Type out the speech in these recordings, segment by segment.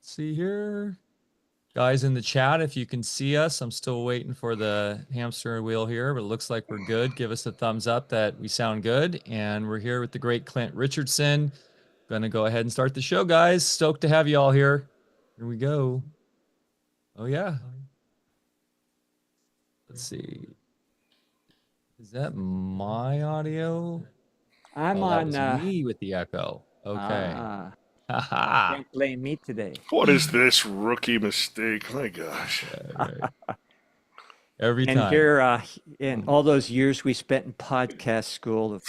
see here. Guys in the chat, if you can see us, I'm still waiting for the hamster wheel here, but it looks like we're good. Give us a thumbs up that we sound good. And we're here with the great Clint Richardson. Gonna go ahead and start the show, guys. Stoked to have you all here. Here we go. Oh, yeah. Let's see. Is that my audio? I'm that on. was me with the echo. Okay. Can't blame me today. What is this rookie mistake? My gosh. Right. Every And time. here, in all those years we spent in podcast school, of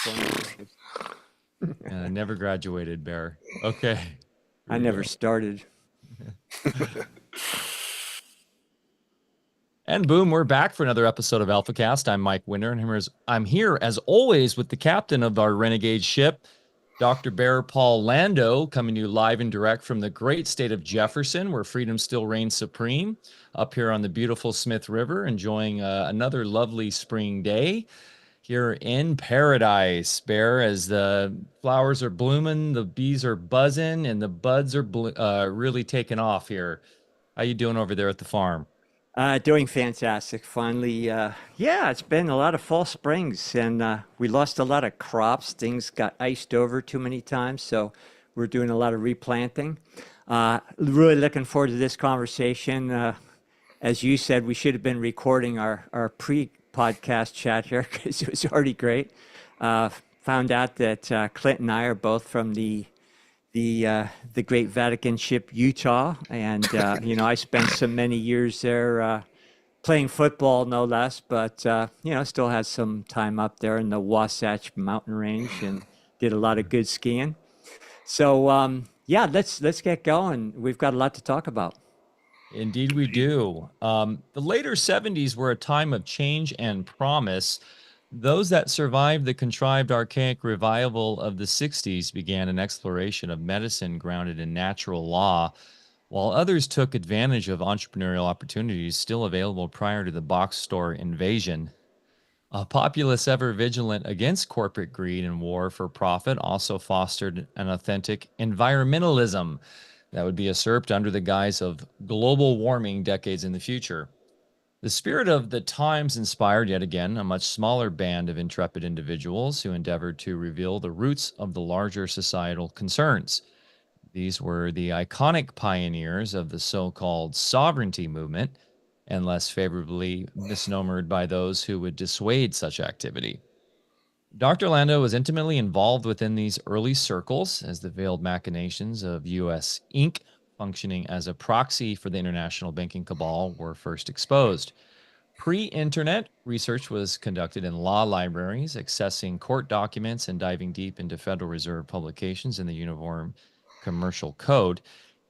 I never graduated, Bear. Okay. I never started. And boom, we're back for another episode of AlphaCast. I'm Mike Winter, and I'm here as always with the captain of our renegade ship, Dr. Bear Paul Lando, coming to you live and direct from the great state of Jefferson, where freedom still reigns supreme, up here on the beautiful Smith River, enjoying another lovely spring day here in paradise, Bear, as the flowers are blooming, the bees are buzzing, and the buds are really taking off here. How you doing over there at the farm? Doing fantastic. Finally, it's been a lot of fall springs, and we lost a lot of crops. Things got iced over too many times, so we're doing a lot of replanting. Really looking forward to this conversation. As you said, we should have been recording our pre-podcast chat here because it was already great. Found out that Clint and I are both from the great Vatican ship Utah, and I spent so many years there playing football, no less. But still had some time up there in the Wasatch Mountain Range, and did a lot of good skiing. So let's get going. We've got a lot to talk about. Indeed, we do. The later 70s were a time of change and promise. Those that survived the contrived archaic revival of the 60s began an exploration of medicine grounded in natural law, while others took advantage of entrepreneurial opportunities still available prior to the box store invasion. A populace ever vigilant against corporate greed and war for profit also fostered an authentic environmentalism that would be usurped under the guise of global warming decades in the future. The spirit of the times inspired, yet again, a much smaller band of intrepid individuals who endeavored to reveal the roots of the larger societal concerns. These were the iconic pioneers of the so-called sovereignty movement, and less favorably misnomered by those who would dissuade such activity. Dr. Lando was intimately involved within these early circles as the veiled machinations of U.S. Inc., functioning as a proxy for the International Banking Cabal, were first exposed. Pre-internet, research was conducted in law libraries, accessing court documents and diving deep into Federal Reserve publications in the Uniform Commercial Code.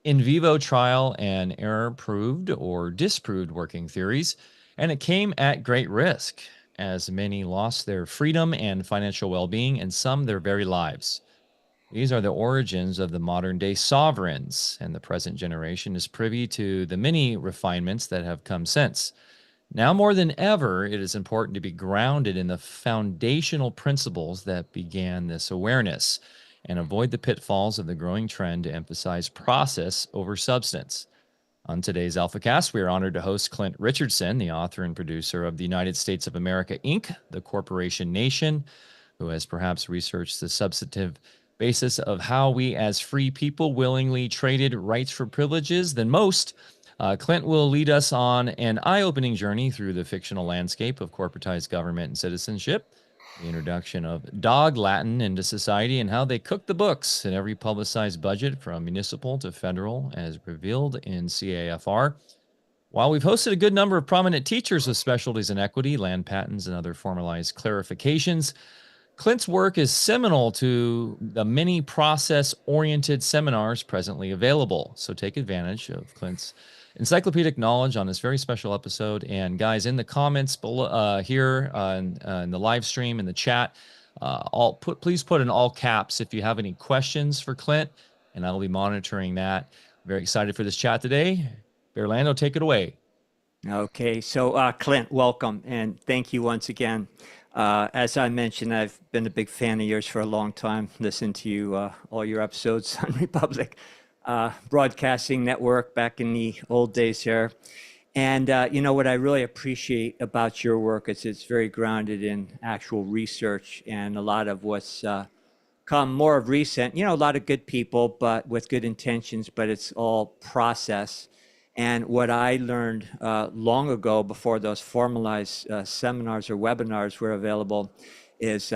In vivo trial and error proved or disproved working theories, and it came at great risk, as many lost their freedom and financial well-being, and some their very lives. These are the origins of the modern-day sovereigns, and the present generation is privy to the many refinements that have come since. Now more than ever, it is important to be grounded in the foundational principles that began this awareness, and avoid the pitfalls of the growing trend to emphasize process over substance. On today's AlphaCast, we are honored to host Clint Richardson, the author and producer of The United States of America, Inc., the corporation nation, who has perhaps researched the substantive basis of how we as free people willingly traded rights for privileges than most. Clint will lead us on an eye-opening journey through the fictional landscape of corporatized government and citizenship, the introduction of dog Latin into society, and how they cook the books in every publicized budget from municipal to federal, as revealed in CAFR. While we've hosted a good number of prominent teachers with specialties in equity, land patents, and other formalized clarifications, Clint's work is seminal to the many process-oriented seminars presently available. So take advantage of Clint's encyclopedic knowledge on this very special episode. And guys, in the comments below, here in the live stream, in the chat, please put in all caps if you have any questions for Clint, and I'll be monitoring that. Very excited for this chat today. Bear Lando, take it away. Okay, so Clint, welcome, and thank you once again. As I mentioned, I've been a big fan of yours for a long time, listened to you, all your episodes on Republic. broadcasting network back in the old days here. And what I really appreciate about your work is it's very grounded in actual research, and a lot of what's come more of recent, a lot of good people, but with good intentions, but it's all process. And what I learned long ago, before those formalized seminars or webinars were available, is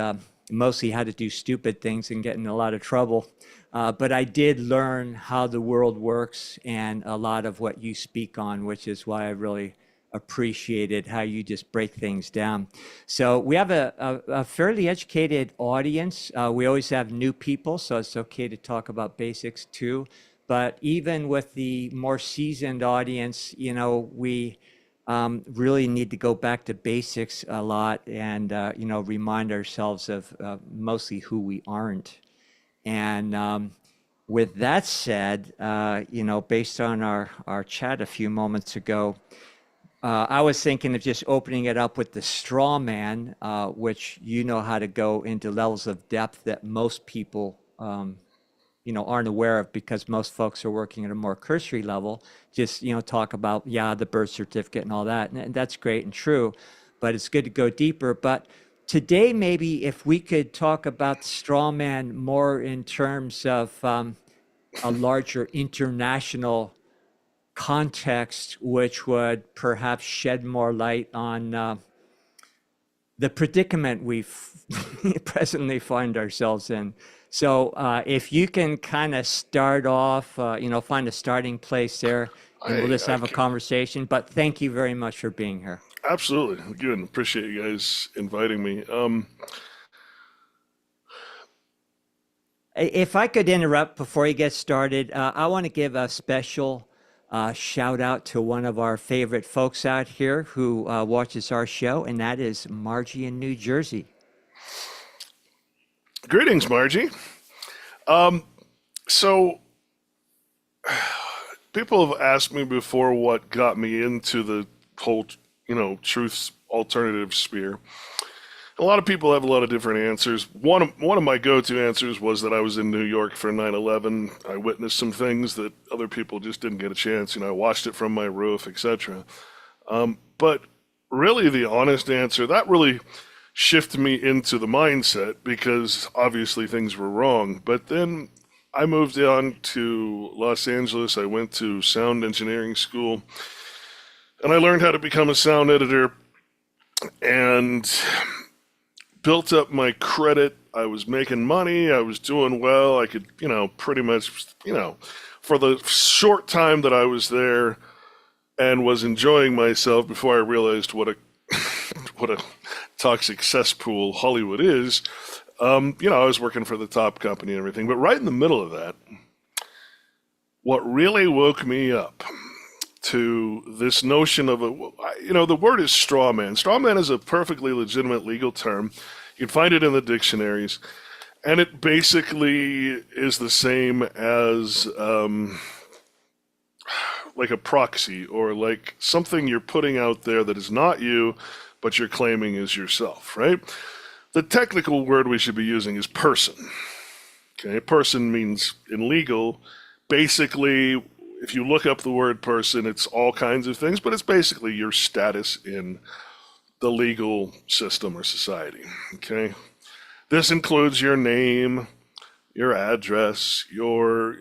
mostly how to do stupid things and get in a lot of trouble. But I did learn how the world works and a lot of what you speak on, which is why I really appreciated how you just break things down. So we have a fairly educated audience. We always have new people, so it's okay to talk about basics too. But even with the more seasoned audience, we really need to go back to basics a lot and, remind ourselves of mostly who we aren't. And with that said, based on our chat a few moments ago, I was thinking of just opening it up with the straw man, which how to go into levels of depth that most people, aren't aware of, because most folks are working at a more cursory level. Just, talk about, the birth certificate and all that. And that's great and true, but it's good to go deeper. But today, maybe if we could talk about straw man more in terms of a larger international context, which would perhaps shed more light on the predicament we presently find ourselves in. So if you can kind of start off, find a starting place there, and we'll just have a conversation. But thank you very much for being here. Absolutely. Good. Appreciate you guys inviting me. If I could interrupt before you get started, I want to give a special shout out to one of our favorite folks out here who watches our show, and that is Margie in New Jersey. Greetings, Margie. So people have asked me before what got me into the whole, truth alternative sphere. A lot of people have a lot of different answers. One of my go-to answers was that I was in New York for 9/11. I witnessed some things that other people just didn't get a chance. I watched it from my roof, etc. But really, the honest answer, that really shifted me into the mindset, because obviously things were wrong. But then I moved on to Los Angeles. I went to sound engineering school, and I learned how to become a sound editor and built up my credit. I was making money. I was doing well. I could, pretty much, for the short time that I was there and was enjoying myself before I realized what a what a toxic cesspool Hollywood is. I was working for the top company and everything. But right in the middle of that, what really woke me up to this notion of the word is straw man. Straw man is a perfectly legitimate legal term. You can find it in the dictionaries, and it basically is the same as like a proxy, or like something you're putting out there that is not you, but you're claiming is yourself, right? The technical word we should be using is person. Okay, person means in legal, basically, if you look up the word person, it's all kinds of things, but it's basically your status in the legal system or society, okay? This includes your name, your address, your,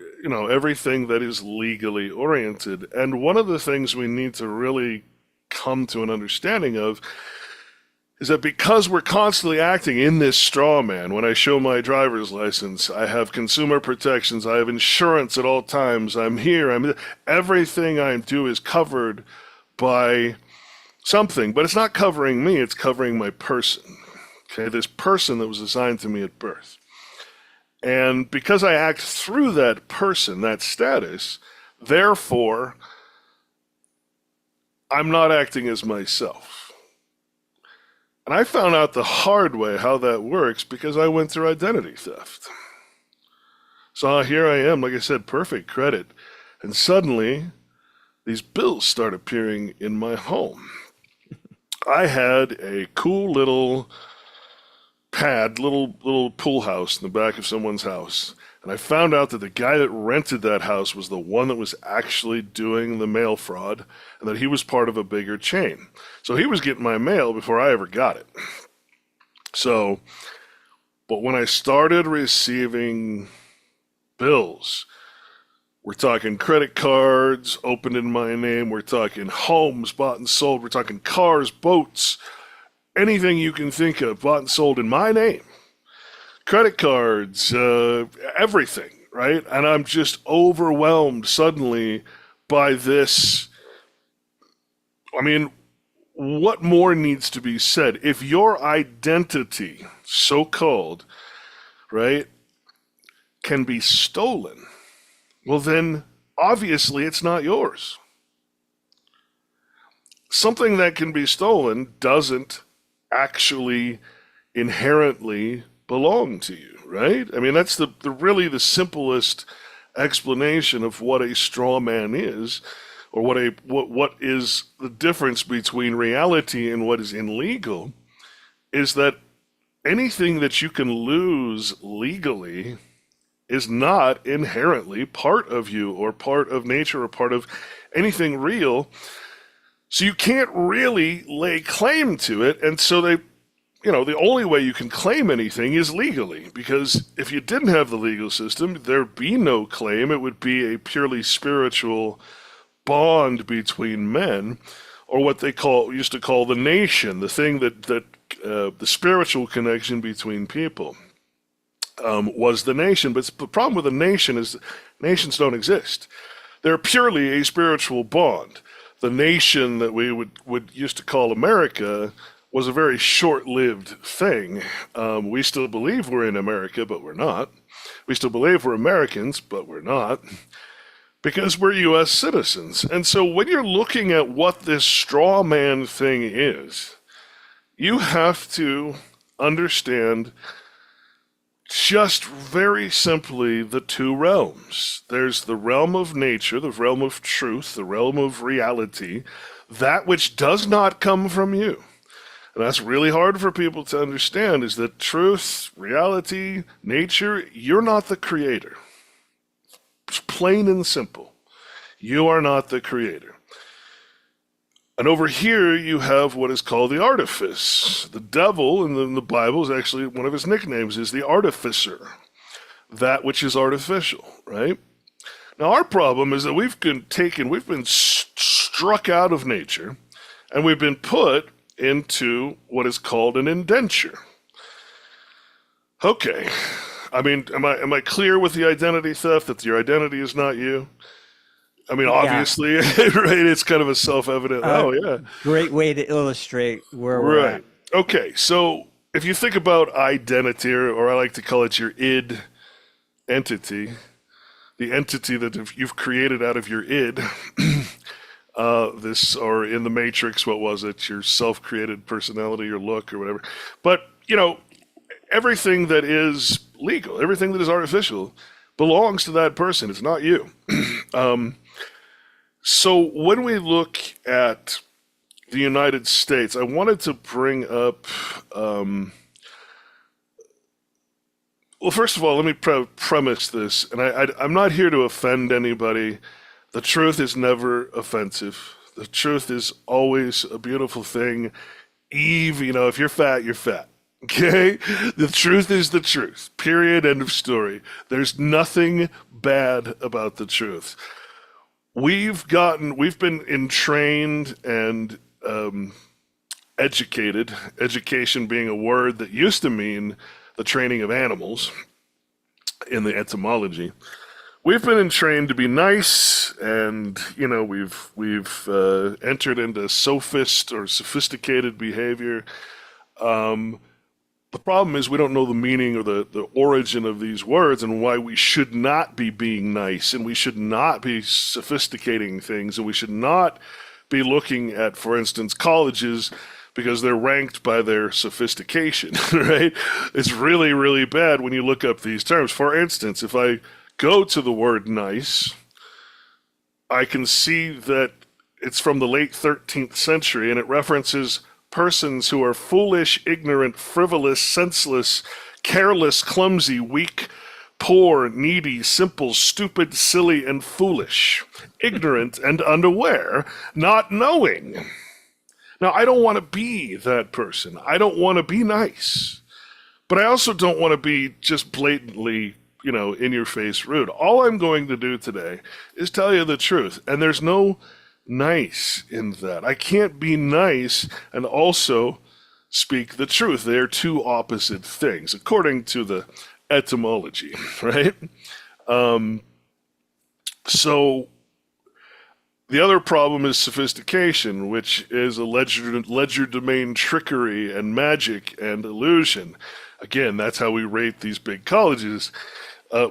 everything that is legally oriented. And one of the things we need to really come to an understanding of is that because we're constantly acting in this straw man, when I show my driver's license, I have consumer protections, I have insurance at all times, everything I do is covered by something, but it's not covering me, it's covering my person. Okay, this person that was assigned to me at birth. And because I act through that person, that status, therefore, I'm not acting as myself. And I found out the hard way how that works because I went through identity theft. So here I am, like I said, perfect credit. And suddenly, these bills start appearing in my home. I had a cool little pad, little pool house in the back of someone's house. And I found out that the guy that rented that house was the one that was actually doing the mail fraud, and that he was part of a bigger chain. So he was getting my mail before I ever got it. So, but when I started receiving bills, we're talking credit cards opened in my name, we're talking homes bought and sold, we're talking cars, boats, anything you can think of bought and sold in my name. Credit cards, everything, right? And I'm just overwhelmed suddenly by this. I mean, what more needs to be said? If your identity, so-called, right, can be stolen, well then, obviously it's not yours. Something that can be stolen doesn't actually inherently belong to you, right? I mean, that's the really the simplest explanation of what a straw man is, or what is the difference between reality and what is illegal, is that anything that you can lose legally is not inherently part of you or part of nature or part of anything real. So you can't really lay claim to it. And so the only way you can claim anything is legally, because if you didn't have the legal system, there'd be no claim. It would be a purely spiritual bond between men, or what they used to call the nation, the thing that the spiritual connection between people was the nation. But the problem with a nation is nations don't exist. They're purely a spiritual bond. The nation that we would used to call America was a very short-lived thing. We still believe we're in America, but we're not. We still believe we're Americans, but we're not, because we're U.S. citizens. And so when you're looking at what this straw man thing is, you have to understand just very simply the two realms. There's the realm of nature, the realm of truth, the realm of reality, that which does not come from you. And that's really hard for people to understand, is that truth, reality, nature, you're not the creator. It's plain and simple. You are not the creator. And over here you have what is called the artifice. The devil in the Bible is actually, one of his nicknames is the artificer, that which is artificial, right? Now our problem is that we've been struck out of nature, and we've been put into what is called an indenture. Okay, I mean, am I clear with the identity theft, that your identity is not you? I mean, obviously, right? It's kind of a self-evident. Great way to illustrate where we're at. Okay, so if you think about identity, or I like to call it your id entity, the entity that you've created out of your id, or in the Matrix, what was it? Your self-created personality, your look, or whatever. But, everything that is legal, everything that is artificial, belongs to that person. It's not you. So when we look at the United States, I wanted to bring up, well, first of all, let me premise this, and I'm not here to offend anybody. The truth is never offensive. The truth is always a beautiful thing. Eve, if you're fat, you're fat. Okay? The truth is the truth. Period. End of story. There's nothing bad about the truth. We've been entrained and educated, education being a word that used to mean the training of animals in the etymology. We've been entrained to be nice, and we've entered into sophist or sophisticated behavior. The problem is we don't know the meaning or the origin of these words, and why we should not be being nice, and we should not be sophisticating things, and we should not be looking at, for instance, colleges because they're ranked by their sophistication, right? It's really, really bad when you look up these terms. For instance, if I go to the word nice, I can see that it's from the late 13th century, and it references persons who are foolish, ignorant, frivolous, senseless, careless, clumsy, weak, poor, needy, simple, stupid, silly, and foolish, ignorant and unaware, not knowing. Now, I don't want to be that person. I don't want to be nice. But I also don't want to be just blatantly, in your face rude. All I'm going to do today is tell you the truth. And there's no nice in that. I can't be nice and also speak the truth. They are two opposite things, according to the etymology, right? So the other problem is sophistication, which is a legerdemain trickery and magic and illusion. Again, that's how we rate these big colleges,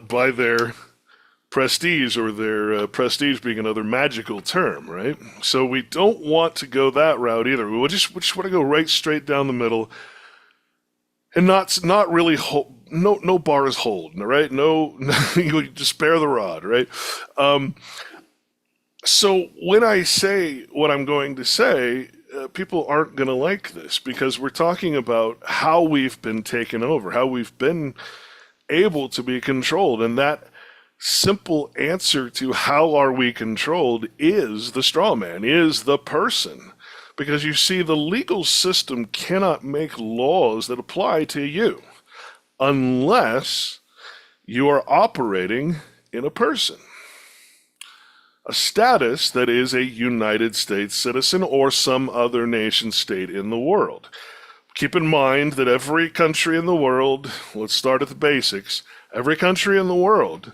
by their prestige, or their prestige being another magical term, right? So we don't want to go that route either. We just want to go right straight down the middle, and not really no bars hold, right? No, you just spare the rod, right? So when I say what I'm going to say, people aren't going to like this, because we're talking about how we've been taken over, how we've been able to be controlled. And that simple answer to how are we controlled is the straw man, is the person. Because you see, the legal system cannot make laws that apply to you unless you are operating in a person, a status that is a United States citizen or some other nation state in the world. Keep in mind that every country in the world, let's start at the basics, every country in the world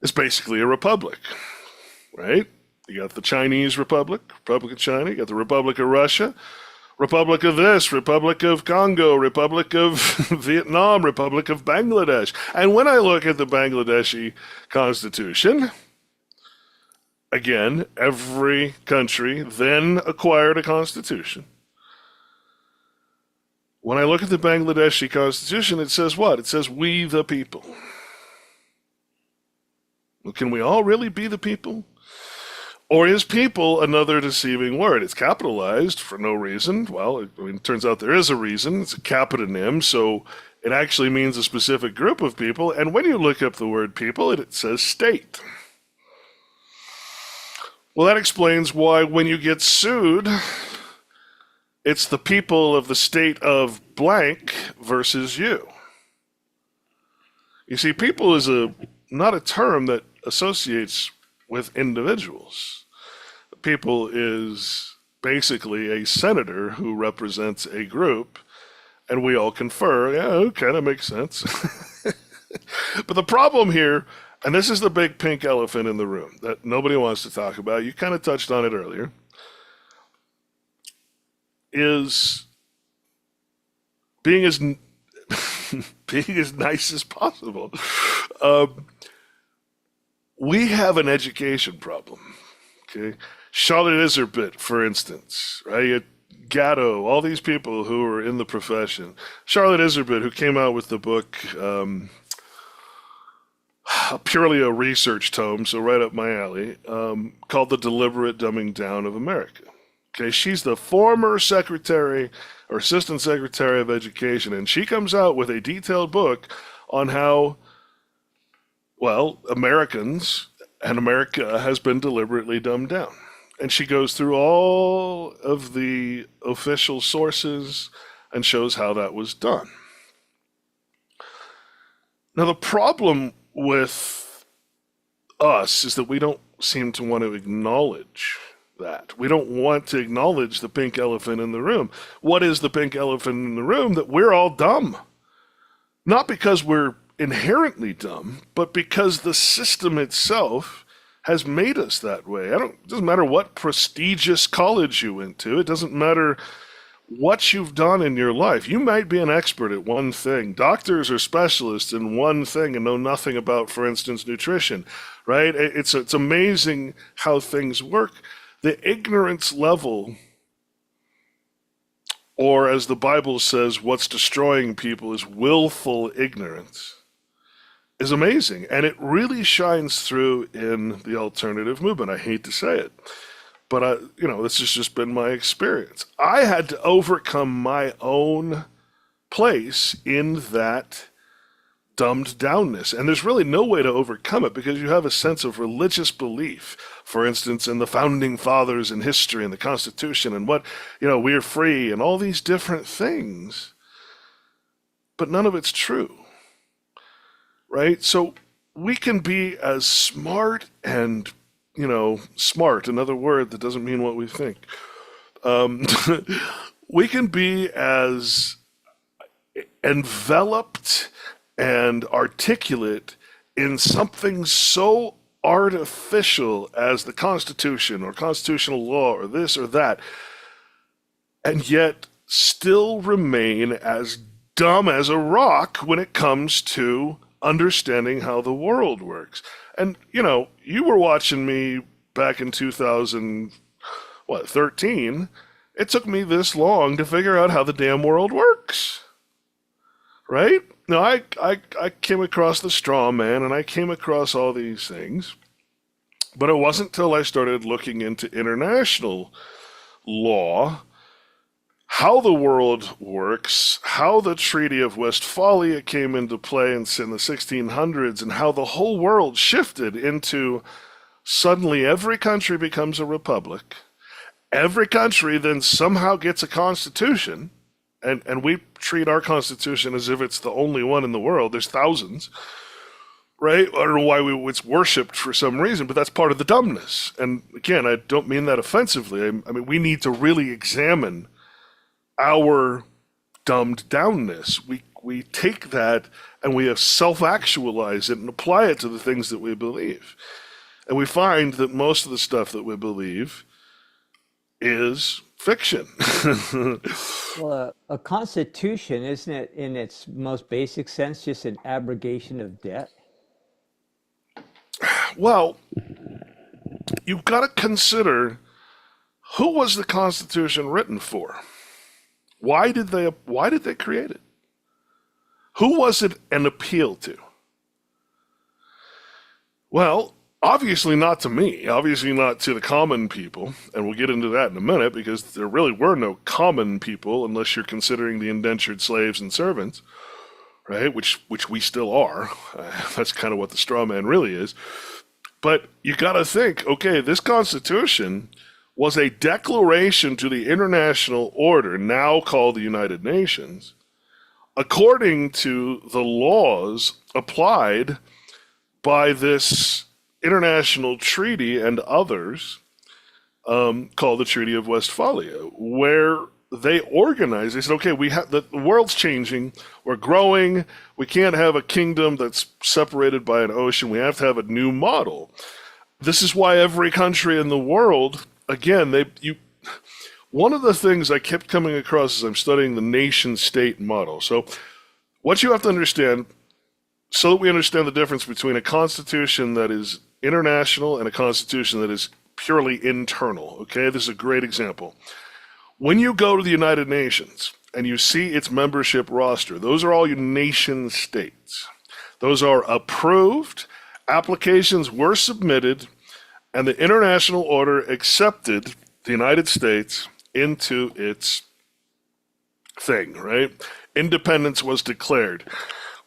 is basically a republic, right? You got the Chinese Republic, Republic of China, you got the Republic of Russia, Republic of this, Republic of Congo, Republic of Vietnam, Republic of Bangladesh. And when I look at the Bangladeshi constitution, again, every country then acquired a constitution. When I look at the Bangladeshi constitution, it says what? It says, we the people. Well, can we all really be the people? Or is people another deceiving word? It's capitalized for no reason. Well, it turns out there is a reason. It's a capitonym, so it actually means a specific group of people. And when you look up the word people, it says state. Well, that explains why when you get sued, it's the people of the state of blank versus you. You see, people is not a term that associates with individuals. People is basically a senator who represents a group, and we all confer. Yeah, okay, that makes sense. But the problem here, and this is the big pink elephant in the room that nobody wants to talk about, you kind of touched on it earlier, is being as nice as possible. We have an education problem, okay? Charlotte Iserbyt, for instance, right? Gatto, all these people who are in the profession. Charlotte Iserbyt, who came out with the book, purely a research tome, so right up my alley, called The Deliberate Dumbing Down of America. Okay, she's the former secretary or assistant secretary of education, and she comes out with a detailed book on how, well, Americans and America has been deliberately dumbed down. And she goes through all of the official sources and shows how that was done. Now, the problem with us is that we don't seem to want to acknowledge that. We don't want to acknowledge the pink elephant in the room. What is the pink elephant in the room? That we're all dumb. Not because we're inherently dumb, but because the system itself has made us that way. It doesn't matter what prestigious college you went to. It doesn't matter what you've done in your life. You might be an expert at one thing. Doctors are specialists in one thing and know nothing about, for instance, nutrition, right? It's amazing how things work. The ignorance level, or as the Bible says, what's destroying people is willful ignorance, is amazing. And it really shines through in the alternative movement. I hate to say it. But this has just been my experience. I had to overcome my own place in that dumbed downness. And there's really no way to overcome it because you have a sense of religious belief, for instance, in the founding fathers and history and the Constitution and what, we're free and all these different things. But none of it's true, right? So we can be as smart and, smart, another word that doesn't mean what we think. We can be as enveloped and articulate in something so artificial as the Constitution or constitutional law or this or that, and yet still remain as dumb as a rock when it comes to understanding how the world works. And, you were watching me back in 2013. It took me this long to figure out how the damn world works. Right? Now, I came across the straw man and I came across all these things, but it wasn't until I started looking into international law, how the world works, how the Treaty of Westphalia came into play in the 1600s, and how the whole world shifted into suddenly every country becomes a republic. Every country then somehow gets a constitution. And we treat our Constitution as if it's the only one in the world. There's thousands, right? I don't know why it's worshipped for some reason, but that's part of the dumbness. And again, I don't mean that offensively. I mean, we need to really examine our dumbed downness. We take that and we self-actualize it and apply it to the things that we believe. And we find that most of the stuff that we believe is fiction. Well, a constitution, isn't it, in its most basic sense, just an abrogation of debt? Well, you've got to consider, who was the Constitution written for? Why did they create it? Who was it an appeal to? Well, obviously not to me, obviously not to the common people, and we'll get into that in a minute because there really were no common people unless you're considering the indentured slaves and servants, right? Which we still are. That's kind of what the straw man really is. But you got to think, okay, this Constitution was a declaration to the international order, now called the United Nations, according to the laws applied by this international treaty and others called the Treaty of Westphalia, where they organized, they said, okay, the world's changing, we're growing, we can't have a kingdom that's separated by an ocean, we have to have a new model. This is why every country in the world, again, one of the things I kept coming across as I'm studying the nation-state model. So what you have to understand, so that we understand the difference between a constitution that is international and a constitution that is purely internal, okay? This is a great example. When you go to the United Nations and you see its membership roster, those are all your nation states. Those are approved, applications were submitted, and the international order accepted the United States into its thing, right? Independence was declared.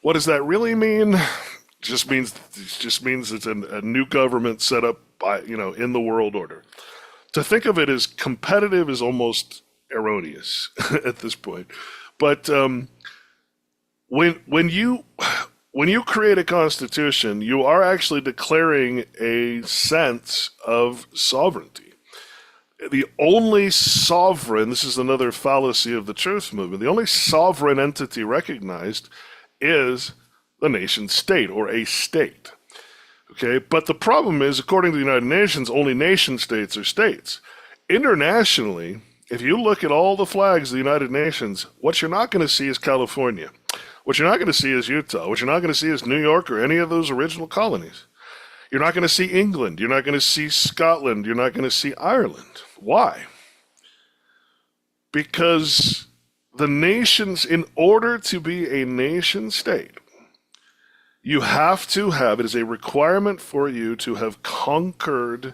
What does that really mean? It just means it's a new government set up by, in the world order. To think of it as competitive is almost erroneous at this point. But when you create a constitution, you are actually declaring a sense of sovereignty. The only sovereign, this is another fallacy of the truth movement, the only sovereign entity recognized is the nation state or a state. Okay, but the problem is, according to the United Nations, only nation states are states. Internationally, if you look at all the flags of the United Nations, what you're not going to see is California. What you're not going to see is Utah. What you're not going to see is New York or any of those original colonies. You're not going to see England. You're not going to see Scotland. You're not going to see Ireland. Why? Because the nations, in order to be a nation state, you have to have, it is a requirement for you to have conquered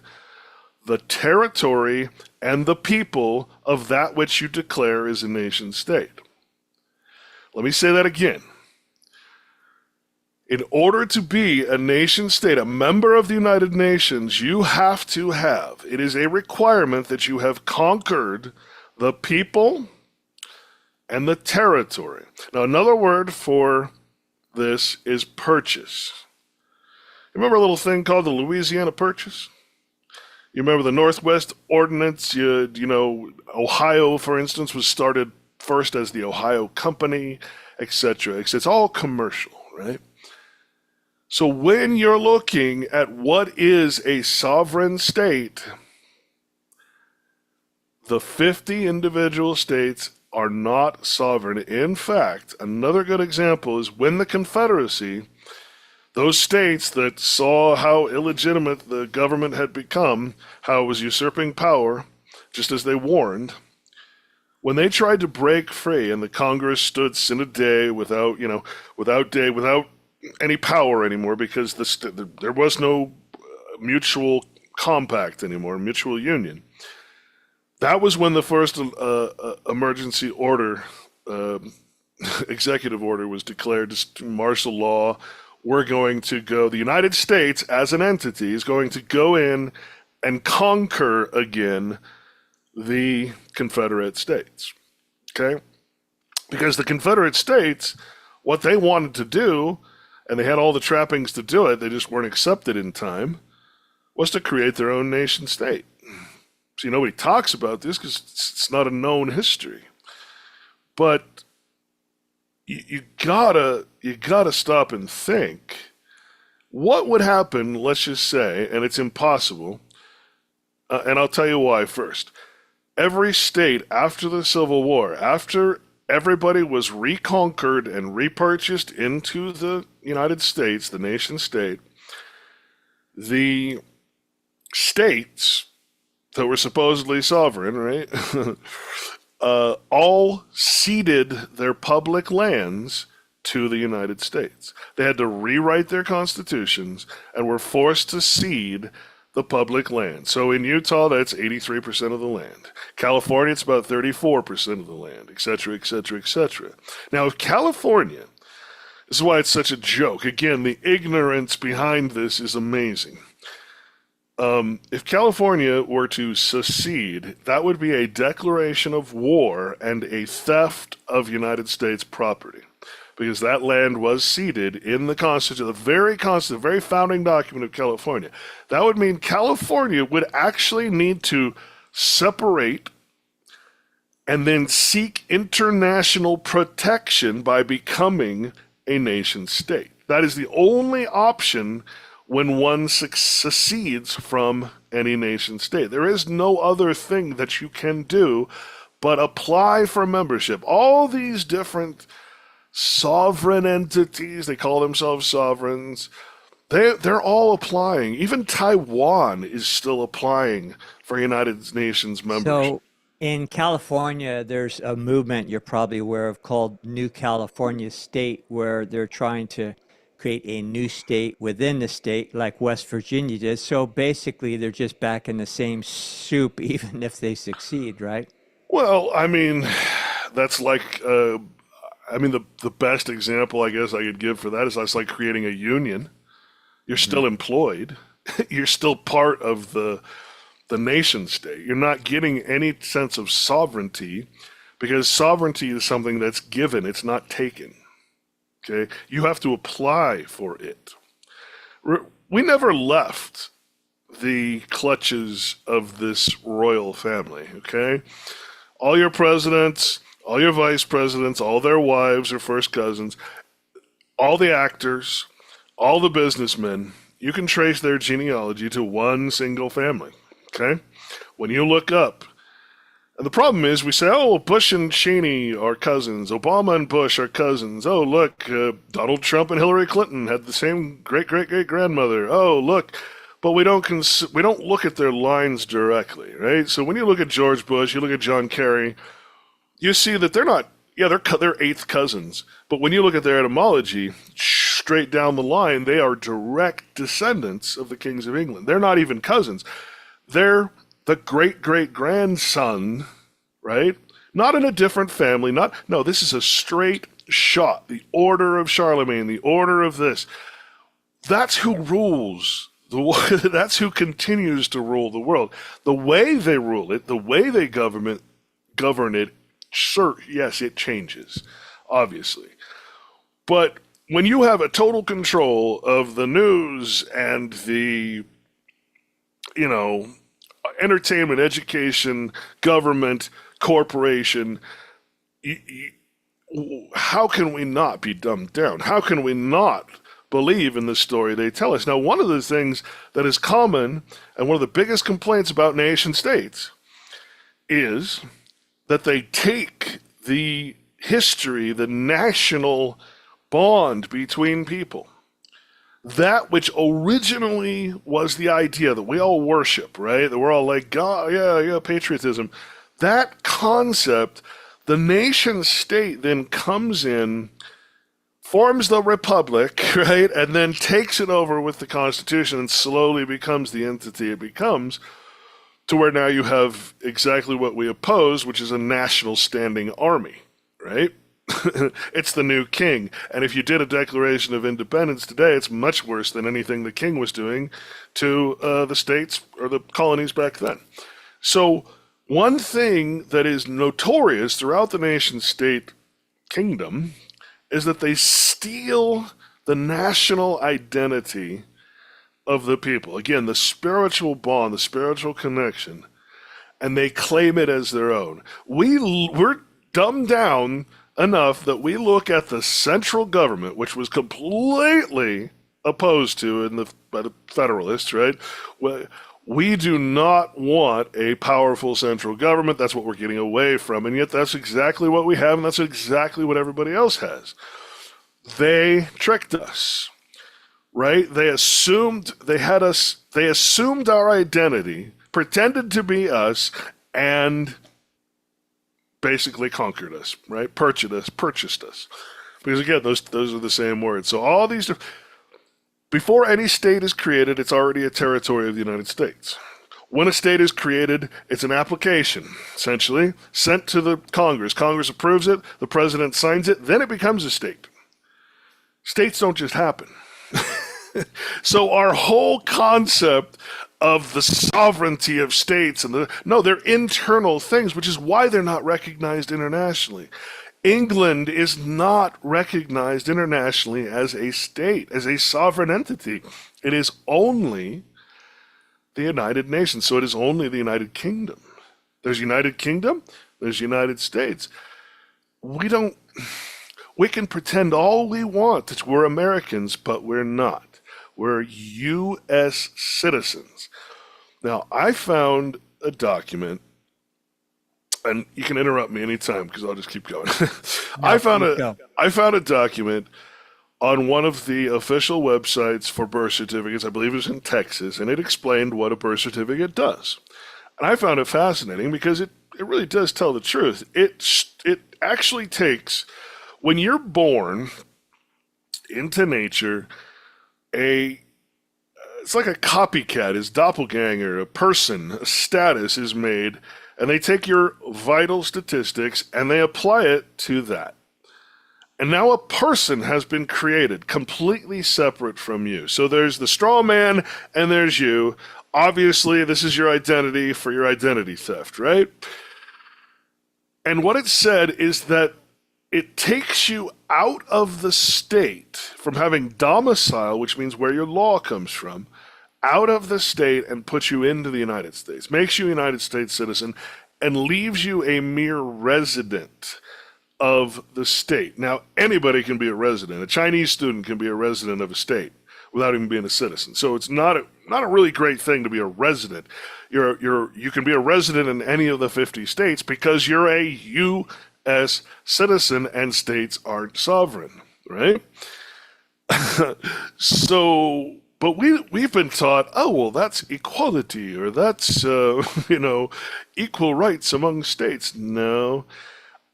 the territory and the people of that which you declare is a nation state. Let me say that again. In order to be a nation state, a member of the United Nations, you have to have, it is a requirement that you have conquered the people and the territory. Now, another word for this is purchase. Remember a little thing called the Louisiana Purchase? You remember the Northwest Ordinance? You know, Ohio, for instance, was started first as the Ohio Company, etc. It's all commercial, right? So when you're looking at what is a sovereign state, the 50 individual states are not sovereign. In fact, another good example is when the Confederacy, those states that saw how illegitimate the government had become, how it was usurping power, just as they warned, when they tried to break free and the Congress stood sine die without any power anymore because there was no mutual compact anymore, mutual union. That was when the first emergency order, executive order was declared, martial law. We're going to go, the United States as an entity is going to go in and conquer again the Confederate States, okay? Because the Confederate States, what they wanted to do, and they had all the trappings to do it, they just weren't accepted in time, was to create their own nation state. See, nobody talks about this because it's not a known history. But you gotta stop and think. What would happen, let's just say, and it's impossible, and I'll tell you why first. Every state after the Civil War, after everybody was reconquered and repurchased into the United States, the nation state, the states that were supposedly sovereign, right, all ceded their public lands to the United States. They had to rewrite their constitutions and were forced to cede the public land. So in Utah, that's 83% of the land. California, it's about 34% of the land, et cetera, et cetera, et cetera. Now, if California, this is why it's such a joke. Again, the ignorance behind this is amazing. If California were to secede, that would be a declaration of war and a theft of United States property, because that land was ceded in the Constitution, the very founding document of California. That would mean California would actually need to separate and then seek international protection by becoming a nation state. That is the only option when one secedes from any nation state. There is no other thing that you can do but apply for membership. All these different sovereign entities, they call themselves sovereigns, they're all applying. Even Taiwan is still applying for United Nations membership. So in California, there's a movement you're probably aware of called New California State, where they're trying to create a new state within the state like West Virginia did. So basically, they're just back in the same soup, even if they succeed, right? Well, I mean, that's like, the best example I guess I could give for that is that's like creating a union. You're still employed. You're still part of the nation state. You're not getting any sense of sovereignty because sovereignty is something that's given. It's not taken. Okay? You have to apply for it. We never left the clutches of this royal family, okay? All your presidents, all your vice presidents, all their wives or first cousins, all the actors, all the businessmen, you can trace their genealogy to one single family, okay? When you look up, and the problem is we say, oh, Bush and Cheney are cousins, Obama and Bush are cousins, oh, look, Donald Trump and Hillary Clinton had the same great-great-great-grandmother, oh, look, but we don't look at their lines directly, right? So when you look at George Bush, you look at John Kerry, you see that they're eighth cousins, but when you look at their etymology, straight down the line, they are direct descendants of the kings of England. They're not even cousins. they're the great-great-grandson, right? Not in a different family, no, this is a straight shot. The order of Charlemagne, the order of this. That's who rules. That's who continues to rule the world. The way they rule it, the way they govern it, sure, yes, it changes, obviously. But when you have a total control of the news and the, entertainment, education, government, corporation, how can we not be dumbed down? How can we not believe in the story they tell us? Now, one of the things that is common and one of the biggest complaints about nation states is that they take the history, the national bond between people, that which originally was the idea that we all worship, right? That we're all like, God, yeah, patriotism. That concept, the nation state then comes in, forms the republic, right? And then takes it over with the Constitution and slowly becomes the entity it becomes, to where now you have exactly what we oppose, which is a national standing army, right? It's the new king. And if you did a Declaration of Independence today, it's much worse than anything the king was doing to the states or the colonies back then. So one thing that is notorious throughout the nation state kingdom is that they steal the national identity of the people. Again, the spiritual bond, the spiritual connection, and they claim it as their own. We're dumbed down enough that we look at the central government, which was completely opposed to by the Federalists, right? We do not want a powerful central government. That's what we're getting away from, and yet that's exactly what we have, and that's exactly what everybody else has. They tricked us, right? They assumed our identity, pretended to be us, and basically conquered us, right? Purchased us. Because again, those are the same words. So all these, before any state is created, it's already a territory of the United States. When a state is created, it's an application, essentially, sent to the Congress. Congress approves it, the president signs it, then it becomes a state. States don't just happen. So our whole concept of the sovereignty of states they're internal things, which is why they're not recognized internationally. England is not recognized internationally as a state, as a sovereign entity. It is only the United Nations. So it is only the United Kingdom. There's United Kingdom, there's United States. We can pretend all we want that we're Americans, but we're not. We're U.S. citizens. Now, I found a document, and you can interrupt me anytime because I'll just keep going. I found a document on one of the official websites for birth certificates. I believe it was in Texas, and it explained what a birth certificate does. And I found it fascinating because it really does tell the truth. It actually takes, when you're born into nature, it's like a copycat, his doppelganger, a person, a status is made, and they take your vital statistics and they apply it to that. And now a person has been created completely separate from you. So there's the straw man and there's you. Obviously, this is your identity for your identity theft, right? And what it said is that it takes you out of the state from having domicile, which means where your law comes from, out of the state and puts you into the United States, makes you a United States citizen, and leaves you a mere resident of the state. Now, anybody can be a resident. A Chinese student can be a resident of a state without even being a citizen. So it's not a really great thing to be a resident. You can be a resident in any of the 50 states because you're a U.S. citizen and states aren't sovereign, right? But we've been taught, oh, well, that's equality, or that's, equal rights among states. No.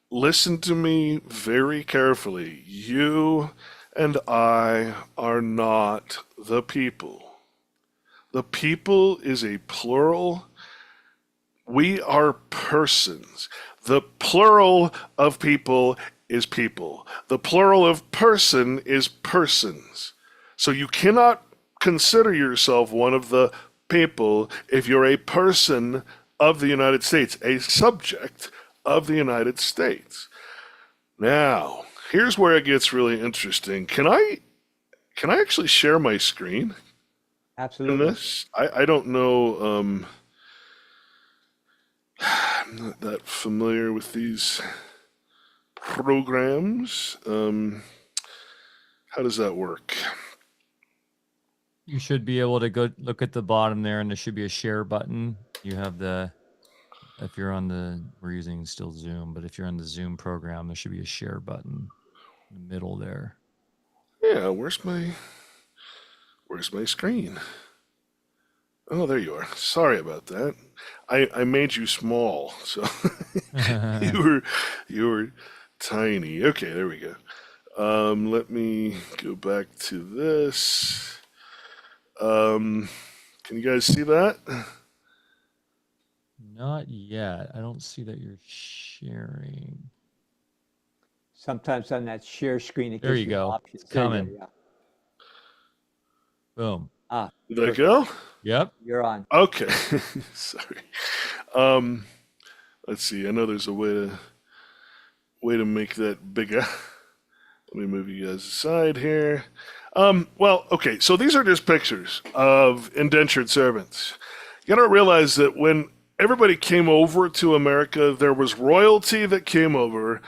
Listen to me very carefully. You and I are not the people. The people is a plural. We are persons. The plural of people is people. The plural of person is persons. So you cannot consider yourself one of the people if you're a person of the United States, a subject of the United States. Now, here's where it gets really interesting. Can I actually share my screen in Absolutely. this? I don't know. I'm not that familiar with these programs. How does that work? You should be able to go look at the bottom there, and there should be a share button. You have if you're on we're using still Zoom, but if you're on the Zoom program, there should be a share button in the middle there. Yeah, where's my screen? Oh, there you are. Sorry about that. I made you small, so you were tiny. Okay, there we go. Let me go back to this. Can you guys see that? Not yet. I don't see that you're sharing. Sometimes on that share screen, it There gives you you go. options. It's There you go, coming. yeah. Boom. Ah, Did that go? Yep. you're on. Okay. Sorry. Let's see. I know there's a way to make that bigger. Let me move you guys aside here. Well, okay, so these are just pictures of indentured servants. You gotta realize that when everybody came over to America, there was royalty that came over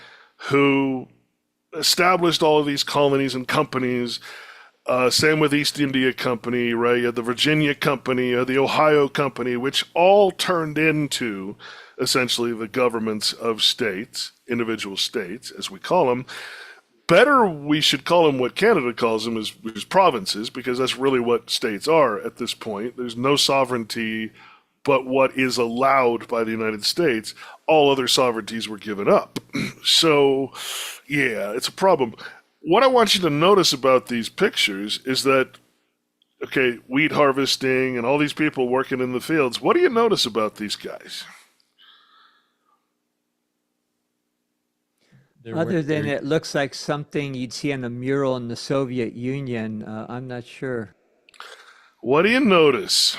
who established all of these colonies and companies. Same with East India Company, right? You had the Virginia Company, the Ohio Company, which all turned into essentially the governments of states, individual states, as we call them. Better, we should call them what Canada calls them, is provinces, because that's really what states are at this point. There's no sovereignty but what is allowed by the United States. All other sovereignties were given up. So, yeah, it's a problem. What I want you to notice about these pictures is that, okay, wheat harvesting and all these people working in the fields, what do you notice about these guys? Other than it looks like something you'd see on a mural in the Soviet Union, I'm not sure. What do you notice?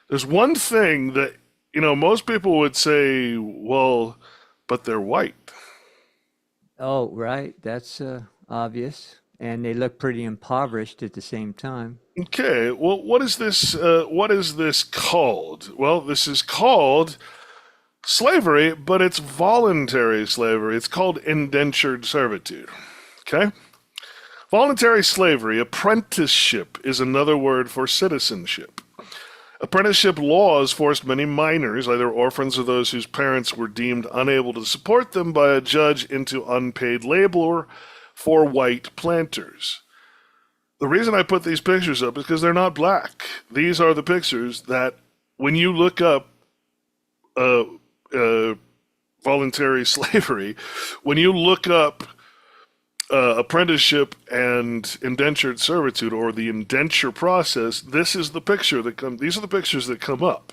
There's one thing that, most people would say, well, but they're white. Oh, right. That's obvious. And they look pretty impoverished at the same time. Okay, well, what is this called? Well, this is called slavery, but it's voluntary slavery. It's called indentured servitude. Okay? Voluntary slavery, apprenticeship, is another word for citizenship. Apprenticeship laws forced many minors, either orphans or those whose parents were deemed unable to support them by a judge, into unpaid labor for white planters. The reason I put these pictures up is because they're not black. These are the pictures that, when you look up voluntary slavery, when you look up apprenticeship and indentured servitude, or the indenture process, this is the picture that these are the pictures that come up,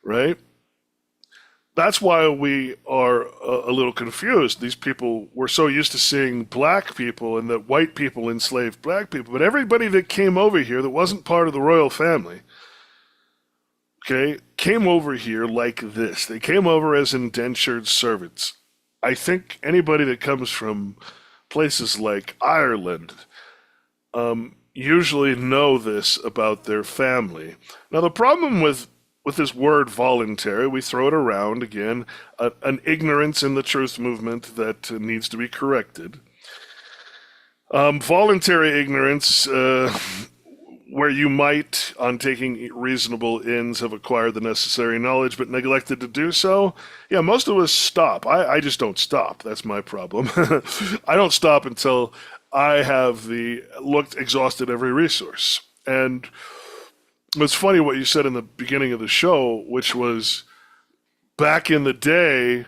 right? That's why we are a little confused. These people, we're so used to seeing black people and that white people enslaved black people, but everybody that came over here that wasn't part of the royal family, okay, came over here like this. They came over as indentured servants. I think anybody that comes from places like Ireland usually know this about their family. Now, the problem with this word voluntary, we throw it around again, an ignorance in the truth movement that needs to be corrected. Voluntary ignorance, where you might, on taking reasonable ends, have acquired the necessary knowledge but neglected to do so. Yeah, most of us stop. I just don't stop. That's my problem. I don't stop until I have looked exhausted every resource. And it's funny what you said in the beginning of the show, which was back in the day,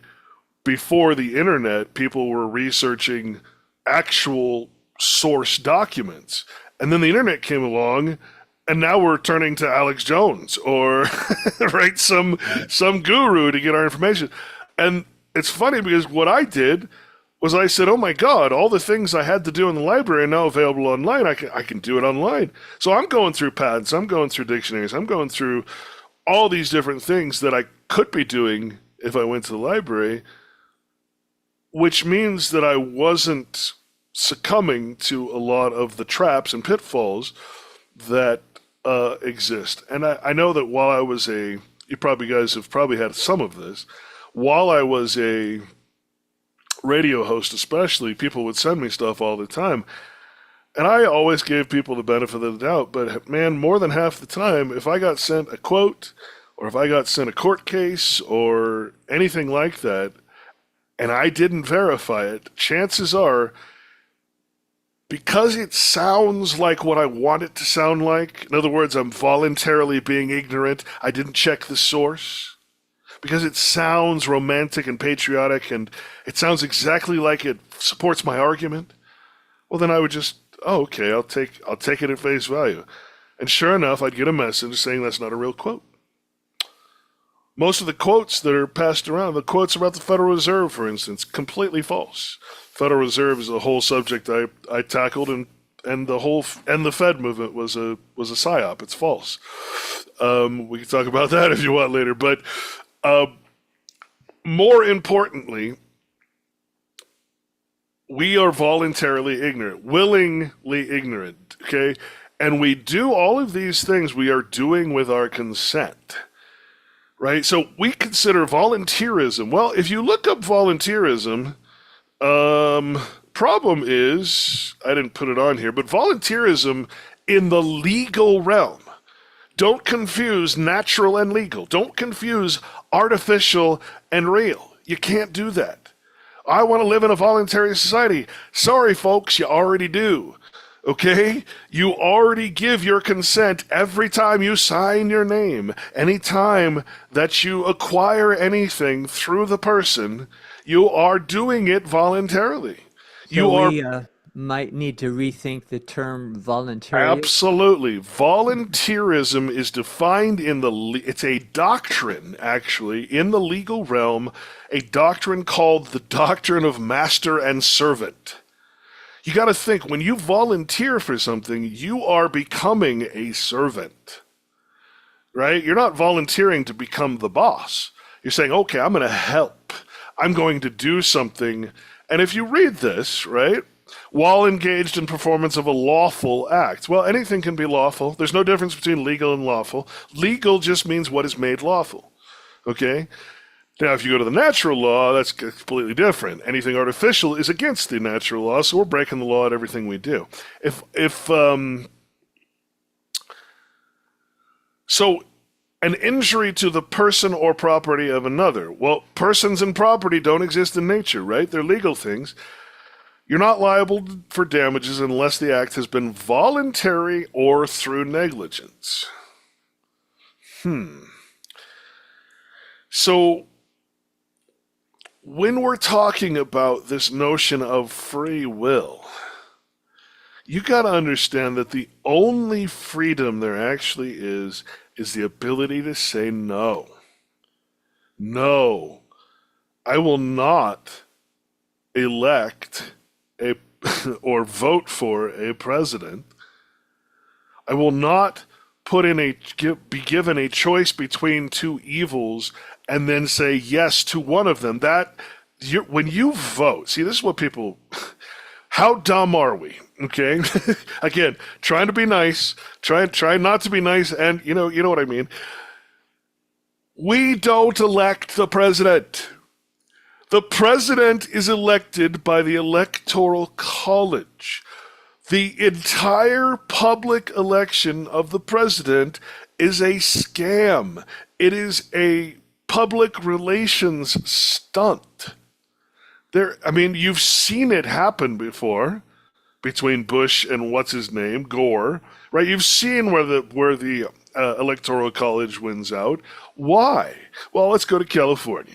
before the internet, people were researching actual source documents. And then the internet came along, And now we're turning to Alex Jones or right some guru to get our information. And it's funny because what I did was I said, oh my God, all the things I had to do in the library are now available online. I can do it online. So I'm going through patents, I'm going through dictionaries, I'm going through all these different things that I could be doing if I went to the library, which means that I wasn't succumbing to a lot of the traps and pitfalls that exist. And I know that while I was you guys have probably had some of this, while I was a radio host especially, people would send me stuff all the time. And I always gave people the benefit of the doubt, but man, more than half the time, if I got sent a quote, or if I got sent a court case, or anything like that, and I didn't verify it, chances are, because it sounds like what I want it to sound like, in other words, I'm voluntarily being ignorant, I didn't check the source, because it sounds romantic and patriotic and it sounds exactly like it supports my argument, well then I would just, oh, okay, I'll take it at face value. And sure enough, I'd get a message saying that's not a real quote. Most of the quotes that are passed around, the quotes about the Federal Reserve, for instance, completely false. Federal Reserve is a whole subject I tackled, and the Fed movement was a psyop. It's false. We can talk about that if you want later, but more importantly, we are voluntarily ignorant, willingly ignorant, okay? And we do all of these things we are doing with our consent, right? So we consider volunteerism. Well, if you look up volunteerism, problem is, I didn't put it on here, but volunteerism in the legal realm. Don't confuse natural and legal. Don't confuse artificial and real. You can't do that. I want to live in a voluntary society. Sorry, folks, you already do. Okay? You already give your consent every time you sign your name. Any time that you acquire anything through the person, you are doing it voluntarily. So might need to rethink the term voluntary. Absolutely. Volunteerism is defined it's a doctrine, actually, in the legal realm, a doctrine called the doctrine of master and servant. You got to think, when you volunteer for something, you are becoming a servant, right? You're not volunteering to become the boss. You're saying, okay, I'm going to help. I'm going to do something. And if you read this, right, while engaged in performance of a lawful act. Well, anything can be lawful. There's no difference between legal and lawful. Legal just means what is made lawful, okay? Now, if you go to the natural law, that's completely different. Anything artificial is against the natural law, so we're breaking the law at everything we do. So an injury to the person or property of another. Well, persons and property don't exist in nature, right? They're legal things. You're not liable for damages unless the act has been voluntary or through negligence. So when we're talking about this notion of free will, you got to understand that the only freedom there actually is the ability to say no. No, I will not elect or vote for a president. I will not be given a choice between two evils and then say yes to one of them. When you vote, see, this is what people, how dumb are we? Okay, again, trying to be nice, try not to be nice, and you know what I mean. We don't elect the president. The president is elected by the Electoral College. The entire public election of the president is a scam. It is a public relations stunt. You've seen it happen before between Bush and what's his name, Gore, right? You've seen where the Electoral College wins out. Why? Well, let's go to California.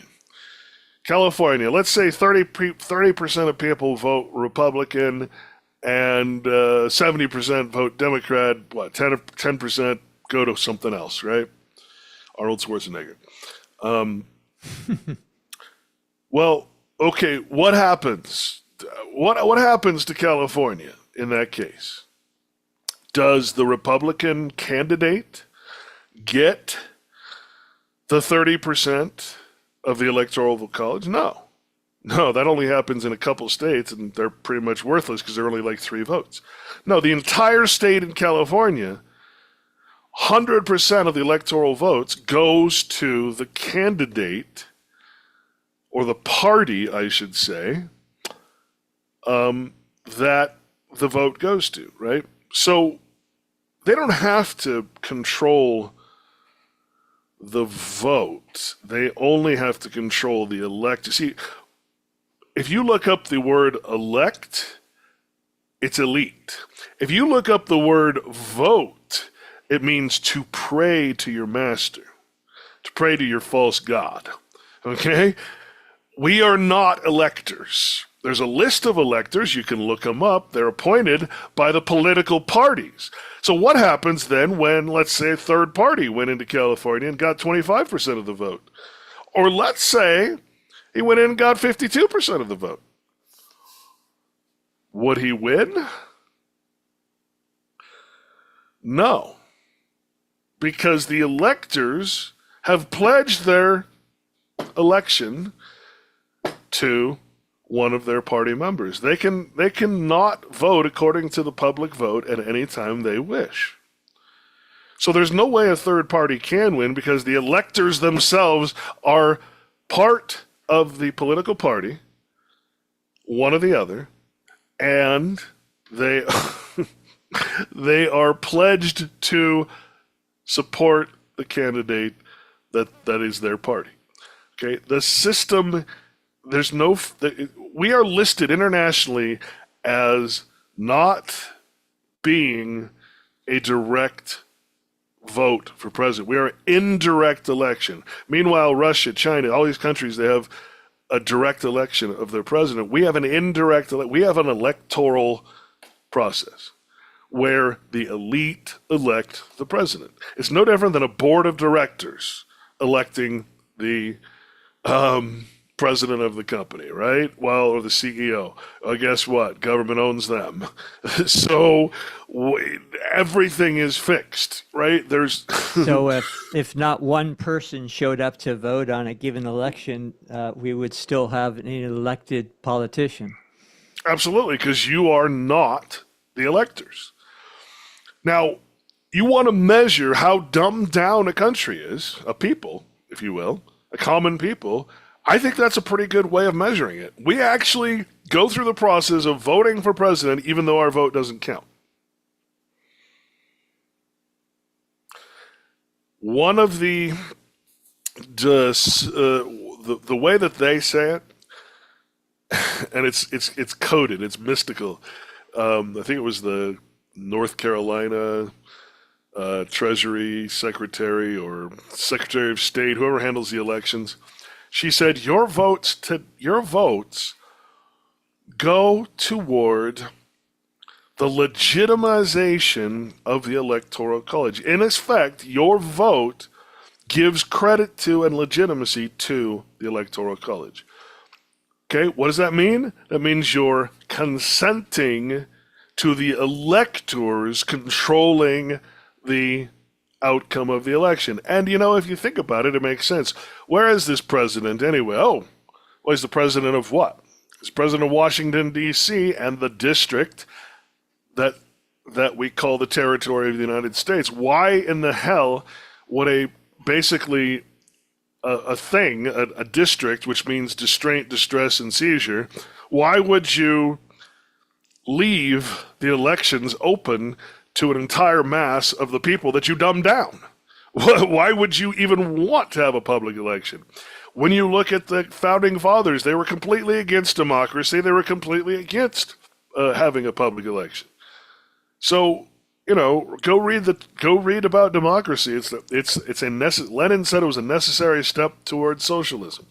Let's say 30% of people vote Republican and 70% vote Democrat. What 10% go to something else, right? Arnold Schwarzenegger. Well, okay, what happens? What happens to California in that case? Does the Republican candidate get the 30% of the Electoral College? No. No, that only happens in a couple states, and they're pretty much worthless because they're only like 3 votes. No, the entire state in California, 100% of the electoral votes goes to the candidate, or the party, I should say, that the vote goes to, right? So they don't have to control the vote. They only have to control the elect. See, if you look up the word elect, it's elite. If you look up the word vote, it means to pray to your master, to pray to your false god. Okay? We are not electors. There's a list of electors. You can look them up. They're appointed by the political parties. So what happens then when, let's say, a third party went into California and got 25% of the vote? Or let's say he went in and got 52% of the vote. Would he win? No. Because the electors have pledged their election to one of their party members. They cannot vote according to the public vote at any time they wish. So there's no way a third party can win because the electors themselves are part of the political party, one or the other, and they they are pledged to support the candidate that is their party. Okay, the system, we are listed internationally as not being a direct vote for president. We are indirect election. Meanwhile, Russia, China, all these countries, they have a direct election of their president. We have an indirect, we have an electoral process where the elite elect the president. It's no different than a board of directors electing the president of the company, right? Well, or the CEO. Guess what? Government owns them. So everything is fixed, right? There's So if not one person showed up to vote on a given election, we would still have an elected politician. Absolutely, because you are not the electors. Now, you want to measure how dumbed down a country is, a people, if you will, a common people. I think that's a pretty good way of measuring it. We actually go through the process of voting for president even though our vote doesn't count. One of the way that they say it, and it's coded, it's mystical. I think it was the North Carolina Treasury Secretary or Secretary of State, whoever handles the elections. She said, your votes go toward the legitimization of the Electoral College. In effect, your vote gives credit to and legitimacy to the Electoral College. Okay, what does that mean? That means you're consenting to the electors controlling the outcome of the election. And, if you think about it, it makes sense. Where is this president anyway? Oh, well, he's the president of what? He's president of Washington, D.C. and the district that we call the territory of the United States. Why in the hell would a district, which means distraint, distress, and seizure, why would you leave the elections open to an entire mass of the people that you dumb down? Why would you even want to have a public election? When you look at the founding fathers, they were completely against democracy. They were completely against having a public election. So, go read about democracy. Lenin said it was a necessary step towards socialism.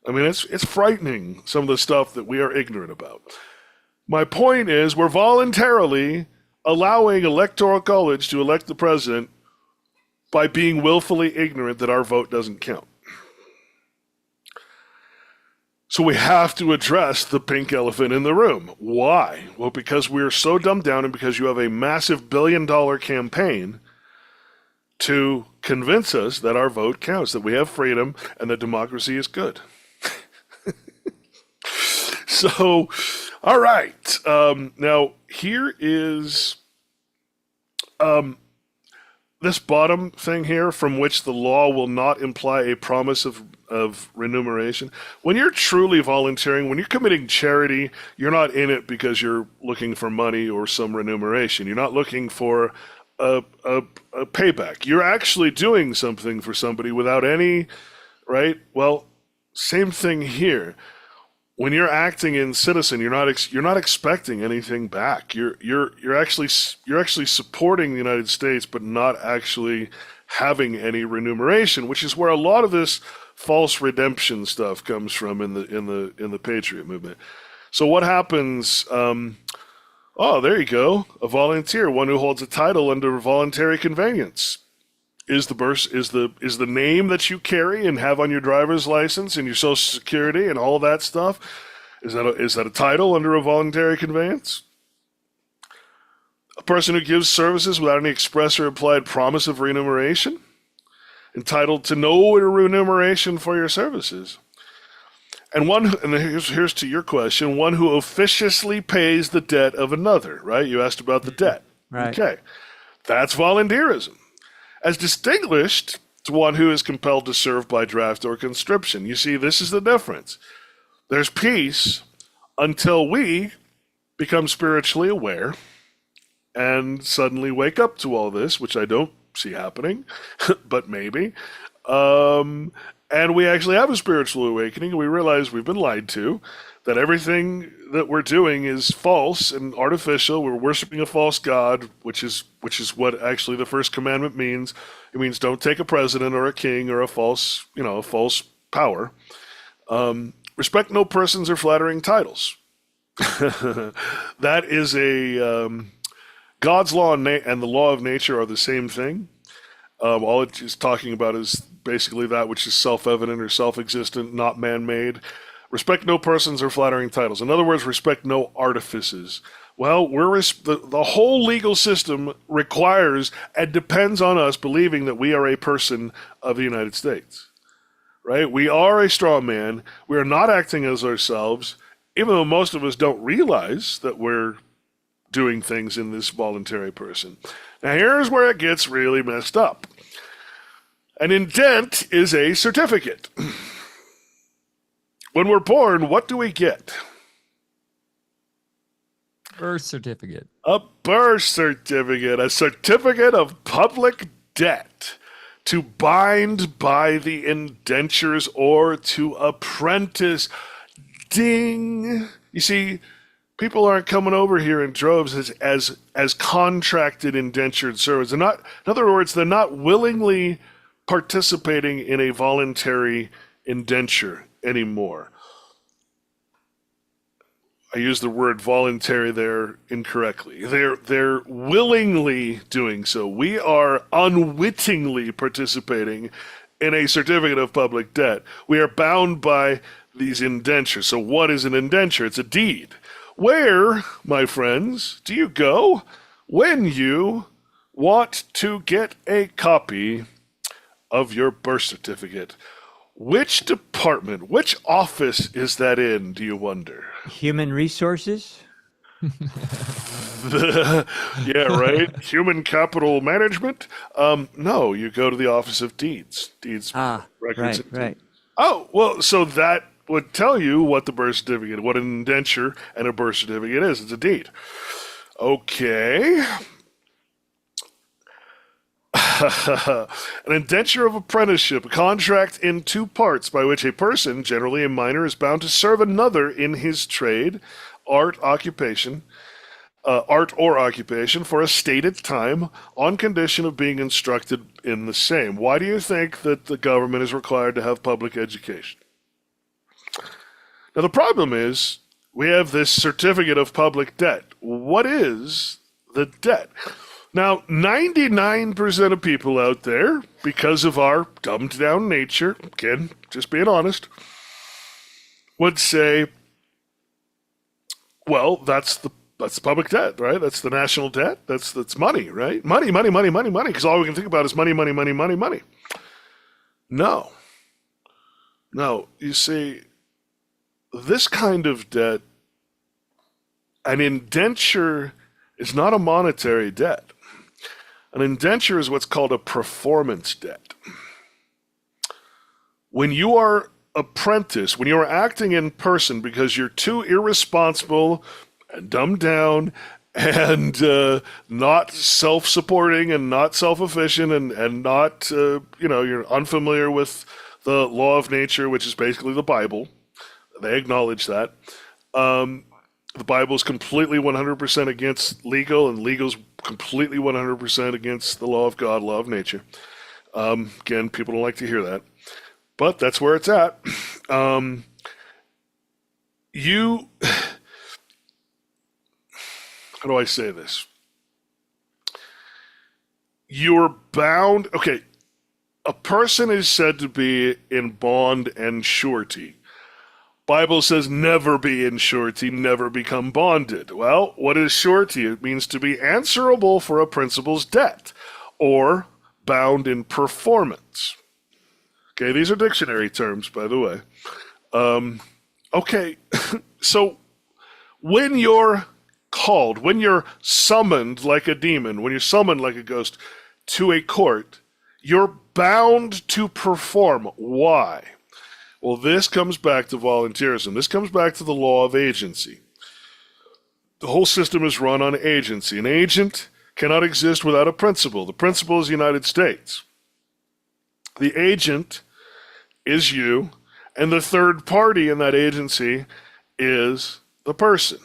I mean, it's frightening, some of the stuff that we are ignorant about. My point is we're voluntarily allowing electoral college to elect the president by being willfully ignorant that our vote doesn't count. So we have to address the pink elephant in the room. Why? Well, because we're so dumbed down and because you have a massive billion-dollar campaign to convince us that our vote counts, that we have freedom, and that democracy is good. So, all right. Now, here is this bottom thing here, from which the law will not imply a promise of remuneration. When you're truly volunteering, when you're committing charity, you're not in it because you're looking for money or some remuneration. You're not looking for a payback. You're actually doing something for somebody without any, right? Well, same thing here. When you're acting in citizen, you're not expecting anything back. You're actually supporting the United States, but not actually having any remuneration, which is where a lot of this false redemption stuff comes from in the Patriot movement. So what happens? Oh, there you go. A volunteer, one who holds a title under voluntary conveyance. Is the name that you carry and have on your driver's license and your social security and all that stuff, is that a title under a voluntary conveyance? A person who gives services without any express or implied promise of remuneration, entitled to no remuneration for your services. And here's to your question, one who officiously pays the debt of another, right? You asked about the debt. Right. Okay. That's volunteerism, as distinguished to one who is compelled to serve by draft or conscription. You see, this is the difference. There's peace until we become spiritually aware and suddenly wake up to all this, which I don't see happening, but maybe. And we actually have a spiritual awakening, and we realize we've been lied to, that everything that we're doing is false and artificial. We're worshiping a false god, which is what actually the first commandment means. It means don't take a president or a king or a false power. Respect no persons or flattering titles. That is God's law and the law of nature are the same thing. All it is talking about is basically that which is self-evident or self-existent, not man-made. Respect no persons or flattering titles. In other words, respect no artifices. Well, the whole legal system requires and depends on us believing that we are a person of the United States, right? We are a straw man. We are not acting as ourselves, even though most of us don't realize that we're doing things in this voluntary person. Now, here's where it gets really messed up. An indent is a certificate. When we're born, what do we get? Birth certificate. A birth certificate, a certificate of public debt to bind by the indentures or to apprentice. Ding! You see, people aren't coming over here in droves as contracted indentured servants. In other words, they're not willingly participating in a voluntary indenture anymore. I used the word voluntary there incorrectly. They're willingly doing so. We are unwittingly participating in a certificate of public debt. We are bound by these indentures. So what is an indenture? It's a deed. Where, my friends, do you go when you want to get a copy of your birth certificate? Which department, which office is that in, do you wonder? Human resources? Yeah, right? Human capital management? No, you go to the Office of Deeds. Records. Right. Oh, well, so that would tell you what the birth certificate, what an indenture and a birth certificate is. It's a deed. Okay. An indenture of apprenticeship, a contract in two parts by which a person, generally a minor, is bound to serve another in his trade, art or occupation, for a stated time on condition of being instructed in the same. Why do you think that the government is required to have public education? Now, the problem is we have this certificate of public debt. What is the debt? Now, 99% of people out there, because of our dumbed down nature, again, just being honest, would say, well, that's the public debt, right? That's the national debt. That's money, right? Money, money, money, money, money. Because all we can think about is money, money, money, money, money. No. You see, this kind of debt, an indenture is not a monetary debt. An indenture is what's called a performance debt. When you are apprentice, when you are acting in person because you're too irresponsible and dumbed down and not self-supporting and not self-efficient and not, you're unfamiliar with the law of nature, which is basically the Bible. They acknowledge that. The Bible is completely 100% against legal, and legal's completely 100% against the law of God, law of nature. Again, people don't like to hear that, but that's where it's at. How do I say this? You're bound. Okay, a person is said to be in bond and surety. Bible says never be in surety, never become bonded. Well, what is surety? It means to be answerable for a principal's debt or bound in performance. Okay, these are dictionary terms, by the way. Okay, so when you're called, when you're summoned like a demon, when you're summoned like a ghost to a court, you're bound to perform. Why? Well, this comes back to volunteerism. This comes back to the law of agency. The whole system is run on agency. An agent cannot exist without a principal. The principal is the United States. The agent is you, and the third party in that agency is the person.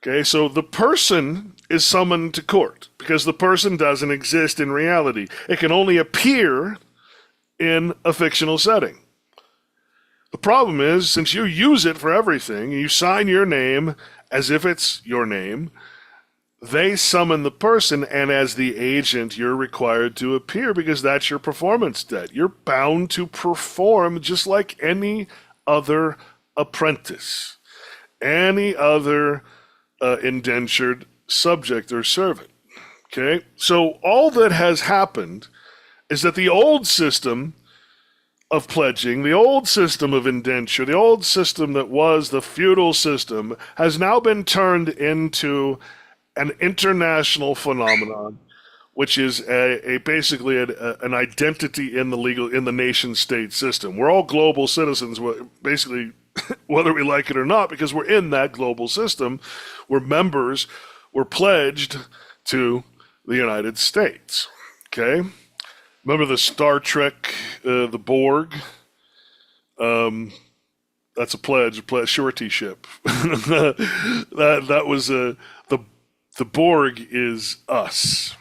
Okay, so the person is summoned to court because the person doesn't exist in reality. It can only appear in a fictional setting. The problem is, since you use it for everything, you sign your name as if it's your name, they summon the person, and as the agent, you're required to appear because that's your performance debt. You're bound to perform just like any other apprentice, any other indentured subject or servant. Okay? So all that has happened is that the old system of pledging, the old system of indenture, the old system that was the feudal system, has now been turned into an international phenomenon, which is basically an identity in the nation state system. We're all global citizens, basically, whether we like it or not, because we're in that global system. We're members. We're pledged to the United States. Okay. Remember the Star Trek, the Borg? That's a pledge, surety ship. that was the Borg is us,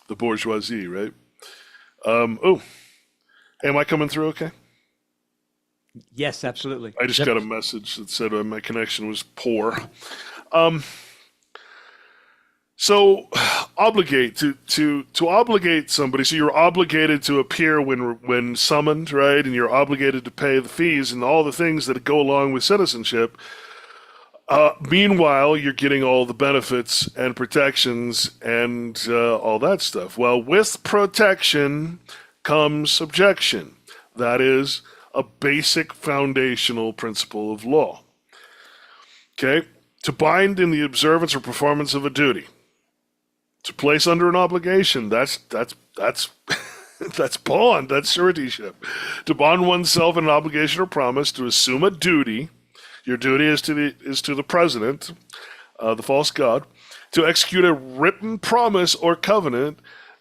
the bourgeoisie, right? Hey, am I coming through okay? Yes, absolutely. I just Yep. got a message that said my connection was poor. So obligate to obligate somebody. So you're obligated to appear when summoned, right? And you're obligated to pay the fees and all the things that go along with citizenship. Meanwhile, you're getting all the benefits and protections and all that stuff. Well, with protection comes subjection. That is a basic foundational principle of law. Okay? To bind in the observance or performance of a duty. To place under an obligation, that's that's bond, that's suretyship. To bond oneself in an obligation or promise, to assume a duty. Your duty is to the president, the false god, to execute a written promise or covenant,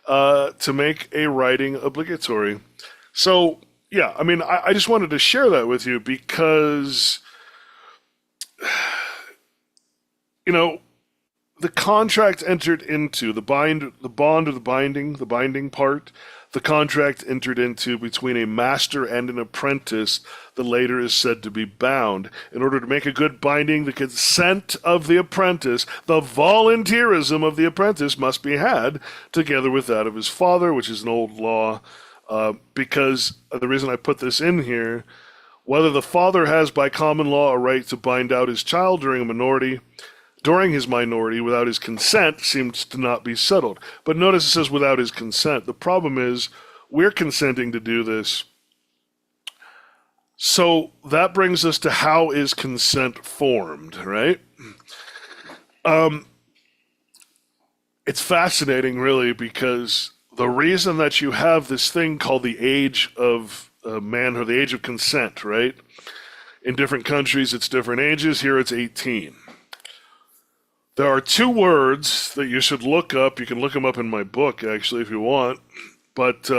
to make a writing obligatory. So, yeah, I mean, I just wanted to share that with you because, the contract entered into, the bond or the binding part, the contract entered into between a master and an apprentice, the later is said to be bound. In order to make a good binding, the consent of the apprentice, the volunteerism of the apprentice must be had, together with that of his father, which is an old law, because the reason I put this in here, whether the father has by common law a right to bind out his child during his minority without his consent seems to not be settled. But notice it says without his consent. The problem is we're consenting to do this. So that brings us to how is consent formed, right? It's fascinating, really, because the reason that you have this thing called the age of manhood, the age of consent, right? In different countries, it's different ages. Here it's 18. There are two words that you should look up. You can look them up in my book, actually, if you want. But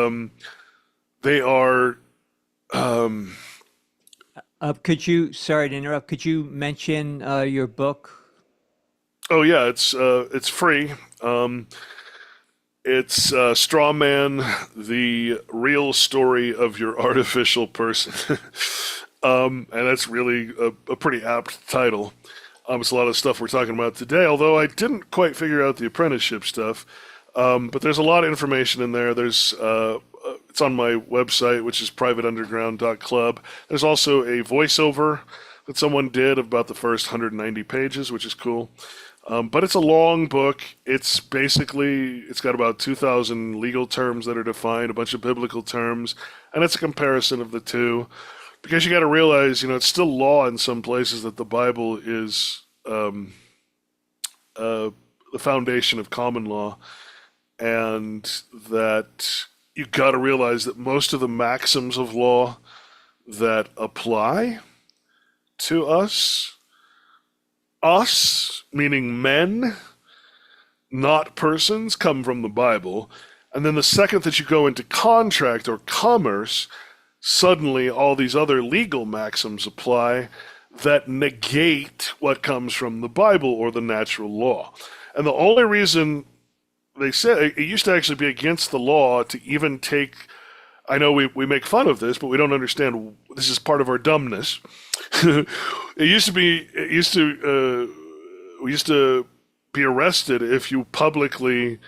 they are... sorry to interrupt, could you mention your book? Oh, yeah, it's free. It's Straw Man, the real story of your artificial person. And that's really a pretty apt title. It's a lot of stuff we're talking about today, although I didn't quite figure out the apprenticeship stuff. But there's a lot of information in there. It's on my website, which is privateunderground.club. There's also a voiceover that someone did about the first 190 pages, which is cool. But it's a long book. It's got about 2,000 legal terms that are defined, a bunch of biblical terms, and it's a comparison of the two. Because you got to realize, it's still law in some places that the Bible is the foundation of common law, and that you got to realize that most of the maxims of law that apply to us meaning men, not persons, come from the Bible. And then the second that you go into contract or commerce, suddenly all these other legal maxims apply that negate what comes from the Bible or the natural law. And the only reason they said it used to actually be against the law to even take, I know we make fun of this, but we don't understand this is part of our dumbness. We used to be arrested if you publicly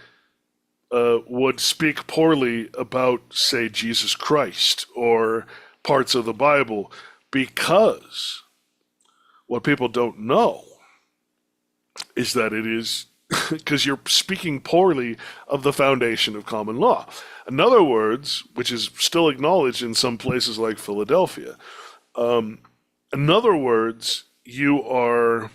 would speak poorly about, say, Jesus Christ or parts of the Bible, because what people don't know is that it is because you're speaking poorly of the foundation of common law. In other words, which is still acknowledged in some places like Philadelphia, in other words, you are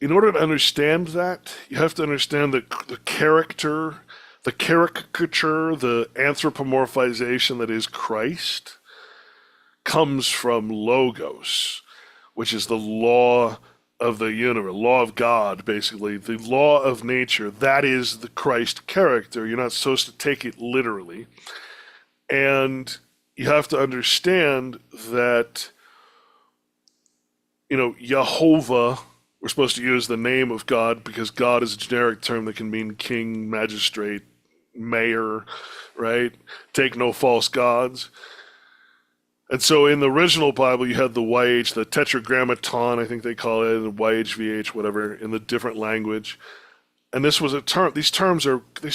in order to understand that, you have to understand the character, the caricature, the anthropomorphization that is Christ comes from logos, which is the law of the universe, law of God, basically, the law of nature. That is the Christ character. You're not supposed to take it literally. And you have to understand that, Jehovah, we're supposed to use the name of God because God is a generic term that can mean king, magistrate, mayor, right? Take no false gods. And so in the original Bible, you had the YH, the tetragrammaton, I think they call it, and YHVH, whatever, in the different language. And this was a term, these terms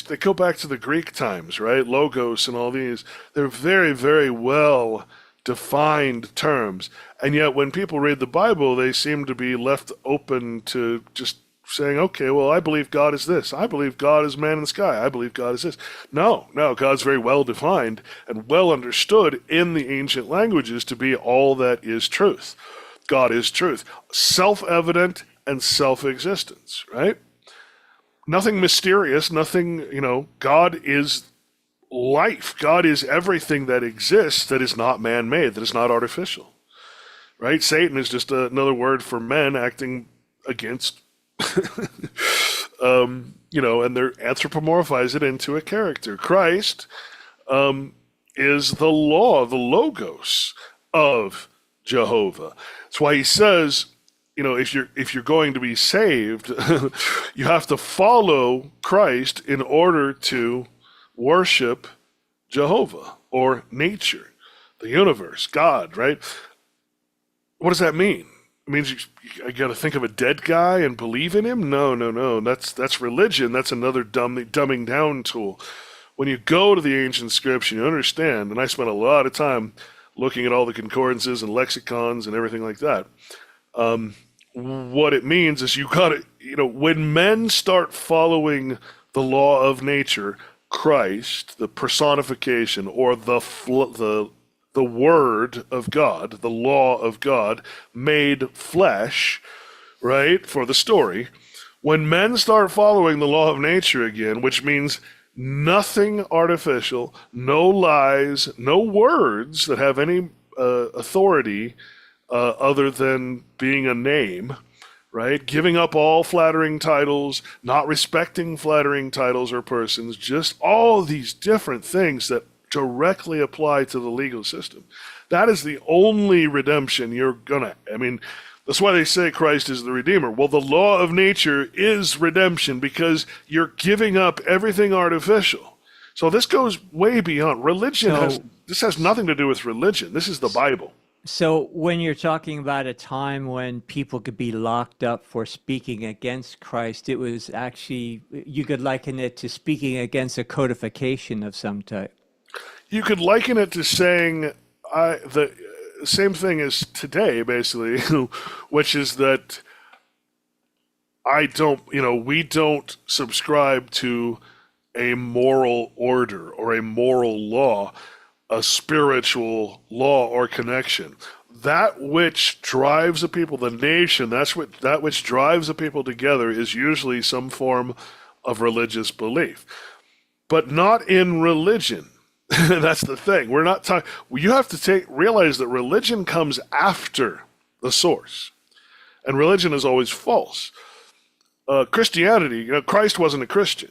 they go back to the Greek times, right? Logos and all these. They're very, very well defined terms. And yet when people read the Bible, they seem to be left open to just saying, okay, well, I believe God is this. I believe God is man in the sky. I believe God is this. No, God's very well defined and well understood in the ancient languages to be all that is truth. God is truth. Self-evident and self-existence, right? Nothing mysterious, nothing, God is life. God is everything that exists that is not man-made, that is not artificial, right? Satan is just another word for men acting against and they're anthropomorphize it into a character. Christ is the law, the logos. of Jehovah. That's why he says, if you're going to be saved, you have to follow Christ in order to worship Jehovah or nature, the universe, God, right? What does that mean? It means I got to think of a dead guy and believe in him? No. That's religion. That's another dumbing down tool. When you go to the ancient scripts, you understand, and I spent a lot of time looking at all the concordances and lexicons and everything like that. What it means is you got to, when men start following the law of nature, Christ, the personification, or the word of God, the law of God, made flesh, right, for the story. When men start following the law of nature again, which means nothing artificial, no lies, no words that have any authority other than being a name, right? Giving up all flattering titles, not respecting flattering titles or persons, just all these different things that directly apply to the legal system. That is the only redemption you're gonna, that's why they say Christ is the Redeemer. Well, the law of nature is redemption because you're giving up everything artificial. So this goes way beyond religion. This has nothing to do with religion. This is the Bible. So when you're talking about a time when people could be locked up for speaking against Christ, it was actually, you could liken it to speaking against a codification of some type. You could liken it to saying the same thing as today, basically, which is that we don't subscribe to a moral order or a moral law, a spiritual law or connection. That which drives a people, the nation, that which drives a people together is usually some form of religious belief, but not in religion. That's the thing. We're not talking. You have to realize that religion comes after the source, and religion is always false. Christianity, Christ wasn't a Christian,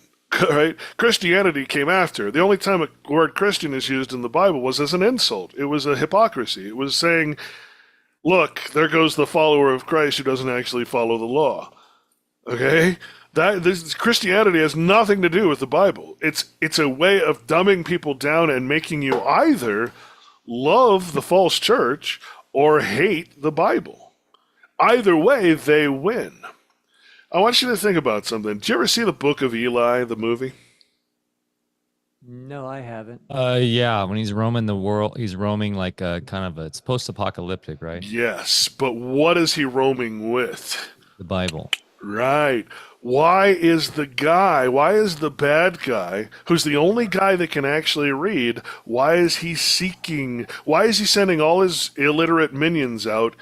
right? Christianity came after. The only time a word Christian is used in the Bible was as an insult. It was a hypocrisy. It was saying, look, there goes the follower of Christ who doesn't actually follow the law. Okay? Christianity has nothing to do with the Bible. It's a way of dumbing people down and making you either love the false church or hate the Bible. Either way, they win. I want you to think about something. Did you ever see the Book of Eli, the movie? No, I haven't. Yeah, when he's roaming the world, he's roaming like a kind of it's post-apocalyptic, right? Yes, but what is he roaming with? The Bible. Right. Why is the bad guy, who's the only guy that can actually read, why is he sending all his illiterate minions out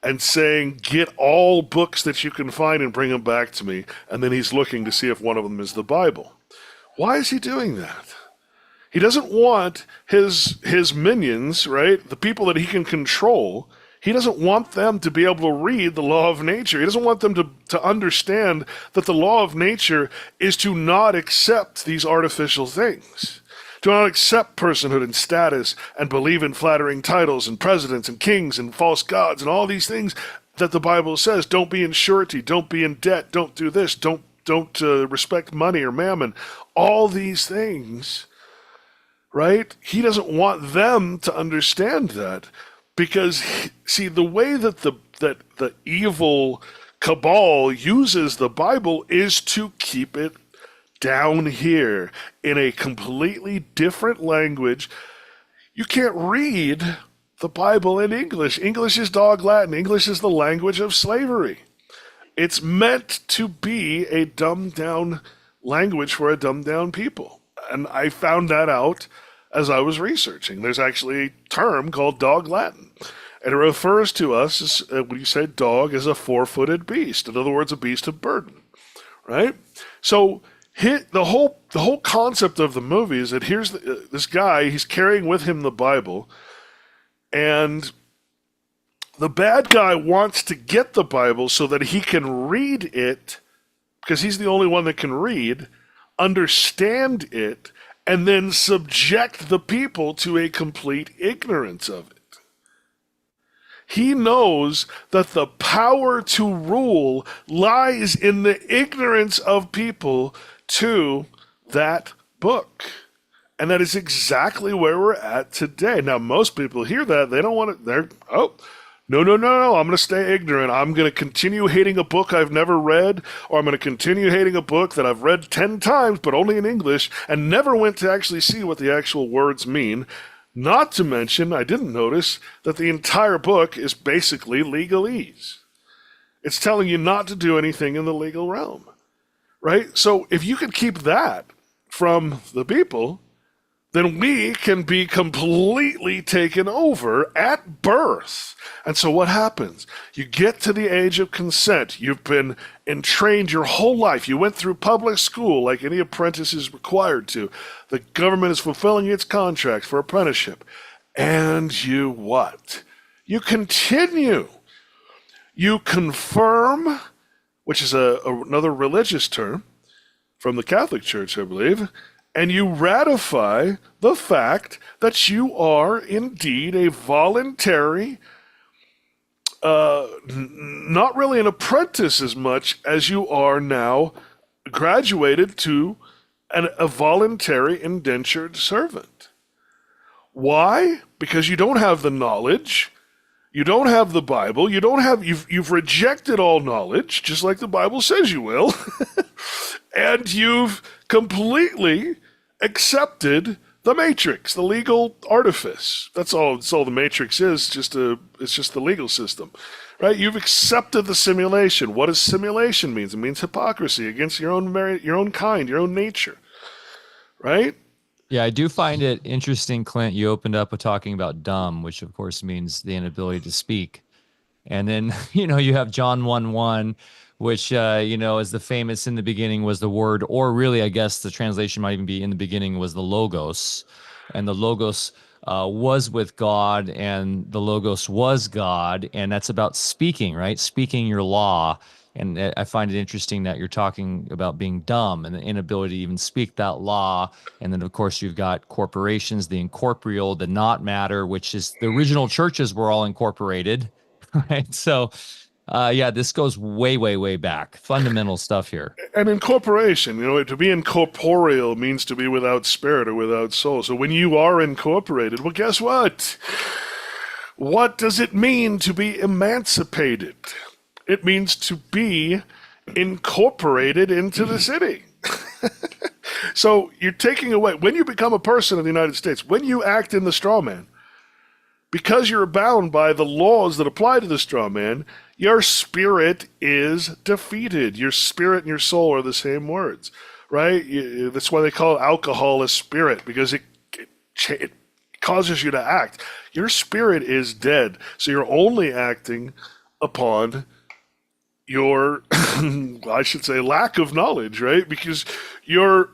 and saying, get all books that you can find and bring them back to me, and then he's looking to see if one of them is the Bible? Why is he doing that? He doesn't want his minions, right, the people that he can control, he doesn't want them to be able to read the law of nature. He doesn't want them to understand that the law of nature is to not accept these artificial things, to not accept personhood and status and believe in flattering titles and presidents and kings and false gods and all these things that the Bible says. Don't be in surety, don't be in debt, don't do this, don't respect money or mammon. All these things, right? He doesn't want them to understand that. Because, see, the way that the evil cabal uses the Bible is to keep it down here in a completely different language. You can't read the Bible in English. English is dog Latin. English is the language of slavery. It's meant to be a dumbed-down language for a dumbed-down people. And I found that out as I was researching. There's actually a term called dog Latin. And it refers to us, as, when you say dog, as a four-footed beast. In other words, a beast of burden, right? So the whole concept of the movie is that here's this guy, he's carrying with him the Bible, and the bad guy wants to get the Bible so that he can read it, because he's the only one that can read, understand it, and then subject the people to a complete ignorance of it. He knows that the power to rule lies in the ignorance of people to that book. And that is exactly where we're at today. Now, most people hear that. They don't want to, no, I'm going to stay ignorant. I'm going to continue hating a book I've never read, or I'm going to continue hating a book that I've read 10 times, but only in English, and never went to actually see what the actual words mean. Not to mention, I didn't notice that the entire book is basically legalese. It's telling you not to do anything in the legal realm, right? So if you could keep that from the people, then we can be completely taken over at birth. And so what happens? You get to the age of consent. You've been entrained your whole life. You went through public school like any apprentice is required to. The government is fulfilling its contracts for apprenticeship. And you what? You continue. You confirm, which is another religious term from the Catholic Church, I believe, and you ratify the fact that you are indeed a voluntary, not really an apprentice as much as you are now graduated to a voluntary indentured servant. Why? Because you don't have the knowledge, you don't have the Bible, you've rejected all knowledge, just like the Bible says you will, and you've completely accepted the matrix, the legal artifice. That's all the matrix is, it's just the legal system, right? You've accepted the simulation. What does simulation mean? It means hypocrisy against your own kind, your own nature, right? Yeah, I do find it interesting, Clint. You opened up with talking about dumb, which of course means the inability to speak. And then, you have John 1:1, which, is the famous in the beginning was the word, or really, I guess the translation might even be in the beginning was the logos. And the logos was with God, and the logos was God. And that's about speaking, right? Speaking your law. And I find it interesting that you're talking about being dumb and the inability to even speak that law. And then, of course, you've got corporations, the incorporeal, the not matter, which is the original churches were all incorporated, right? So, this goes way, way, way back. Fundamental stuff here. And incorporation, to be incorporeal means to be without spirit or without soul. So when you are incorporated, well, guess what? What does it mean to be emancipated? It means to be incorporated into the city. So you're taking away, when you become a person in the United States, when you act in the straw man, because you're bound by the laws that apply to the straw man, your spirit is defeated. Your spirit and your soul are the same words, right? That's why they call alcohol a spirit, because it causes you to act. Your spirit is dead, so you're only acting upon your, I should say, lack of knowledge, right? Because you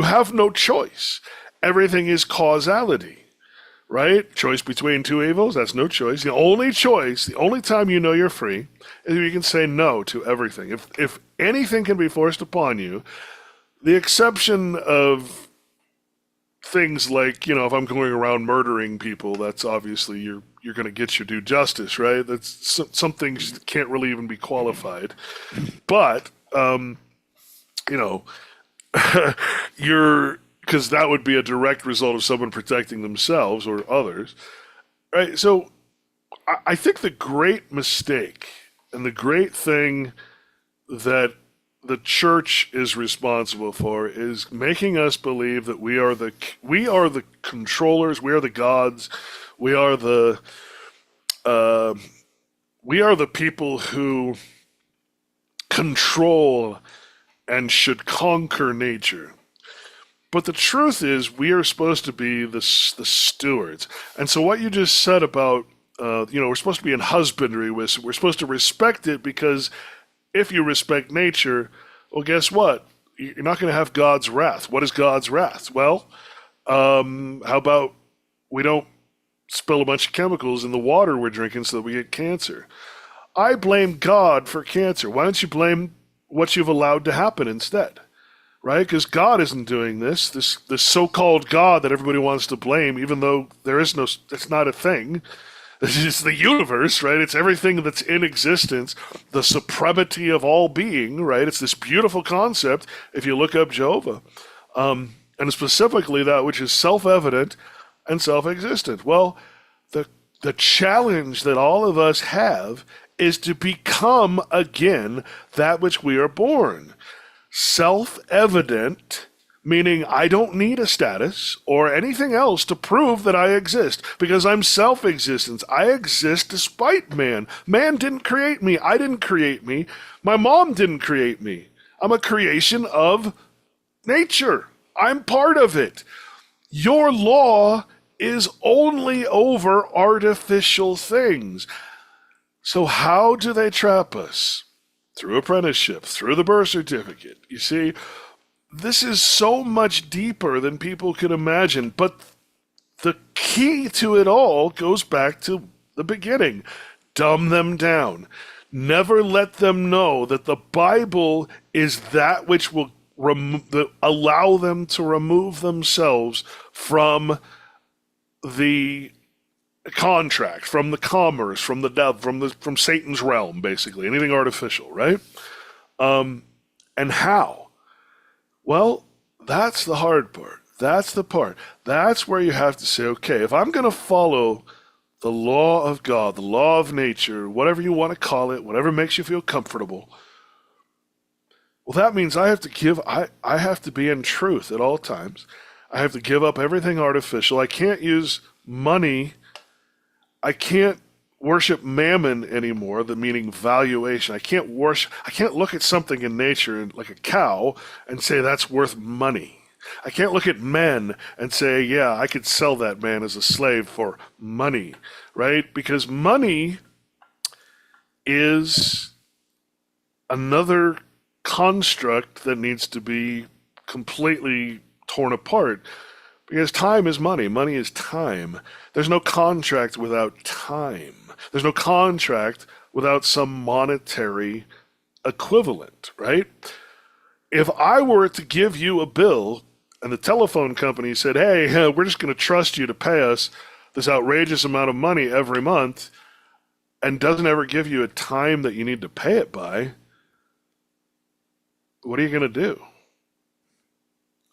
have no choice. Everything is causality, right? Choice between two evils, that's no choice. The only choice, the only time you know you're free, is you can say no to everything. If anything can be forced upon you, the exception of things like, if I'm going around murdering people, that's obviously you're going to get your due justice, right? That's some things can't really even be qualified. But, because that would be a direct result of someone protecting themselves or others, right? So I think the great mistake and the great thing that the church is responsible for is making us believe that we are the controllers, we are the gods, we are the people who control and should conquer nature. But the truth is, we are supposed to be the stewards. And so what you just said about, we're supposed to be in husbandry, we're supposed to respect it, because if you respect nature, well, guess what? You're not going to have God's wrath. What is God's wrath? Well, how about we don't spill a bunch of chemicals in the water we're drinking so that we get cancer? I blame God for cancer. Why don't you blame what you've allowed to happen instead? Right? Because God isn't doing this so-called God that everybody wants to blame, even though it's not a thing. This is the universe, right? It's everything that's in existence, the supremacy of all being, right? It's this beautiful concept if you look up Jehovah. And specifically that which is self-evident and self-existent. Well, the challenge that all of us have is to become again that which we are born. Self-evident, meaning I don't need a status or anything else to prove that I exist, because I'm self-existence. I exist despite man. Man didn't create me. I didn't create me. My mom didn't create me. I'm a creation of nature. I'm part of it. Your law is only over artificial things. So how do they trap us? Through apprenticeship, through the birth certificate. You see, this is so much deeper than people could imagine, but the key to it all goes back to the beginning. Dumb them down. Never let them know that the Bible is that which will allow them to remove themselves from the contract, from the commerce, from the devil, from Satan's realm, basically anything artificial, right? And how? Well, that's the hard part. That's the part. That's where you have to say, okay, if I'm going to follow the law of God, the law of nature, whatever you want to call it, whatever makes you feel comfortable, well, that means I have to be in truth at all times. I have to give up everything artificial. I can't use money. I can't worship mammon anymore, the meaning valuation. I can't look at something in nature like a cow and say that's worth money. I can't look at men and say, yeah, I could sell that man as a slave for money, right? Because money is another construct that needs to be completely torn apart, because time is money. Money is time. There's no contract without time. There's no contract without some monetary equivalent, right? If I were to give you a bill and the telephone company said, hey, we're just going to trust you to pay us this outrageous amount of money every month, and doesn't ever give you a time that you need to pay it by, what are you going to do?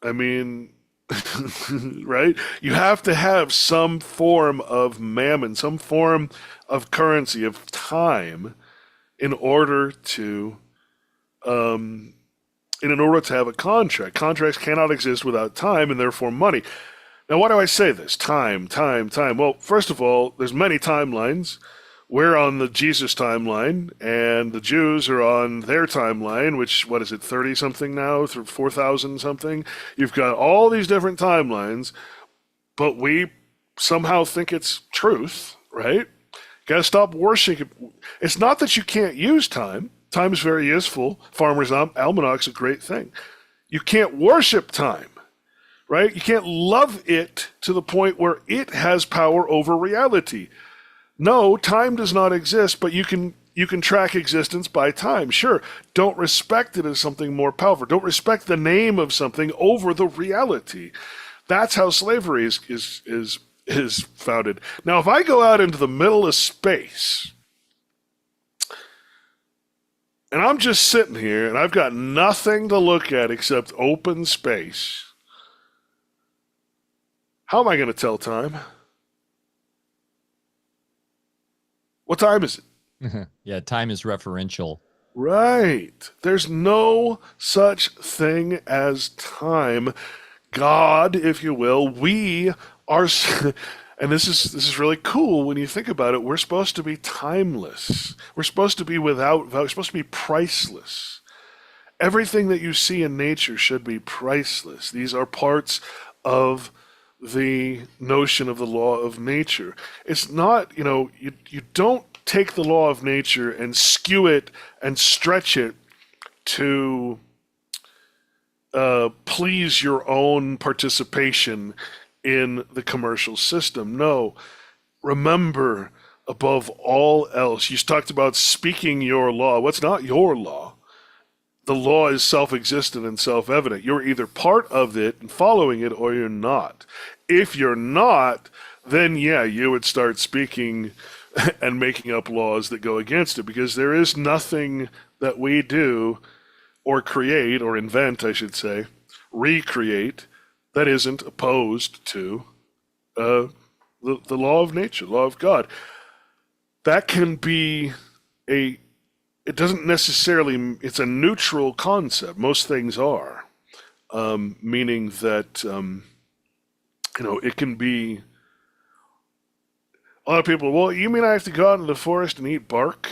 I mean, right? You have to have some form of mammon, some form of currency, of time, in order to have a contract. Contracts cannot exist without time, and therefore money. Now, why do I say this? Time. Well, first of all, there's many timelines. We're on the Jesus timeline, and the Jews are on their timeline, which, 30-something now, through 4,000-something? You've got all these different timelines, but we somehow think it's truth, right? Got to stop worshiping. It's not that you can't use time. Time is very useful. Farmer's Almanac's a great thing. You can't worship time, right? You can't love it to the point where it has power over reality. No, time does not exist, but you can track existence by time. Sure, don't respect it as something more powerful. Don't respect the name of something over the reality. That's how slavery is founded. Now, if I go out into the middle of space, and I'm just sitting here, and I've got nothing to look at except open space, how am I going to tell time? What time is it? Yeah, time is referential. Right. There's no such thing as time. God, if you will, we are, and this is really cool when you think about it. We're supposed to be timeless. We're supposed to be without value. We're supposed to be priceless. Everything that you see in nature should be priceless. These are parts of the notion of the law of nature. It's not, you don't take the law of nature and skew it and stretch it to please your own participation in the commercial system. No. Remember, above all else, you talked about speaking your law. What's not your law? The law is self-existent and self-evident. You're either part of it and following it, or you're not. If you're not, then yeah, you would start speaking and making up laws that go against it, because there is nothing that we do or create or invent, I should say, recreate, that isn't opposed to the law of nature, law of God. That can be it doesn't necessarily, it's a neutral concept. Most things are, meaning that, it can be, a lot of people, well, you mean I have to go out into the forest and eat bark?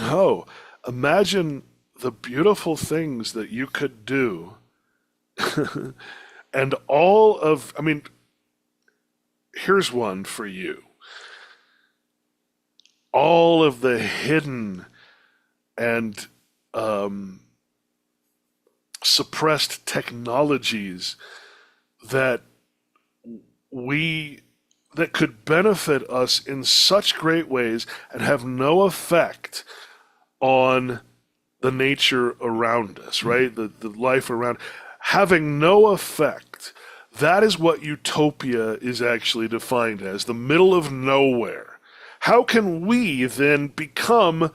No. Imagine the beautiful things that you could do. And here's one for you. All of the hidden and suppressed technologies that could benefit us in such great ways and have no effect on the nature around us, right? The life around, having no effect. That is what utopia is actually defined as, the middle of nowhere. How can we then become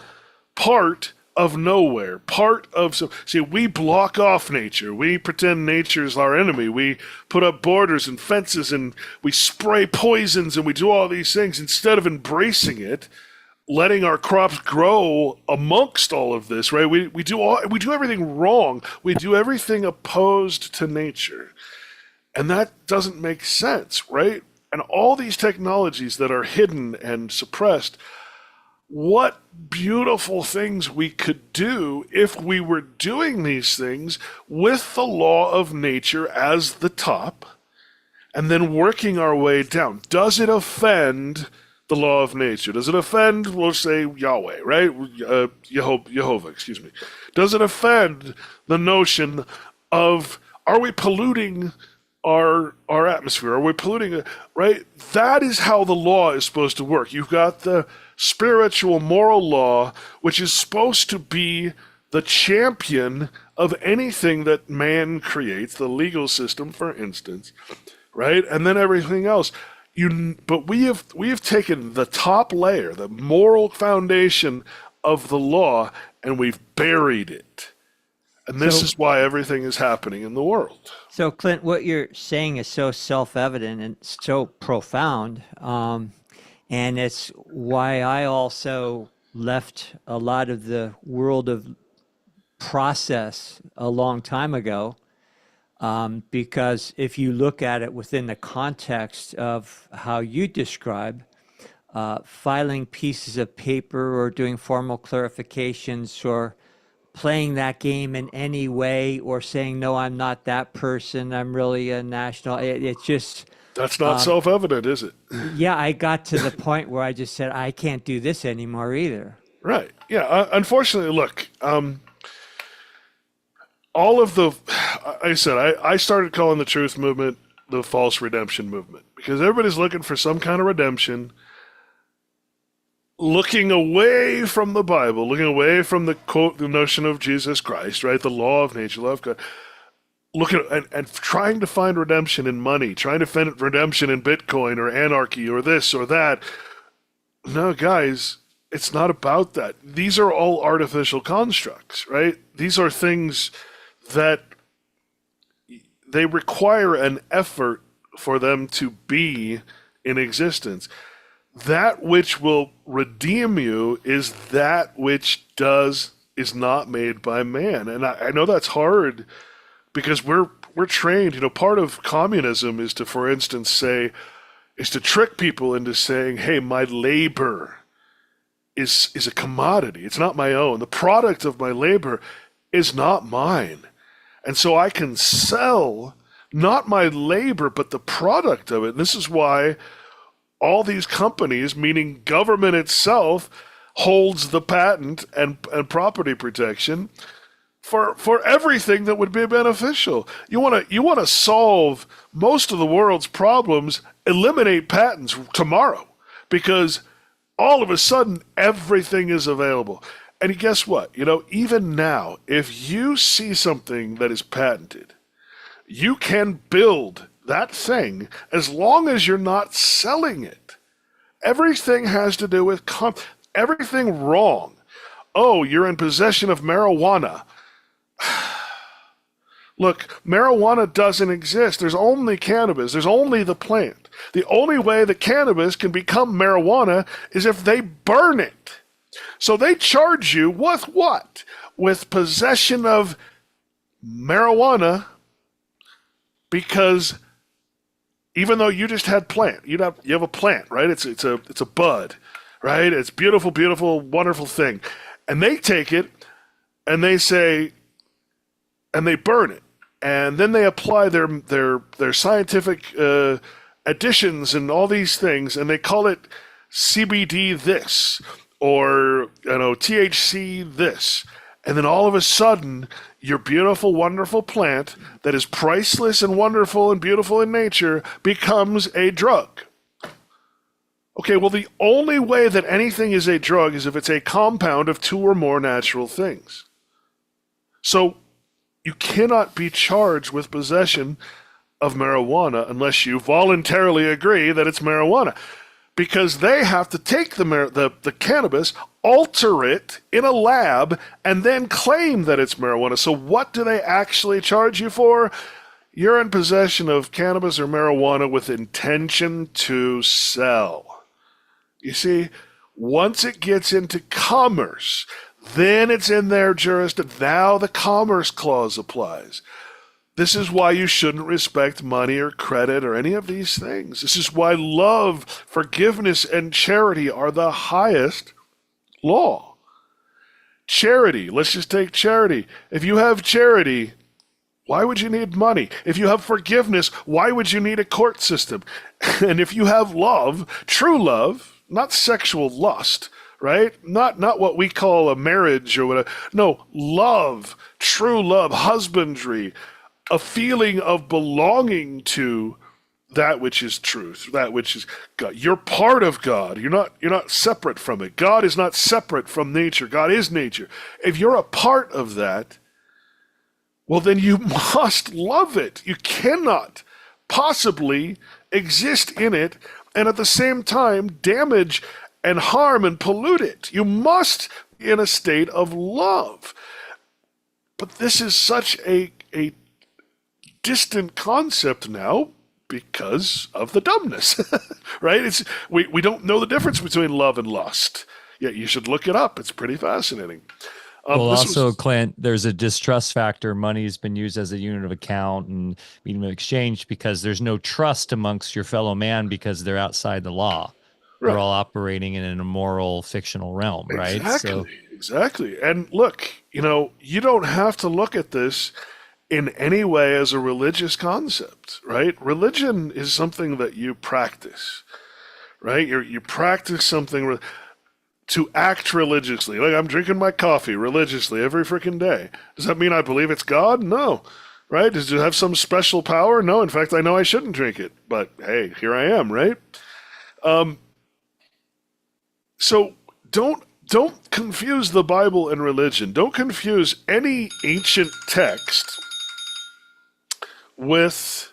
part of nowhere, see, we block off nature. We pretend nature is our enemy. We put up borders and fences and we spray poisons and we do all these things instead of embracing it, letting our crops grow amongst all of this, right? We do everything wrong. We do everything opposed to nature. And that doesn't make sense, right? And all these technologies that are hidden and suppressed, what beautiful things we could do if we were doing these things with the law of nature as the top and then working our way down. Does it offend the law of nature? Does it offend, we'll say, Yahweh, right? Jehovah, excuse me. Does it offend the notion of, are we polluting our atmosphere? Are we polluting, right? That is how the law is supposed to work. You've got the spiritual moral law, which is supposed to be the champion of anything that man creates, the legal system, for instance, right? And then everything else. But we have taken the top layer, the moral foundation of the law, and we've buried it. And this is why everything is happening in the world. So, Clint, what you're saying is so self-evident and so profound. And it's why I also left a lot of the world of process a long time ago. Because if you look at it within the context of how you describe filing pieces of paper or doing formal clarifications or playing that game in any way or saying, no, I'm not that person, I'm really a national, it's just... That's not self-evident, is it? Yeah, I got to the point where I just said, I can't do this anymore either. Right. Yeah. Unfortunately, look, all of the, I said, I started calling the truth movement the false redemption movement because everybody's looking for some kind of redemption, looking away from the Bible, looking away from the quote, the notion of Jesus Christ, right? The law of nature, law of God. Looking and trying to find redemption in money, trying to find redemption in Bitcoin or anarchy or this or that. No, guys, it's not about that. These are all artificial constructs, right? These are things that they require an effort for them to be in existence. That which will redeem you is that which is not made by man. And I know that's hard because we're trained, part of communism is to, for instance, is to trick people into saying, hey, my labor is a commodity. It's not my own. The product of my labor is not mine. And so I can sell not my labor, but the product of it. And this is why all these companies, meaning government itself, holds the patent and property protection for everything that would be beneficial. You want to solve most of the world's problems, eliminate patents tomorrow, because all of a sudden everything is available. And guess what? Even now, if you see something that is patented, you can build that thing as long as you're not selling it. Everything has to do with everything wrong. Oh, you're in possession of marijuana. Look, marijuana doesn't exist. There's only cannabis. There's only the plant. The only way that cannabis can become marijuana is if they burn it. So they charge you with what? With possession of marijuana, because even though you just had plant, you have a plant, right? It's a bud, right? It's beautiful, beautiful, wonderful thing. And they take it and they say, and they burn it. And then they apply their scientific additions and all these things, and they call it CBD this, or THC this. And then all of a sudden, your beautiful, wonderful plant that is priceless and wonderful and beautiful in nature becomes a drug. Okay, well, the only way that anything is a drug is if it's a compound of two or more natural things. So you cannot be charged with possession of marijuana unless you voluntarily agree that it's marijuana, because they have to take the cannabis, alter it in a lab, and then claim that it's marijuana. So what do they actually charge you for? You're in possession of cannabis or marijuana with intention to sell. You see, once it gets into commerce, then it's in their jurisdiction. Now the Commerce Clause applies. This is why you shouldn't respect money or credit or any of these things. This is why love, forgiveness, and charity are the highest law. Charity, let's just take charity. If you have charity, why would you need money? If you have forgiveness, why would you need a court system? And if you have love, true love, not sexual lust, right? Not what we call a marriage or whatever. No, love, true love, husbandry, a feeling of belonging to that which is truth, that which is God. You're part of God. You're not separate from it. God is not separate from nature. God is nature. If you're a part of that, well, then you must love it. You cannot possibly exist in it and at the same time damage and harm and pollute it. You must be in a state of love. But this is such a distant concept now because of the dumbness, right? We don't know the difference between love and lust. Yeah, you should look it up. It's pretty fascinating. Well, also, Clint, there's a distrust factor. Money has been used as a unit of account and medium of exchange because there's no trust amongst your fellow man because they're outside the law. Right. They're all operating in an immoral, fictional realm, right? Exactly. And look, you don't have to look at this in any way as a religious concept, right? Religion is something that you practice, right? You practice something to act religiously. Like I'm drinking my coffee religiously every freaking day. Does that mean I believe it's God? No. Right? Does it have some special power? No. In fact, I know I shouldn't drink it. But hey, here I am, right? So don't confuse the Bible and religion. Don't confuse any ancient text with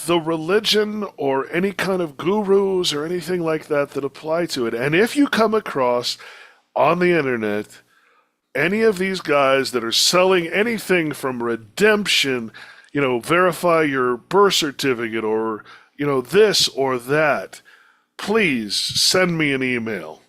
the religion or any kind of gurus or anything like that apply to it. And if you come across on the internet any of these guys that are selling anything from redemption, verify your birth certificate or, this or that, please send me an email.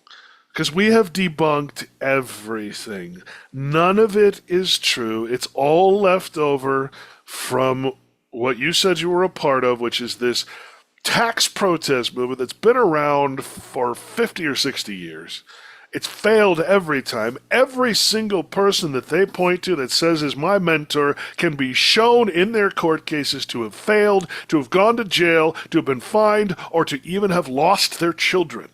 Because we have debunked everything. None of it is true. It's all left over from what you said you were a part of, which is this tax protest movement that's been around for 50 or 60 years. It's failed every time. Every single person that they point to that says is my mentor can be shown in their court cases to have failed, to have gone to jail, to have been fined, or to even have lost their children,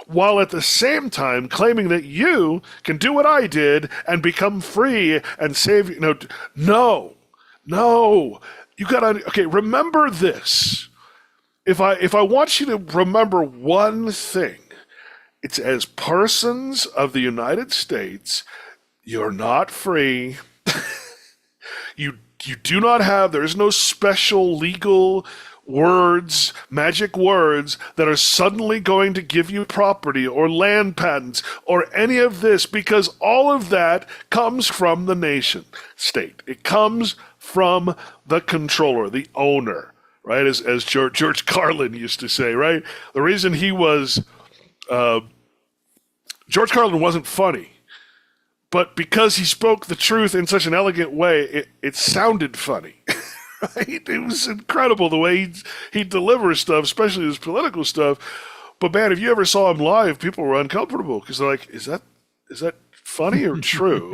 while at the same time claiming that you can do what I did and become free and save. No. You gotta, okay, remember this. If I want you to remember one thing, it's as persons of the United States, you're not free. You do not have, there is no special legal words, magic words that are suddenly going to give you property or land patents or any of this, because all of that comes from the nation state. It comes from the controller, the owner, right? As George Carlin used to say, right? The reason he was, George Carlin wasn't funny, but because he spoke the truth in such an elegant way, it sounded funny. Right? It was incredible the way he delivers stuff, especially his political stuff. But man, if you ever saw him live, people were uncomfortable because they're like, is that funny or true?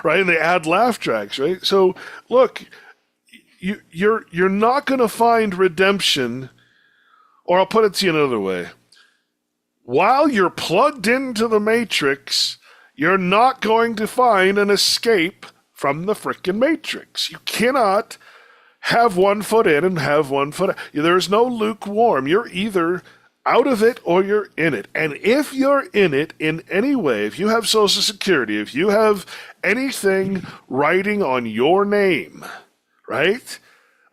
Right? And they add laugh tracks, right? So look, you're not going to find redemption, or I'll put it to you another way. While you're plugged into the matrix, you're not going to find an escape from the frickin' matrix. You cannot have one foot in and have one foot out. There's no lukewarm. You're either out of it or you're in it. And if you're in it in any way, if you have Social Security, if you have anything writing on your name, right,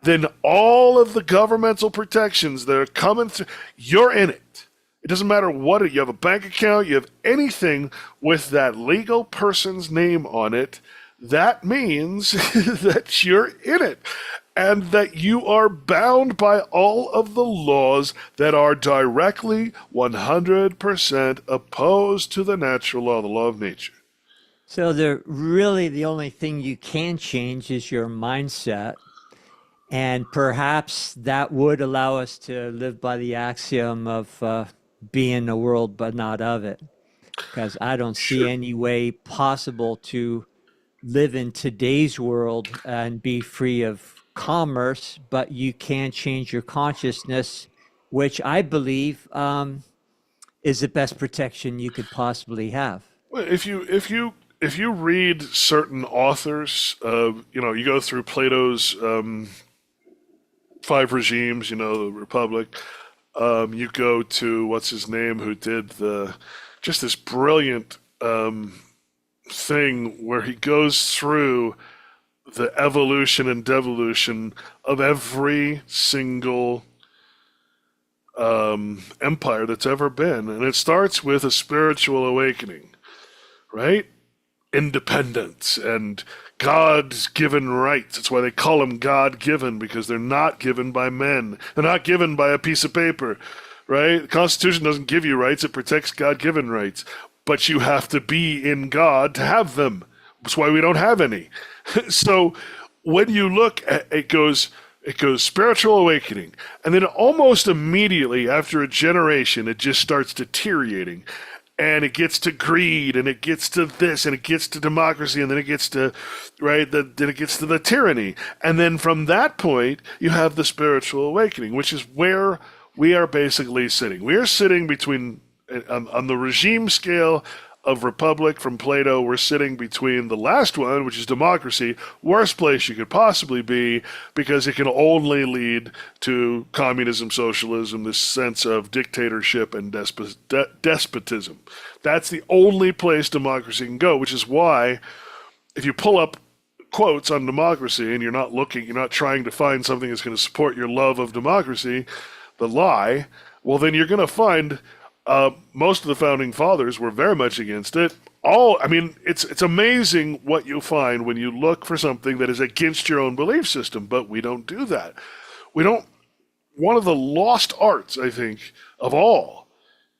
then all of the governmental protections that are coming through, you're in it. It doesn't matter what you have a bank account, you have anything with that legal person's name on it, that means that you're in it and that you are bound by all of the laws that are directly 100% opposed to the natural law, the law of nature. So the only thing you can change is your mindset. And perhaps that would allow us to live by the axiom of be in the world but not of it. Because I don't see any way possible to live in today's world and be free of commerce, but you can change your consciousness, which I believe is the best protection you could possibly have. Well, if you read certain authors, you go through Plato's Five Regimes, the Republic. You go to what's his name, who did just this brilliant thing where he goes through the evolution and devolution of every single empire that's ever been. And it starts with a spiritual awakening, right? Independence and God's given rights. That's why they call them God-given, because they're not given by men. They're not given by a piece of paper, right? The Constitution doesn't give you rights. It protects God-given rights. But you have to be in God to have them. That's why we don't have any. So when you look at it goes spiritual awakening, and then almost immediately after a generation, it just starts deteriorating. And it gets to greed, and it gets to this, and it gets to democracy, and then it gets to, right, then it gets to the tyranny. And then from that point, you have the spiritual awakening, which is where we are basically sitting. We are sitting between, on the regime scale of Republic from Plato, we're sitting between the last one, which is democracy, worst place you could possibly be, because it can only lead to communism, socialism, this sense of dictatorship and despotism. That's the only place democracy can go, which is why if you pull up quotes on democracy and you're not trying to find something that's going to support your love of democracy, the lie, well, then you're going to find most of the founding fathers were very much against it. It's amazing what you find when you look for something that is against your own belief system, but we don't do that. One of the lost arts, I think, of all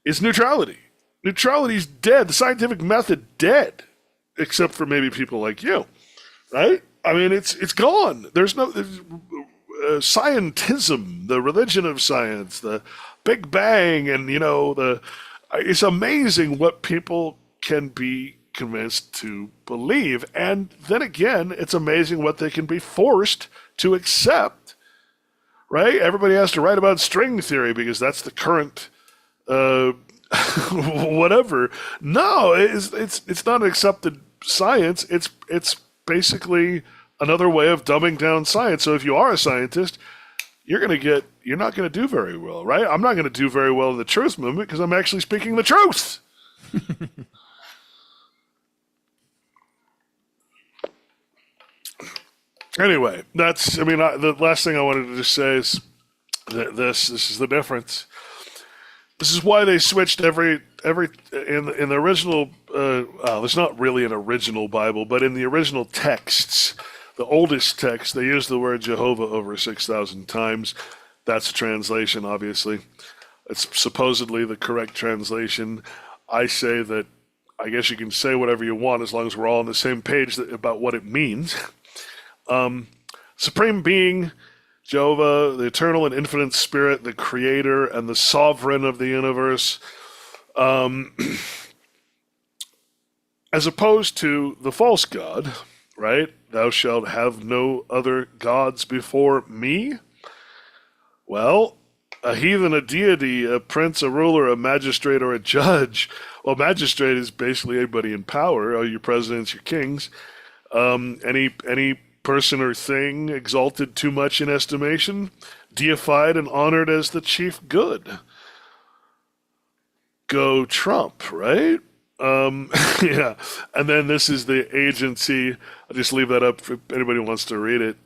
is neutrality. Neutrality's dead. The scientific method, dead, except for maybe people like you, right? I mean, it's gone. There's no scientism, the religion of science, the Big Bang, and it's amazing what people can be convinced to believe, and then again, it's amazing what they can be forced to accept. Right? Everybody has to write about string theory because that's the current whatever. No, it's not an accepted science. It's basically another way of dumbing down science. So if you are a scientist, you're not going to do very well, right? I'm not going to do very well in the truth movement because I'm actually speaking the truth. Anyway, the last thing I wanted to just say is This is the difference. This is why they switched every in the original. There's not really an original Bible, but in the original texts, the oldest text, they use the word Jehovah over 6,000 times. That's a translation, obviously. It's supposedly the correct translation. I say that I guess you can say whatever you want as long as we're all on the same page about what it means. Supreme Being, Jehovah, the eternal and infinite spirit, the creator and the sovereign of the universe, as opposed to the false god, right? Thou shalt have no other gods before me. Well, a heathen, a deity, a prince, a ruler, a magistrate, or a judge. Well, magistrate is basically anybody in power, your presidents, your kings. Any person or thing exalted too much in estimation, deified and honored as the chief good. Go Trump, right? Yeah. And then this is the agency. I'll just leave that up if anybody wants to read it.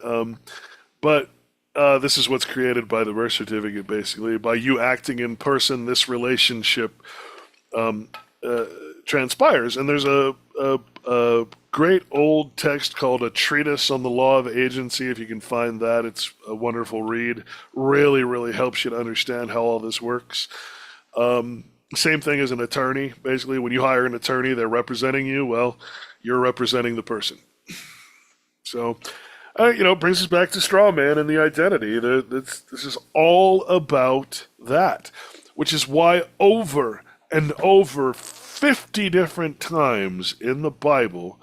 But this is what's created by the birth certificate, basically. By you acting in person, this relationship transpires. And there's a great old text called A Treatise on the Law of Agency. If you can find that, it's a wonderful read. Really, really helps you to understand how all this works. Same thing as an attorney. Basically, when you hire an attorney, they're representing you. Well, you're representing the person. So, brings us back to straw man and the identity. This is all about that, which is why over and over 50 different times in the Bible,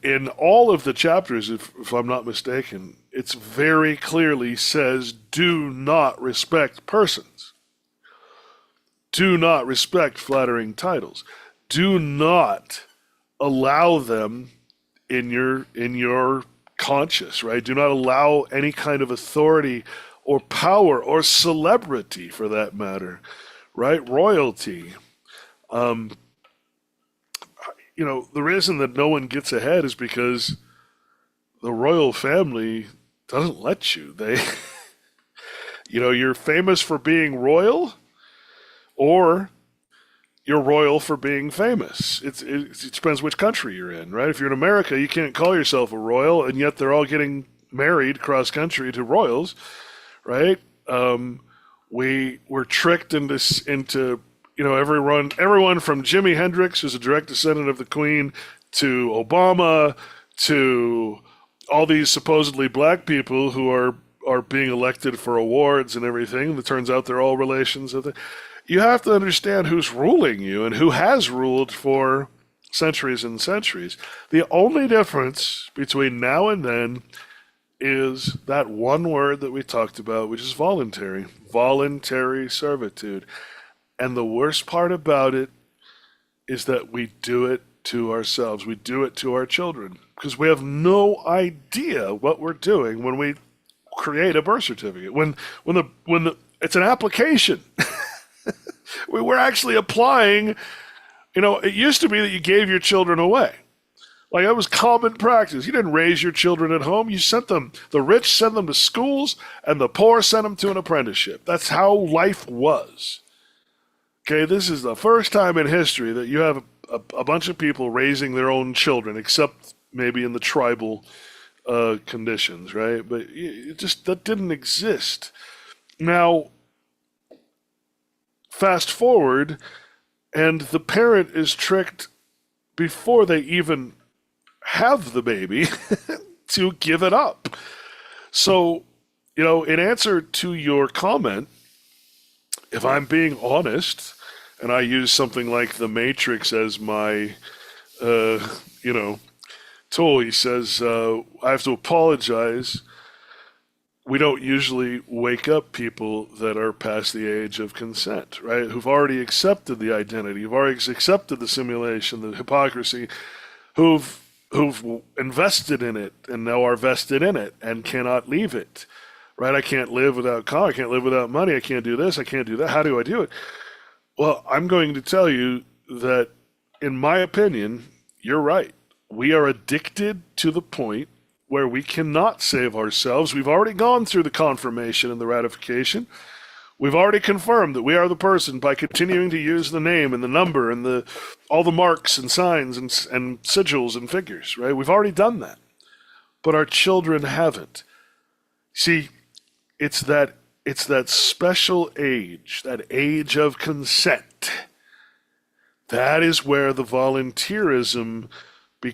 in all of the chapters, if I'm not mistaken, it's very clearly says, do not respect persons. Do not respect flattering titles. Do not allow them in your conscience, right? Do not allow any kind of authority or power or celebrity, for that matter, right? Royalty. The reason that no one gets ahead is because the royal family doesn't let you. You're famous for being royal, or you're royal for being famous. It depends which country you're in, right? If you're in America, you can't call yourself a royal, and yet they're all getting married cross-country to royals, right? We were tricked into everyone from Jimi Hendrix, who's a direct descendant of the Queen, to Obama, to all these supposedly black people who are being elected for awards and everything. It turns out they're all relations of the. You have to understand who's ruling you and who has ruled for centuries and centuries. The only difference between now and then is that one word that we talked about, which is voluntary servitude. And the worst part about it is that we do it to ourselves. We do it to our children because we have no idea what we're doing when we create a birth certificate. When it's an application. We're actually applying, it used to be that you gave your children away. Like, that was common practice. You didn't raise your children at home. You sent them, the rich sent them to schools, and the poor sent them to an apprenticeship. That's how life was. Okay, this is the first time in history that you have a bunch of people raising their own children, except maybe in the tribal conditions, right? But that didn't exist. Now, fast forward, and the parent is tricked before they even have the baby to give it up. So, in answer to your comment, if I'm being honest, and I use something like the Matrix as my, tool, he says, I have to apologize. We don't usually wake up people that are past the age of consent, right? Who've already accepted the identity, who've already accepted the simulation, the hypocrisy, who've invested in it and now are vested in it and cannot leave it, right? I can't live without car, I can't live without money, I can't do this, I can't do that. How do I do it? Well, I'm going to tell you that, in my opinion, you're right. We are addicted to the point where we cannot save ourselves. We've already gone through the confirmation and the ratification. We've already confirmed that we are the person by continuing to use the name and the number and all the marks and signs and sigils and figures, right? We've already done that. But our children haven't. See, it's that special age, that age of consent. That is where the volunteerism, the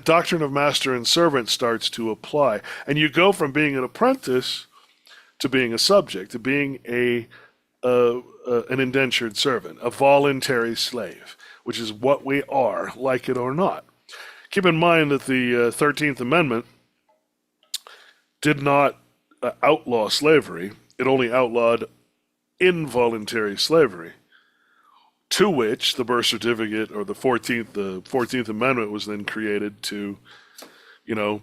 doctrine of master and servant starts to apply. And you go from being an apprentice to being a subject, to being an indentured servant, a voluntary slave, which is what we are, like it or not. Keep in mind that the 13th Amendment did not outlaw slavery. It only outlawed involuntary slavery, to which the birth certificate or the 14th Amendment was then created to,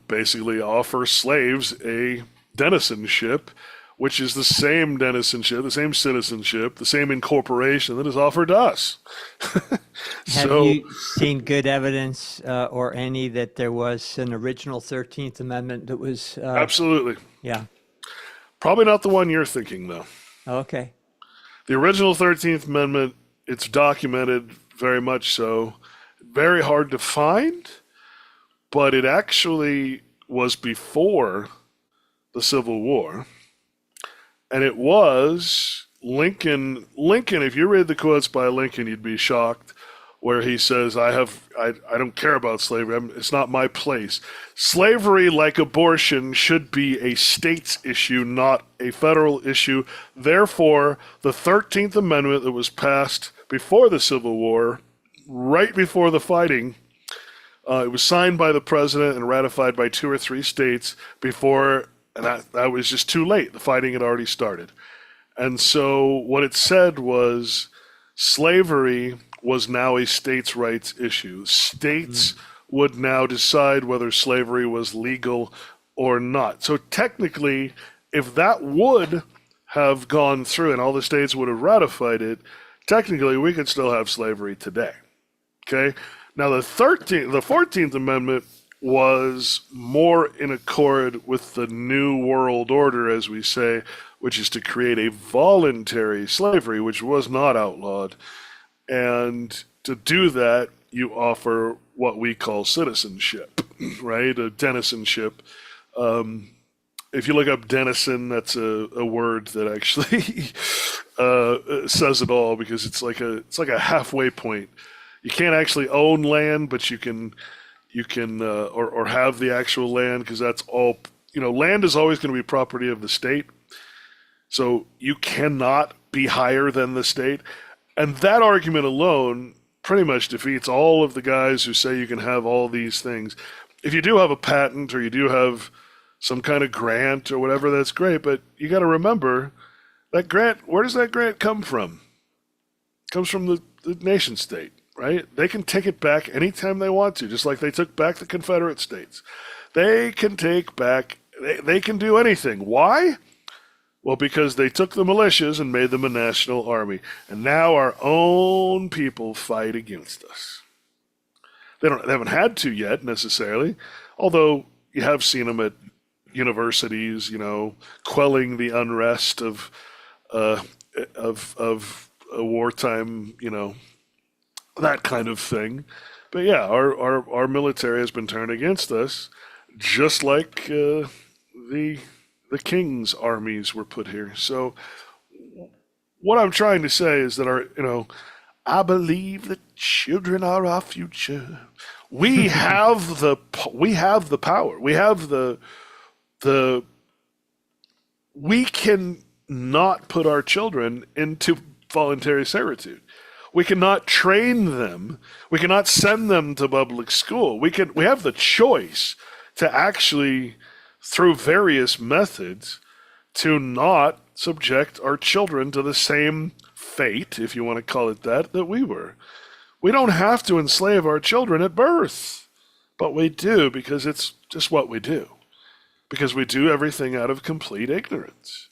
basically offer slaves a denizenship, which is the same denizenship, the same citizenship, the same incorporation that is offered to us. Have you seen good evidence or any that there was an original 13th Amendment that was... Absolutely. Yeah. Probably not the one you're thinking, though. Okay. The original 13th Amendment, it's documented very much so. Very hard to find, but it actually was before the Civil War. And it was Lincoln, if you read the quotes by Lincoln, you'd be shocked, where he says, I don't care about slavery. It's not my place. Slavery, like abortion, should be a state's issue, not a federal issue. Therefore, the 13th Amendment that was passed before the Civil War, right before the fighting, it was signed by the president and ratified by 2 or 3 states before, and that was just too late. The fighting had already started. And so what it said was slavery was now a states' rights issue. States would now decide whether slavery was legal or not. So technically, if that would have gone through and all the states would have ratified it, technically we could still have slavery today. Okay? Now the 14th Amendment was more in accord with the New World Order, as we say, which is to create a voluntary slavery, which was not outlawed. And to do that, you offer what we call citizenship, right? A denizenship. If you look up denizen, that's a word that actually says it all, because it's like a halfway point. You can't actually own land, but you can or have the actual land, because that's all, land is always going to be property of the state. So you cannot be higher than the state. And that argument alone pretty much defeats all of the guys who say you can have all these things. If you do have a patent or you do have some kind of grant or whatever, that's great. But you got to remember that grant, where does that grant come from? It comes from the nation state, right? They can take it back anytime they want to, just like they took back the Confederate States. They can take back, they can do anything. Why? Well, because they took the militias and made them a national army. And now our own people fight against us. They haven't had to yet, necessarily, although you have seen them at universities, quelling the unrest of a wartime, that kind of thing. But yeah, our military has been turned against us, just like the king's armies were put here. So what I'm trying to say is that I believe that children are our future. We have the power. We can not put our children into voluntary servitude. We cannot train them. We cannot send them to public school. We have the choice to actually, through various methods, to not subject our children to the same fate, if you want to call it that we were. We don't have to enslave our children at birth, but we do, because it's just what we do. Because we do everything out of complete ignorance.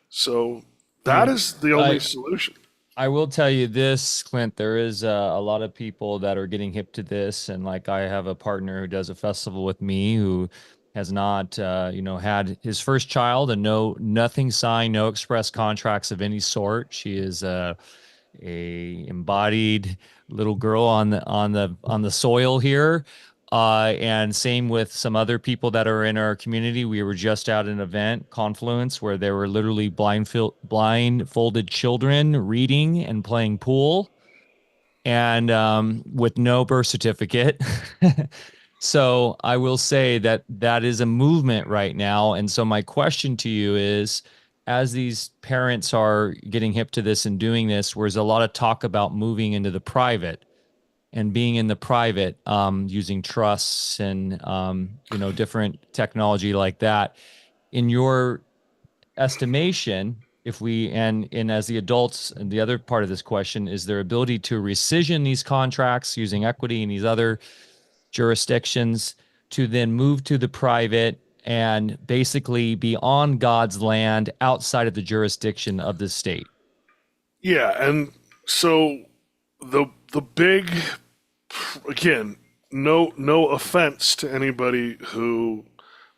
So that is the only solution. I will tell you this, Clint, there is a lot of people that are getting hip to this. And like I have a partner who does a festival with me who has not, had his first child and nothing signed, no express contracts of any sort. She is a embodied little girl on the soil here. And same with some other people that are in our community. We were just at an event, Confluence, where there were literally blindfolded children reading and playing pool, and with no birth certificate. So I will say that that is a movement right now. And so my question to you is, as these parents are getting hip to this and doing this, where's a lot of talk about moving into the private and being in the private, using trusts and different technology like that. In your estimation, if we and as the adults, and the other part of this question is their ability to rescission these contracts using equity in these other jurisdictions to then move to the private and basically be on God's land outside of the jurisdiction of the state. Yeah, and so the big, again, no offense to anybody who,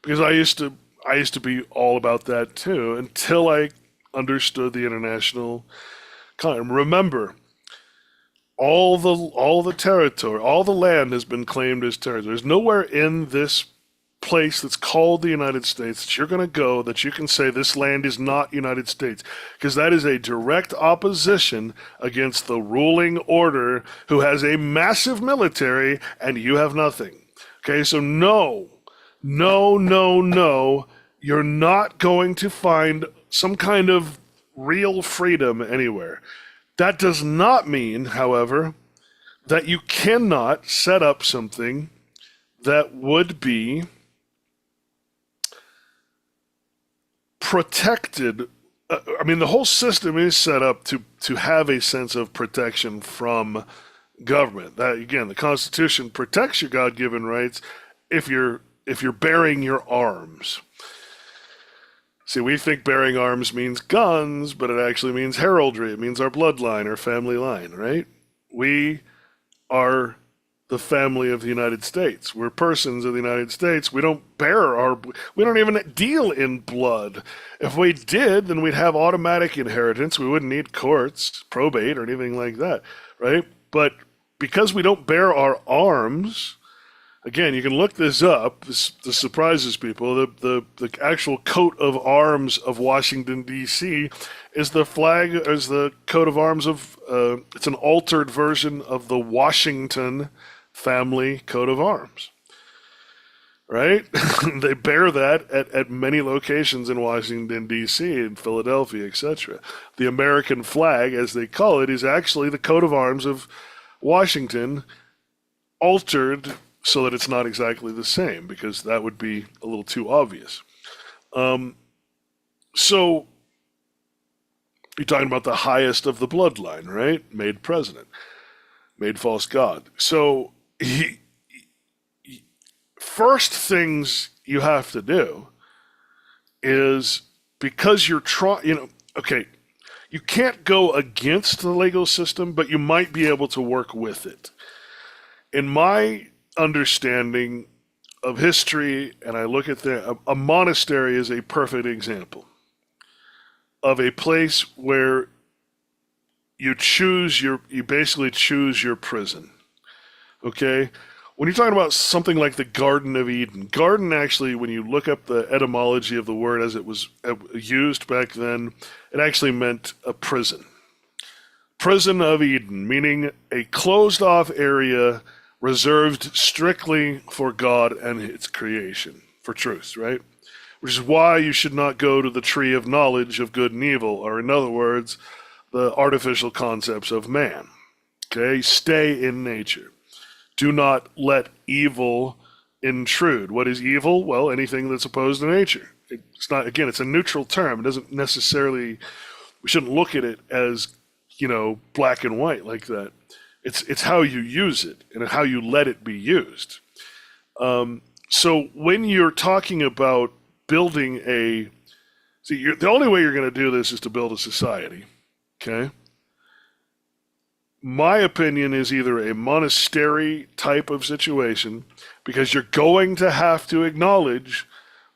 because I used to be all about that too until I understood the international remember, all the territory, all the land has been claimed as territory. There's nowhere in this place that's called the United States that you're going to go that you can say this land is not United States, because that is a direct opposition against the ruling order, who has a massive military and you have nothing. Okay, so no, you're not going to find some kind of real freedom anywhere. That does not mean, however, that you cannot set up something that would be protected. I mean, the whole system is set up to have a sense of protection from government. That, again, the Constitution protects your God-given rights if you're bearing your arms. See, we think bearing arms means guns, but it actually means heraldry. It means our bloodline, our family line, right? We are the family of the United States. We're persons of the United States. We don't even deal in blood. If we did, then we'd have automatic inheritance. We wouldn't need courts, probate, or anything like that, right? But because we don't bear our arms, again, you can look this up. This surprises people. The actual coat of arms of Washington, D.C. is the coat of arms of, it's an altered version of the Washington family coat of arms, right? They bear that at many locations in Washington, D.C., in Philadelphia, etc. The American flag, as they call it, is actually the coat of arms of Washington, altered so that it's not exactly the same, because that would be a little too obvious. So you're talking about the highest of the bloodline, right? Made president, made false god. So first things you have to do is, because you're okay, you can't go against the legal system, but you might be able to work with it. In my understanding of history, and I look at a monastery is a perfect example of a place where you basically choose your prison. Okay? When you're talking about something like the Garden of Eden, garden actually, when you look up the etymology of the word as it was used back then, it actually meant a prison. Prison of Eden, meaning a closed off area reserved strictly for God and its creation, for truth, right? Which is why you should not go to the tree of knowledge of good and evil, or in other words, the artificial concepts of man. Okay? Stay in nature. Do not let evil intrude. What is evil? Well, anything that's opposed to nature. It's not, again, it's a neutral term. It doesn't necessarily, we shouldn't look at it as, black and white like that. It's how you use it and how you let it be used. So when you're talking about building the only way you're going to do this is to build a society, okay? my opinion is either a monastery type of situation, because you're going to have to acknowledge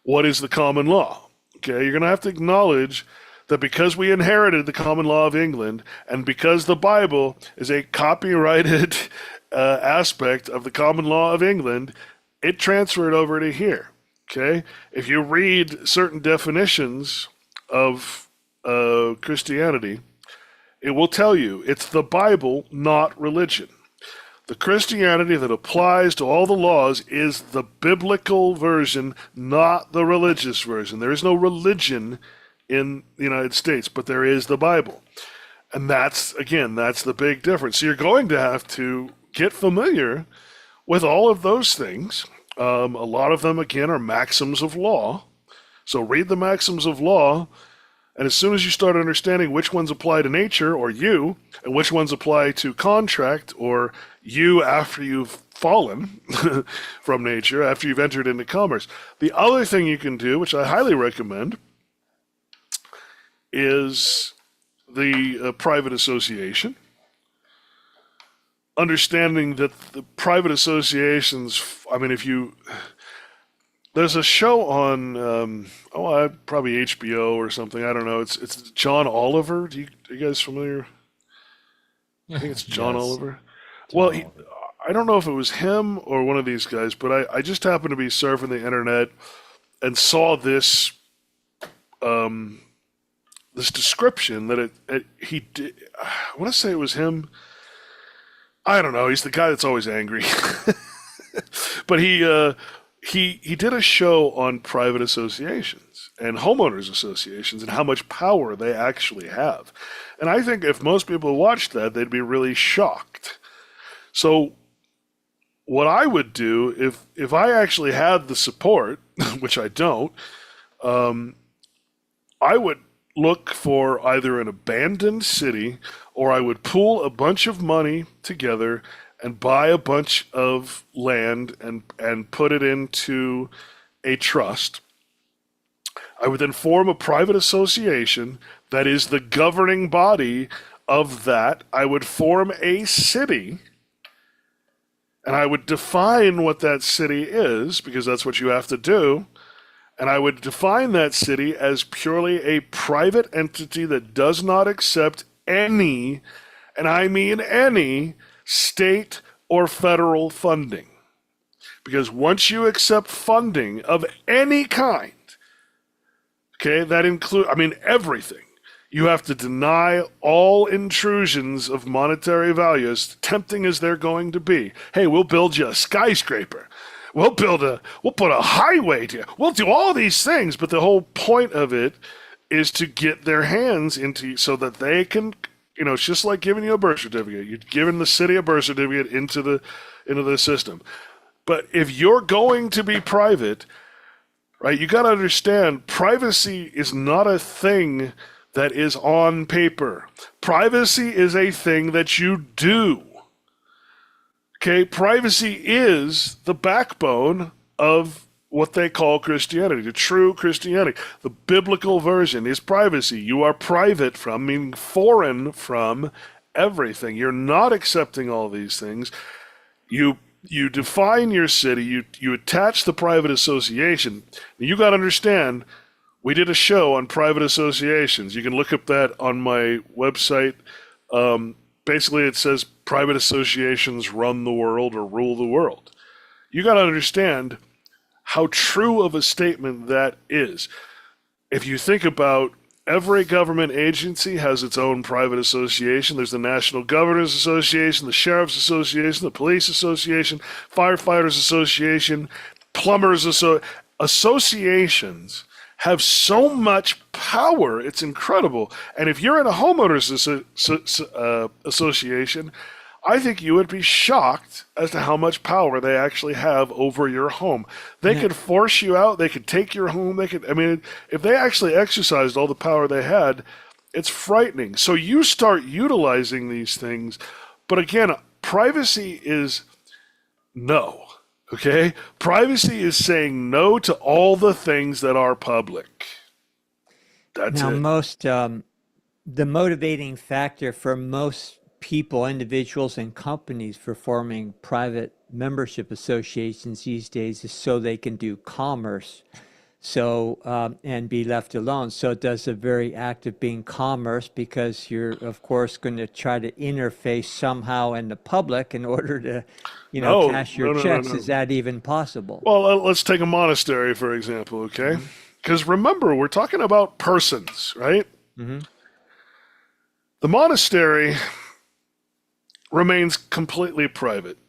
what is the common law. Okay, you're going to have to acknowledge that because we inherited the common law of England, and because the Bible is a copyrighted aspect of the common law of England, it transferred over to here. Okay, if you read certain definitions of Christianity, it will tell you it's the Bible, not religion. The Christianity that applies to all the laws is the biblical version, not the religious version. There is no religion in the United States, but there is the Bible. And that's the big difference. So you're going to have to get familiar with all of those things. A lot of them, again, are maxims of law. So read the maxims of law, and as soon as you start understanding which ones apply to nature, or you, and which ones apply to contract, or you after you've fallen from nature, after you've entered into commerce. The other thing you can do, which I highly recommend, is the private association. Understanding that the private associations, I mean, there's a show on, probably HBO or something, I don't know, it's John Oliver, are you guys familiar? I think it's John Yes. Oliver. John Well, Oliver. I don't know if it was him or one of these guys, but I just happened to be surfing the internet and saw this this description that he did. I want to say it was him. I don't know. He's the guy that's always angry. But he did a show on private associations and homeowners associations and how much power they actually have. And I think if most people watched that, they'd be really shocked. So what I would do if I actually had the support, which I don't, I would look for either an abandoned city, or I would pool a bunch of money together and buy a bunch of land and put it into a trust. I would then form a private association that is the governing body of that. I would form a city, and I would define what that city is, because that's what you have to do. And I would define that city as purely a private entity that does not accept any, and I mean any, state or federal funding. Because once you accept funding of any kind, okay, that includes, everything. You have to deny all intrusions of monetary value, as tempting as they're going to be. Hey, we'll build you a skyscraper. We'll put a highway to you. We'll do all these things, but the whole point of it is to get their hands into, so that they can, it's just like giving you a birth certificate. You're giving the city a birth certificate into the system. But if you're going to be private, right, you got to understand, privacy is not a thing that is on paper. Privacy is a thing that you do. Okay, privacy is the backbone of what they call Christianity, the true Christianity. The biblical version is privacy. You are private from, meaning foreign from, everything. You're not accepting all these things. You define your city. You attach the private association. You got to understand, we did a show on private associations. You can look up that on my website. Basically, it says private associations run the world or rule the world. You got to understand how true of a statement that is. If you think about, every government agency has its own private association. There's the National Governors Association, the Sheriff's Association, the Police Association, Firefighters Association, Plumbers Associations have so much power, it's incredible. And if you're in a homeowners association, I think you would be shocked as to how much power they actually have over your home. They could force you out, they could take your home, if they actually exercised all the power they had, it's frightening. So you start utilizing these things, but again, privacy is no. Okay? Privacy is saying no to all the things that are public. That's Now, it. the motivating factor for most people, individuals, and companies for forming private membership associations these days is so they can do commerce. So, and be left alone. So it does a very act of being commerce because you're, of course, going to try to interface somehow in the public in order to, No, cash no, your no, no, checks. no. Is that even possible? Well, let's take a monastery, for example, okay? Because remember, we're talking about persons, right? Mm-hmm. The monastery remains completely private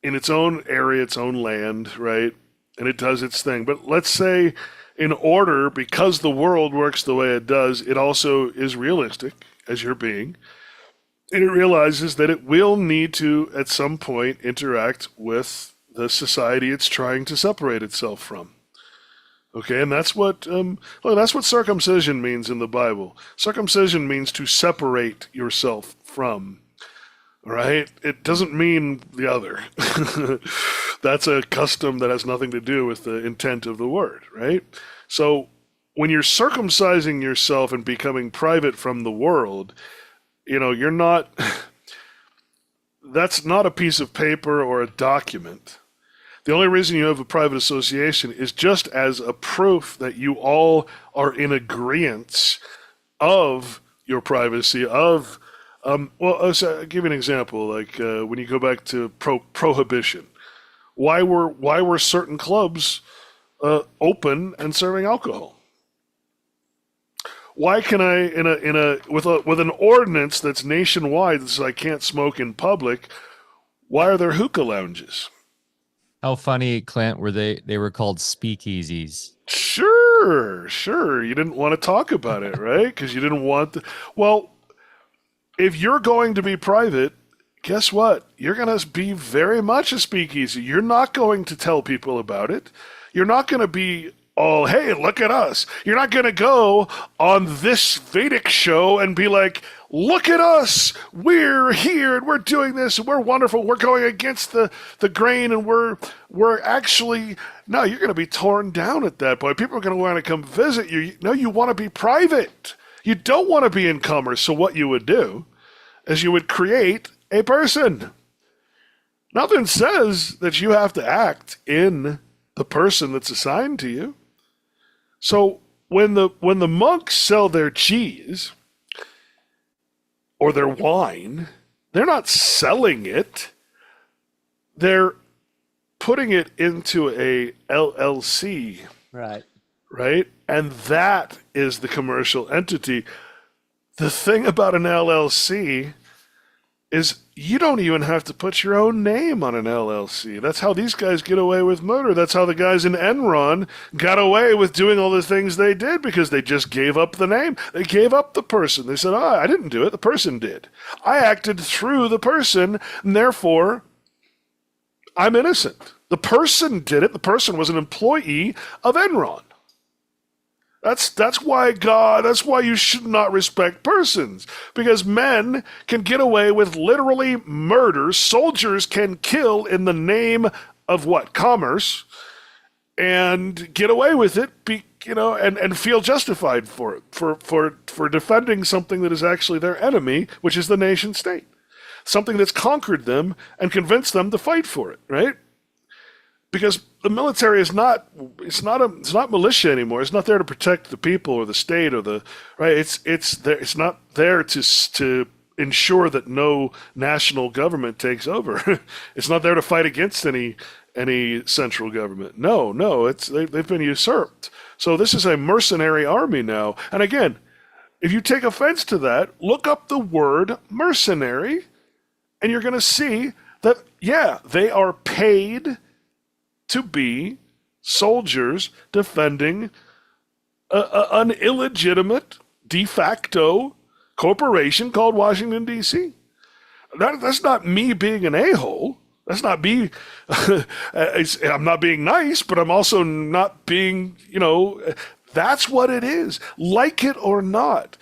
in its own area, its own land, right? And it does its thing. But let's say in order, because the world works the way it does, it also is realistic as your being. And it realizes that it will need to, at some point, interact with the society it's trying to separate itself from. Okay, and that's what circumcision means in the Bible. Circumcision means to separate yourself from. Right? It doesn't mean the other. That's a custom that has nothing to do with the intent of the word, right? So when you're circumcising yourself and becoming private from the world, you're not, that's not a piece of paper or a document. The only reason you have a private association is just as a proof that you all are in agreement of your privacy, of I'll give you an example. Like when you go back to prohibition, why were certain clubs open and serving alcohol? Why can I with an ordinance that's nationwide that says I can't smoke in public? Why are there hookah lounges? How funny, Clint, were they were called speakeasies. Sure. You didn't want to talk about it, right? Because you didn't want well. If you're going to be private, guess what? You're going to be very much a speakeasy. You're not going to tell people about it. You're not going to be all, hey, look at us. You're not going to go on this Vedic show and be like, look at us. We're here and we're doing this and we're wonderful. We're going against the grain and we're actually, no, you're going to be torn down at that point. People are going to want to come visit you. No, you want to be private. You don't want to be in commerce, so what you would do is you would create a person. Nothing says that you have to act in the person that's assigned to you. So when the monks sell their cheese or their wine, they're not selling it. They're putting it into a LLC. Right? And that is the commercial entity. The thing about an LLC is you don't even have to put your own name on an LLC. That's how these guys get away with murder. That's how the guys in Enron got away with doing all the things they did because they just gave up the name. They gave up the person. They said, I didn't do it. The person did. I acted through the person, and therefore I'm innocent. The person did it. The person was an employee of Enron. That's why you should not respect persons. Because men can get away with literally murder. Soldiers can kill in the name of what? Commerce. And get away with it, and feel justified for it, for defending something that is actually their enemy, which is the nation state. Something that's conquered them and convinced them to fight for it, right? Because the military is not militia anymore. It's not there to protect the people or the state or the right. It's not there to ensure that no national government takes over. It's not there to fight against any central government. No, they've been usurped. So this is a mercenary army now. And again, if you take offense to that, look up the word mercenary, and you're going to see that they are paid to be soldiers defending an illegitimate de facto corporation called Washington, D.C. That's not me being an a-hole. That's not me. I'm not being nice, but I'm also not being, that's what it is. Like it or not.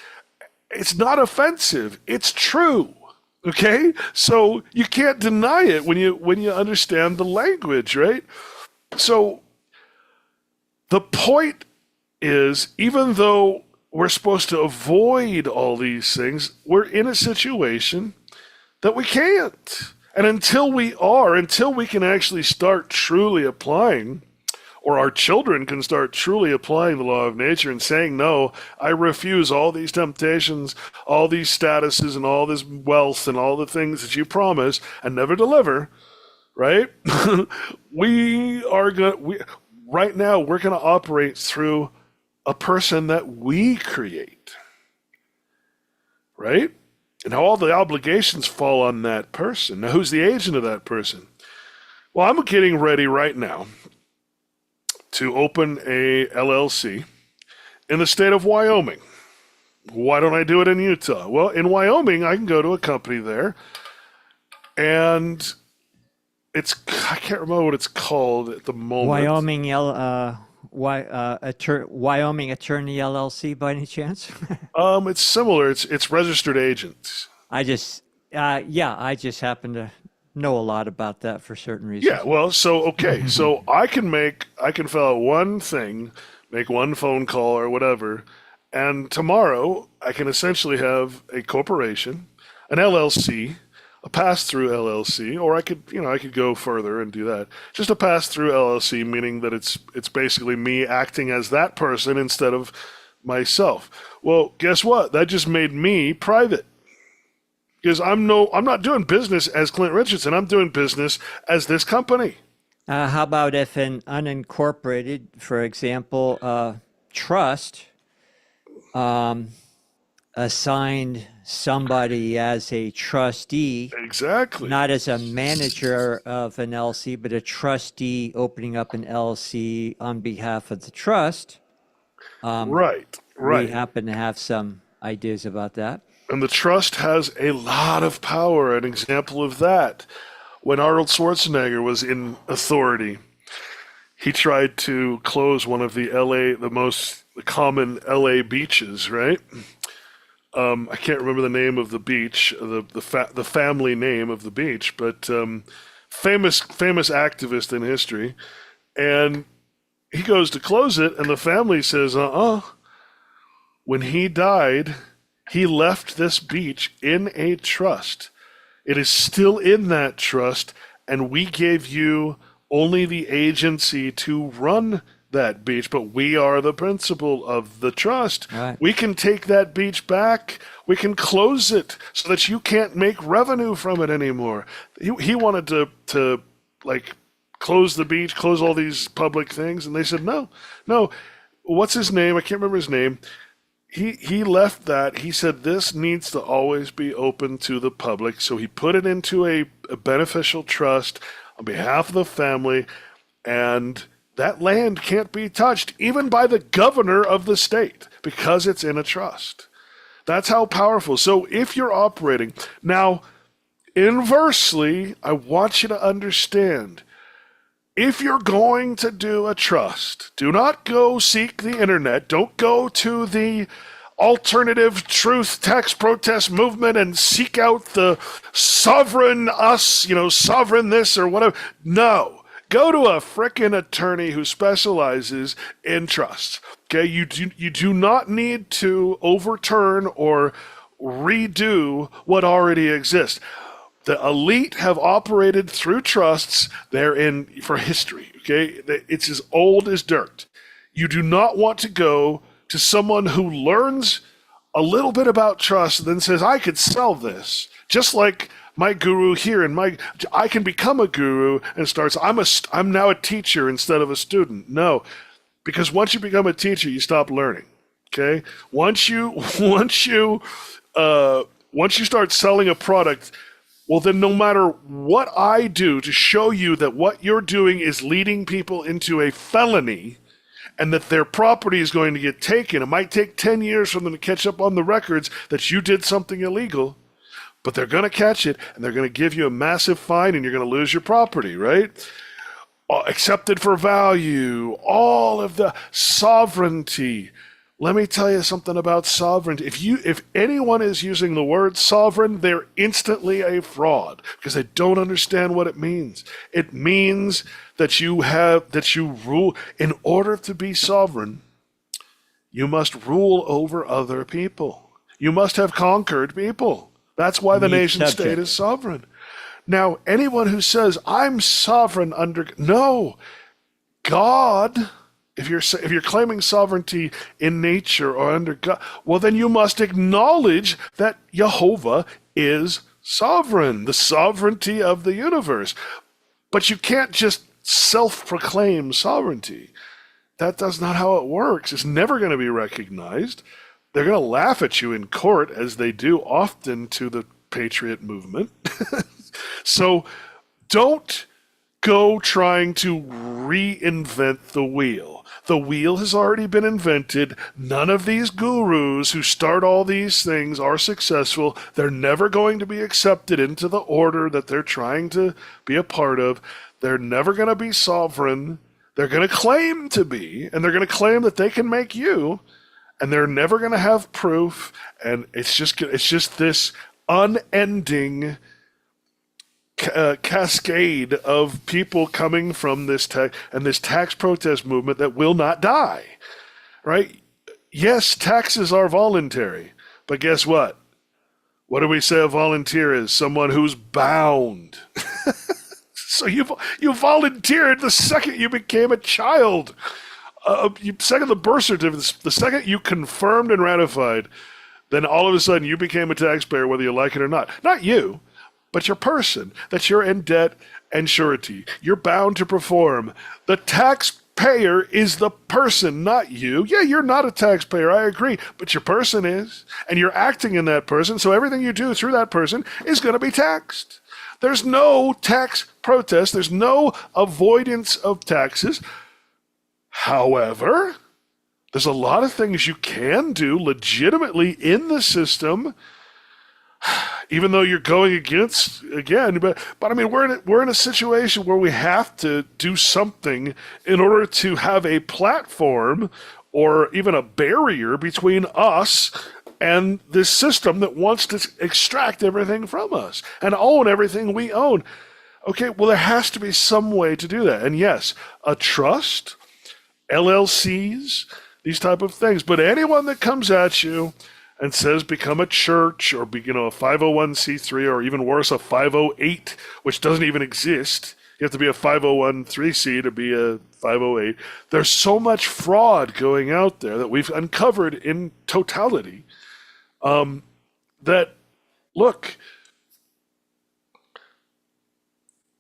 It's not offensive. It's true. Okay? So you can't deny it when you understand the language, right? So the point is, even though we're supposed to avoid all these things. We're in a situation that we can't. And until we can actually start truly applying, or our children can start truly applying the law of nature and saying, no, I refuse all these temptations, all these statuses, and all this wealth, and all the things that you promise and never deliver, right? Right now, we're going to operate through a person that we create, right? And how all the obligations fall on that person. Now, who's the agent of that person? Well, I'm getting ready right now to open a LLC in the state of Wyoming. Why don't I do it in Utah? Well, in Wyoming, I can go to a company there, and I can't remember what it's called at the moment. Wyoming Attorney LLC, by any chance? It's similar. It's registered agents. I just happen to know a lot about that for certain reasons. Yeah, well, okay. So I can fill out one thing, make one phone call or whatever, and tomorrow I can essentially have a corporation, an LLC, a pass-through LLC, or I could go further and do that. Just a pass-through LLC, meaning that it's basically me acting as that person instead of myself. Well, guess what? That just made me private. Because I'm not doing business as Clint Richardson. I'm doing business as this company. How about if an unincorporated, for example, trust assigned somebody as a trustee? Exactly. Not as a manager of an LLC, but a trustee opening up an LLC on behalf of the trust. Right. We happen to have some ideas about that. And the trust has a lot of power. An example of that, when Arnold Schwarzenegger was in authority, he tried to close one of the most common LA beaches, right? I can't remember the name of the beach, the family name of the beach, but famous activist in history. And he goes to close it, and the family says, when he died, he left this beach in a trust. It is still in that trust, and we gave you only the agency to run that beach, but we are the principal of the trust. Right. We can take that beach back. We can close it so that you can't make revenue from it anymore. He wanted to close the beach, close all these public things, and they said, no. What's his name? I can't remember his name. He left that. He said this needs to always be open to the public. So he put it into a beneficial trust on behalf of the family, and that land can't be touched even by the governor of the state because it's in a trust. That's how powerful. So if you're operating now, inversely, I want you to understand, if you're going to do a trust, do not go seek the internet. Don't go to the alternative truth text protest movement and seek out the sovereign us, sovereign this or whatever. No. Go to a frickin' attorney who specializes in trusts. Okay? You do not need to overturn or redo what already exists. The elite have operated through trusts. They're in for history, okay? It's as old as dirt. You do not want to go to someone who learns a little bit about trust and then says, I could sell this. Just like my guru here, and I can become a guru and starts, I'm now a teacher instead of a student. No, because once you become a teacher, you stop learning, okay? Once you start selling a product, well, then no matter what I do to show you that what you're doing is leading people into a felony and that their property is going to get taken, it might take 10 years for them to catch up on the records that you did something illegal, but they're going to catch it and they're going to give you a massive fine and you're going to lose your property, right? Accepted for value, all of the sovereignty. Let me tell you something about sovereignty. If anyone is using the word sovereign, they're instantly a fraud because they don't understand what it means. It means that you rule. In order to be sovereign, You must rule over other people. You must have conquered people. That's why the Need nation state subject. is sovereign. Now, anyone who says, I'm sovereign under... No, God, if you're claiming sovereignty in nature or under God, well, then you must acknowledge that Jehovah is sovereign, the sovereignty of the universe. But you can't just self-proclaim sovereignty. That's not how it works. It's never going to be recognized. They're going to laugh at you in court, as they do often to the patriot movement. So don't go trying to reinvent the wheel. The wheel has already been invented. None of these gurus who start all these things are successful. They're never going to be accepted into the order that they're trying to be a part of. They're never going to be sovereign. They're going to claim to be, and they're going to claim that they can make you, and they're never going to have proof. And it's just this unending cascade of people coming from this tax protest movement that will not die, right? Yes, taxes are voluntary, but guess what? What do we say a volunteer is? Someone who's bound. So you volunteered the second you became a child. Second the birth certificate, the second you confirmed and ratified, then all of a sudden you became a taxpayer, whether you like it or not. Not you, but your person, that you're in debt and surety. You're bound to perform. The taxpayer is the person, not you. Yeah, you're not a taxpayer, I agree, but your person is, and you're acting in that person, so everything you do through that person is going to be taxed. There's no tax protest. There's no avoidance of taxes. However, there's a lot of things you can do legitimately in the system, even though you're going against, again, but I mean, we're in a situation where we have to do something in order to have a platform or even a barrier between us and this system that wants to extract everything from us and own everything we own. Okay, well, there has to be some way to do that. And yes, a trust, LLCs, these type of things. But anyone that comes at you and says become a church or be, a 501c3 or even worse, a 508, which doesn't even exist. You have to be a 501c to be a 508. There's so much fraud going out there that we've uncovered in totality. That, look,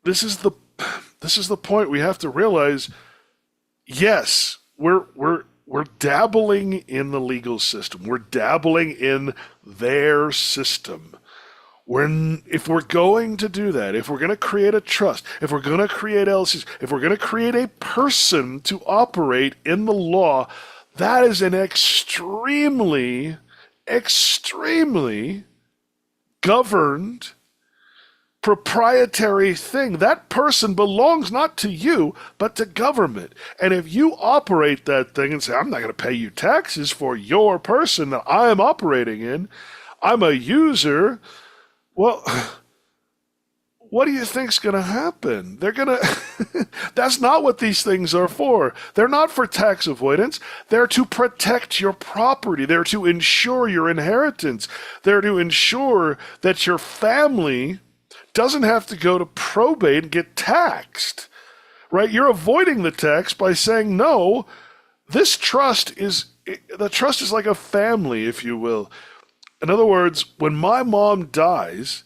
this is the point. We have to realize, yes, we're dabbling in the legal system. We're dabbling in their system. If we're going to do that, if we're going to create a trust, if we're going to create LLCs, if we're going to create a person to operate in the law, that is an extremely governed, proprietary thing. That person belongs not to you, but to government. And if you operate that thing and say, I'm not going to pay you taxes for your person that I am operating in, I'm a user, well, what do you think's going to happen? They're going to... That's not what these things are for. They're not for tax avoidance. They're to protect your property. They're to ensure your inheritance. They're to ensure that your family doesn't have to go to probate and get taxed, right? You're avoiding the tax by saying, no, the trust is like a family, if you will. In other words, when my mom dies,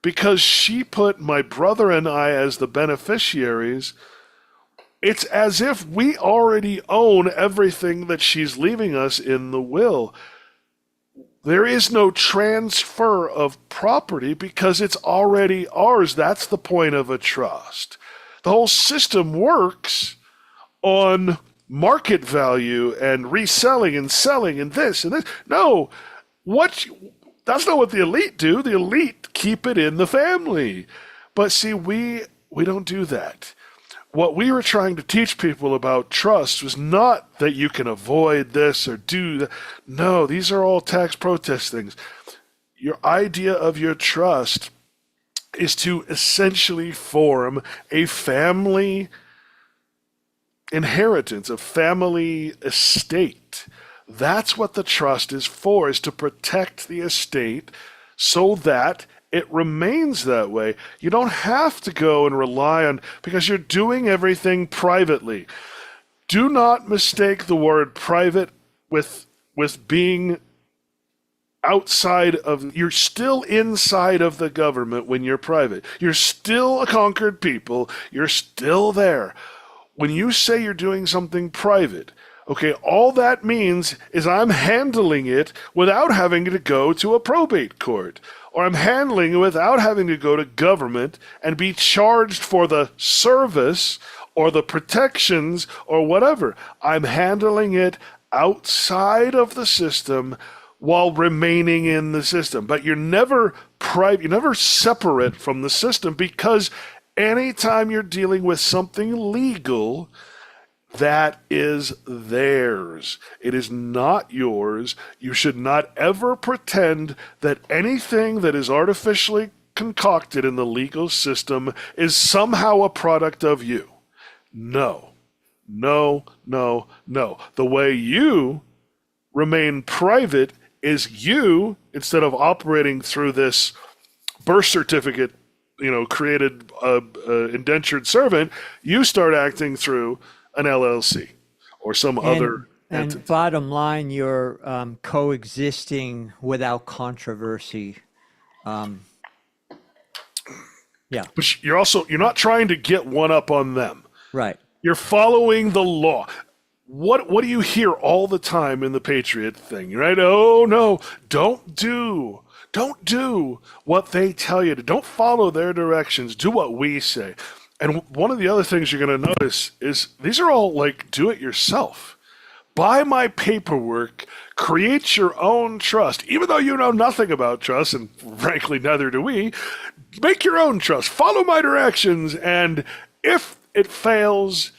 because she put my brother and I as the beneficiaries, it's as if we already own everything that she's leaving us in the will. There is no transfer of property because it's already ours. That's the point of a trust. The whole system works on market value and reselling and selling and this and this. No, that's not what the elite do. The elite keep it in the family. But see, we don't do that. What we were trying to teach people about trust was not that you can avoid this or do that. No, these are all tax protest things. Your idea of your trust is to essentially form a family inheritance, a family estate That's what the trust is for, is to protect the estate so that it remains that way. You don't have to go and rely on, because you're doing everything privately. Do not mistake the word private with being outside of, you're still inside of the government when you're private. You're still a conquered people. You're still there. When you say you're doing something private, okay, all that means is I'm handling it without having to go to a probate court, or I'm handling it without having to go to government and be charged for the service or the protections or whatever. I'm handling it outside of the system while remaining in the system. But you're never private, you're never separate from the system, because anytime you're dealing with something legal, that is theirs. It is not yours. You should not ever pretend that anything that is artificially concocted in the legal system is somehow a product of you. No, no, no, no. The way you remain private is you, instead of operating through this birth certificate, created indentured servant, you start acting through an LLC or some other entity. And bottom line, you're coexisting without controversy. Yeah, But you're not trying to get one up on them. right. You're following the law. What do you hear all the time in the Patriot thing, right? Oh no, don't do what they tell you to. Don't follow their directions. Do what we say. And one of the other things you're going to notice is these are all like do it yourself. Buy my paperwork, create your own trust. Even though you know nothing about trust, and frankly, neither do we, make your own trust. Follow my directions. And if it fails,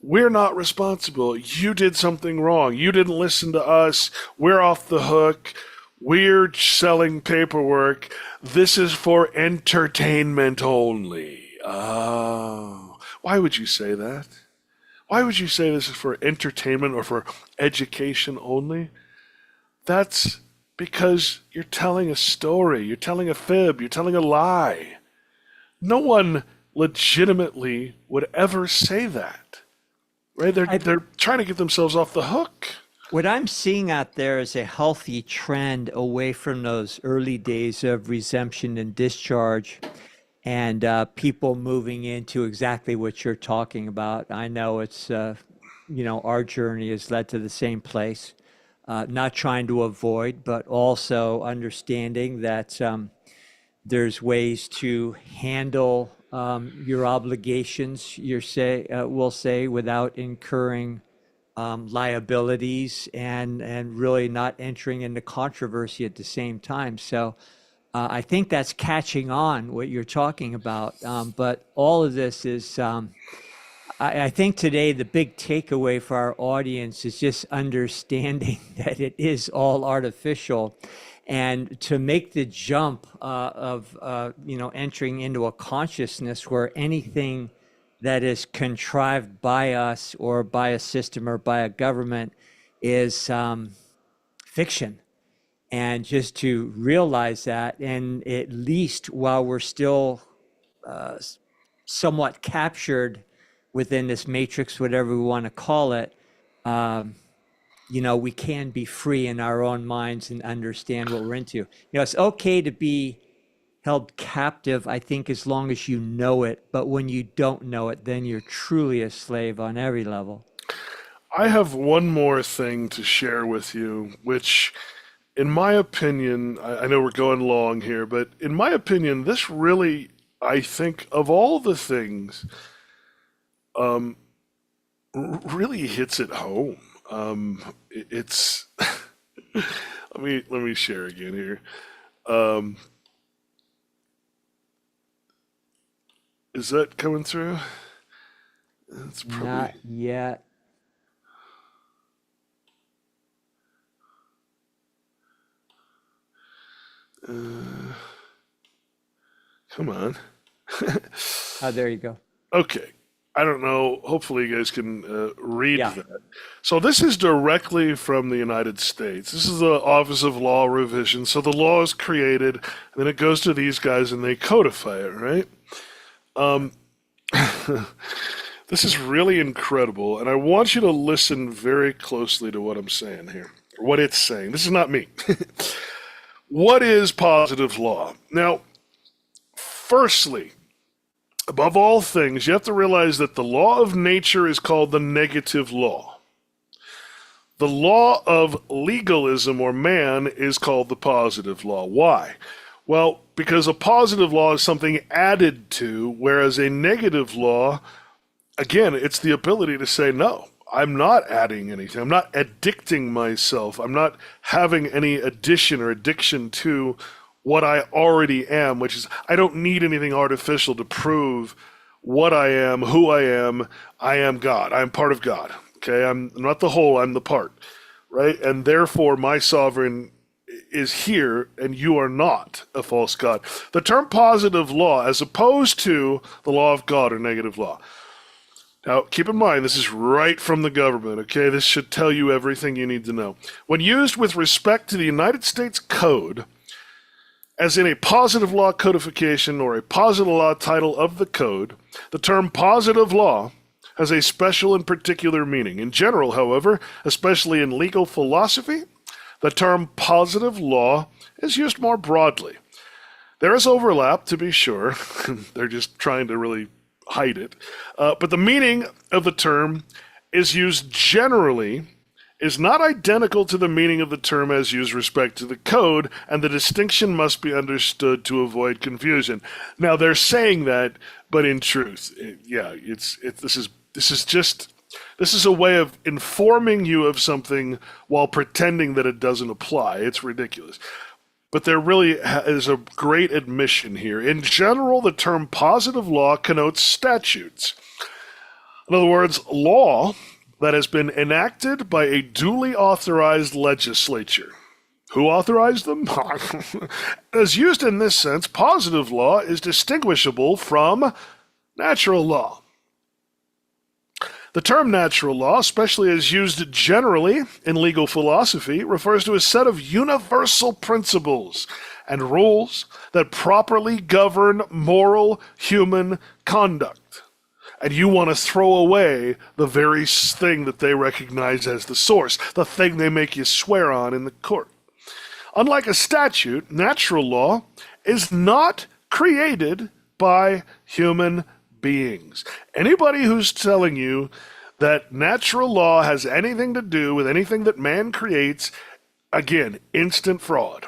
we're not responsible. You did something wrong. You didn't listen to us. We're off the hook. We're selling paperwork. This is for entertainment only. Oh, why would you say that? Why would you say this is for entertainment or for education only? That's because you're telling a story. You're telling a fib. You're telling a lie. No one legitimately would ever say that. Right? They're trying to get themselves off the hook. What I'm seeing out there is a healthy trend away from those early days of resumption and discharge, and people moving into exactly what you're talking about. I know it's, our journey has led to the same place. Not trying to avoid, but also understanding that there's ways to handle your obligations, we'll say, without incurring liabilities and really not entering into controversy at the same time. So I think that's catching on what you're talking about. But all of this is, I think today the big takeaway for our audience is just understanding that it is all artificial. And to make the jump of entering into a consciousness where anything that is contrived by us or by a system or by a government is fiction. And just to realize that, and at least while we're still somewhat captured within this matrix, whatever we want to call it, we can be free in our own minds and understand what we're into. It's okay to be held captive, I think, as long as you know it. But when you don't know it, then you're truly a slave on every level. I have one more thing to share with you, which, in my opinion, I know we're going long here, but in my opinion, this really, I think, of all the things, really hits it home. It's let me share again here. Is that coming through? It's probably Not yet. come on. Oh, there you go. Okay. I don't know. Hopefully, you guys can read Yeah. that. So this is directly from the United States. This is the Office of Law Revision. So the law is created, and then it goes to these guys, and they codify it, right? This is really incredible, and I want you to listen very closely to what I'm saying here, or what it's saying. This is not me. What is positive law? Now, firstly, above all things, you have to realize that the law of nature is called the negative law. The law of legalism or man is called the positive law. Why? Well, because a positive law is something added to, whereas a negative law, again, it's the ability to say, no, I'm not adding anything. I'm not addicting myself. I'm not having any addition or addiction to what I already am, which is I don't need anything artificial to prove what I am, who I am. I am God. I am part of God. Okay, I'm not the whole, I'm the part, right? And therefore my sovereign is here and you are not a false God. The term positive law, as opposed to the law of God or negative law. Now, keep in mind, this is right from the government, okay? This should tell you everything you need to know. When used with respect to the United States Code, as in a positive law codification or a positive law title of the code, the term positive law has a special and particular meaning. In general, however, especially in legal philosophy, the term positive law is used more broadly. There is overlap, to be sure. They're just trying to really hide it. But the meaning of the term is used generally is not identical to the meaning of the term as used respect to the code, and the distinction must be understood to avoid confusion. Now they're saying that, but in truth, this is a way of informing you of something while pretending that it doesn't apply. It's ridiculous. But there really is a great admission here. In general, the term positive law connotes statutes. In other words, law that has been enacted by a duly authorized legislature. Who authorized them? As used in this sense, positive law is distinguishable from natural law. The term natural law, especially as used generally in legal philosophy, refers to a set of universal principles and rules that properly govern moral human conduct. And you want to throw away the very thing that they recognize as the source, the thing they make you swear on in the court. Unlike a statute, natural law is not created by human beings. Anybody who's telling you that natural law has anything to do with anything that man creates, again, instant fraud.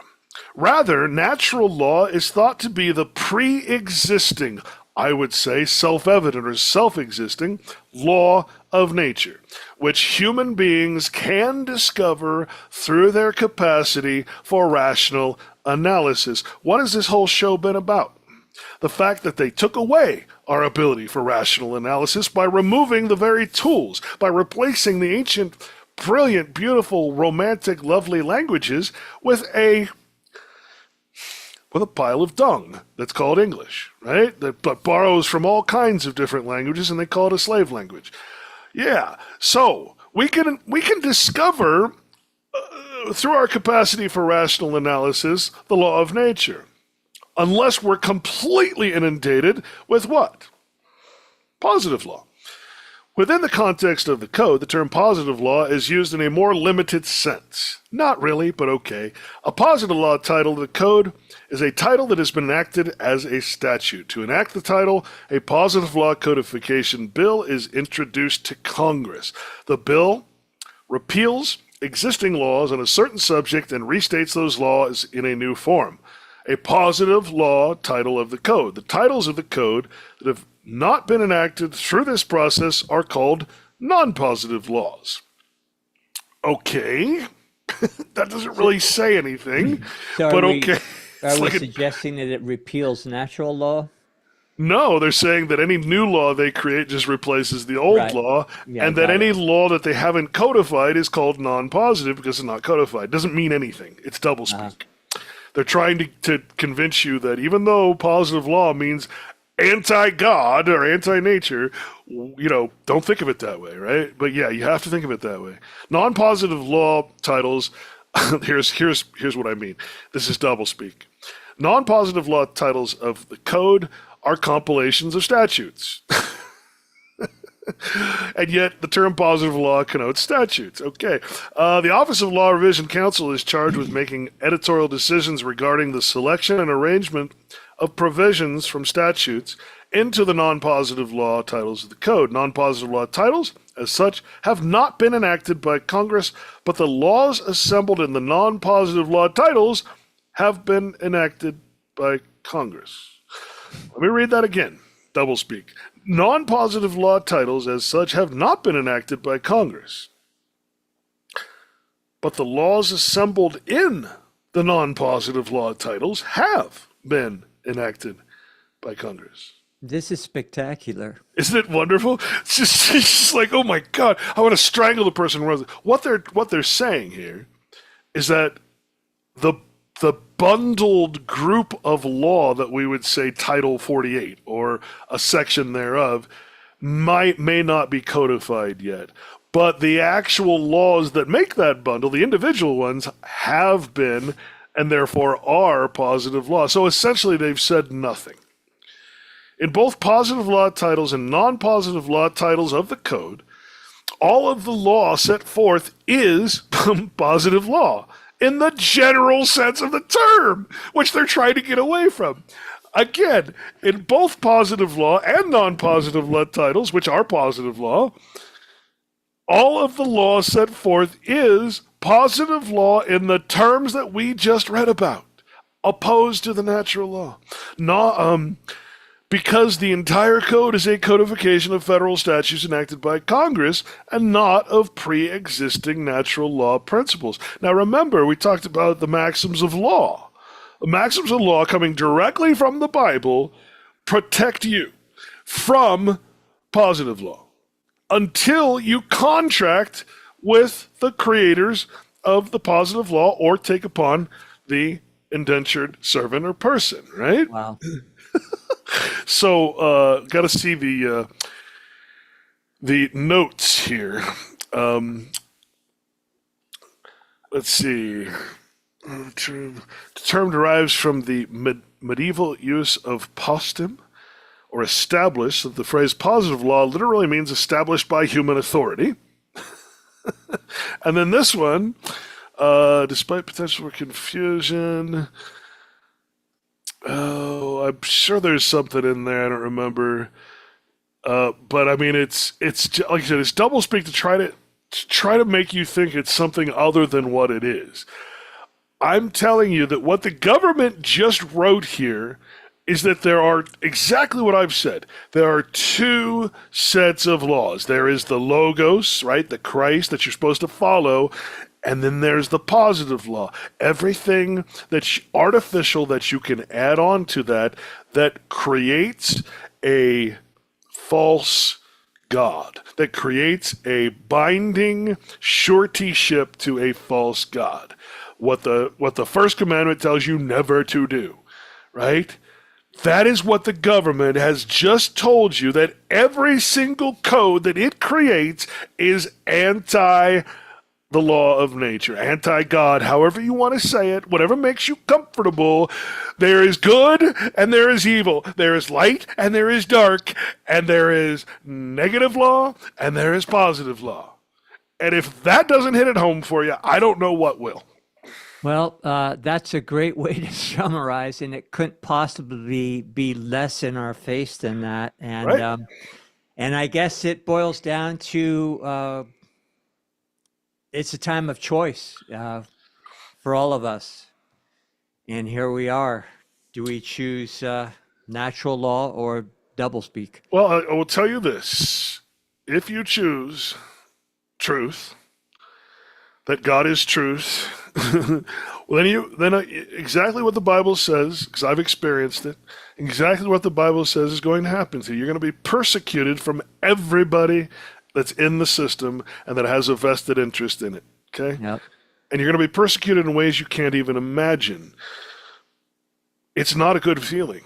Rather, natural law is thought to be the pre-existing, I would say self-evident or self-existing law of nature, which human beings can discover through their capacity for rational analysis. What has this whole show been about? The fact that they took away our ability for rational analysis by removing the very tools, by replacing the ancient, brilliant, beautiful, romantic, lovely languages with a pile of dung that's called English, right? That borrows from all kinds of different languages, and they call it a slave language. Yeah, so we can discover through our capacity for rational analysis the law of nature, unless we're completely inundated with what? Positive law. Within the context of the code, the term positive law is used in a more limited sense. Not really, but okay. A positive law title of the code is a title that has been enacted as a statute. To enact the title, a positive law codification bill is introduced to Congress. The bill repeals existing laws on a certain subject and restates those laws in a new form. A positive law title of the code. The titles of the code that have not been enacted through this process are called non-positive laws. Okay, that doesn't really say anything, So but okay. Are we suggesting that it repeals natural law? No, they're saying that any new law they create just replaces the old Right. law, Yeah, and that got any it. law that they haven't codified is called non-positive because it's not codified. Doesn't mean anything. It's doublespeak. They're trying to convince you that even though positive law means anti-God or anti-nature, don't think of it that way, right? But yeah, you have to think of it that way. Non-positive law titles, here's what I mean. This is doublespeak. Non-positive law titles of the code are compilations of statutes. And yet the term positive law connotes statutes. Okay. The Office of Law Revision Counsel is charged with making editorial decisions regarding the selection and arrangement of provisions from statutes into the non-positive law titles of the code. Non-positive law titles, as such, have not been enacted by Congress, but the laws assembled in the non-positive law titles have been enacted by Congress. Let me read that again. Doublespeak. Non-positive law titles, as such, have not been enacted by Congress, but the laws assembled in the non-positive law titles have been enacted by Congress. This is spectacular. Isn't it wonderful? It's just like, oh my God, I want to strangle the person who runs it. What they're saying here is that the bundled group of law that we would say Title 48 or a section thereof may not be codified yet. But the actual laws that make that bundle, the individual ones, have been and therefore are positive law. So essentially they've said nothing. In both positive law titles and non-positive law titles of the code, all of the law set forth is positive law in the general sense of the term, which they're trying to get away from. Again, in both positive law and non-positive law titles, which are positive law, all of the law set forth is positive law in the terms that we just read about, opposed to the natural law. Because the entire code is a codification of federal statutes enacted by Congress and not of pre-existing natural law principles. Now remember, we talked about the maxims of law. The maxims of law coming directly from the Bible protect you from positive law until you contract with the creators of the positive law or take upon the indentured servant or person, right? Wow. So, got to see the notes here. Let's see. The term derives from the medieval use of postum, or established. So the phrase positive law literally means established by human authority. And then this one, despite potential for confusion... Oh, I'm sure there's something in there. I don't remember. But I mean, it's like I said, it's doublespeak to try to make you think it's something other than what it is. I'm telling you that what the government just wrote here is that there are exactly what I've said. There are two sets of laws. There is the logos, right, the Christ that you're supposed to follow. And then there's the positive law. Everything that's artificial that you can add on to that creates a false god, that creates a binding suretyship to a false god. What the first commandment tells you never to do, right? That is what the government has just told you, that every single code that it creates is anti the law of nature, anti-God, however you want to say it, whatever makes you comfortable. There is good and there is evil. There is light and there is dark, and there is negative law and there is positive law. And if that doesn't hit it home for you, I don't know what will. Well, that's a great way to summarize, and it couldn't possibly be less in our face than that. And Right. And I guess it boils down to it's a time of choice for all of us. And here we are. Do we choose natural law or doublespeak? Well, I will tell you this. If you choose truth, that God is truth, well, then exactly what the Bible says, because I've experienced it, exactly what the Bible says is going to happen to you. You're going to be persecuted from everybody that's in the system and that has a vested interest in it, okay? Yep. And you're going to be persecuted in ways you can't even imagine. It's not a good feeling.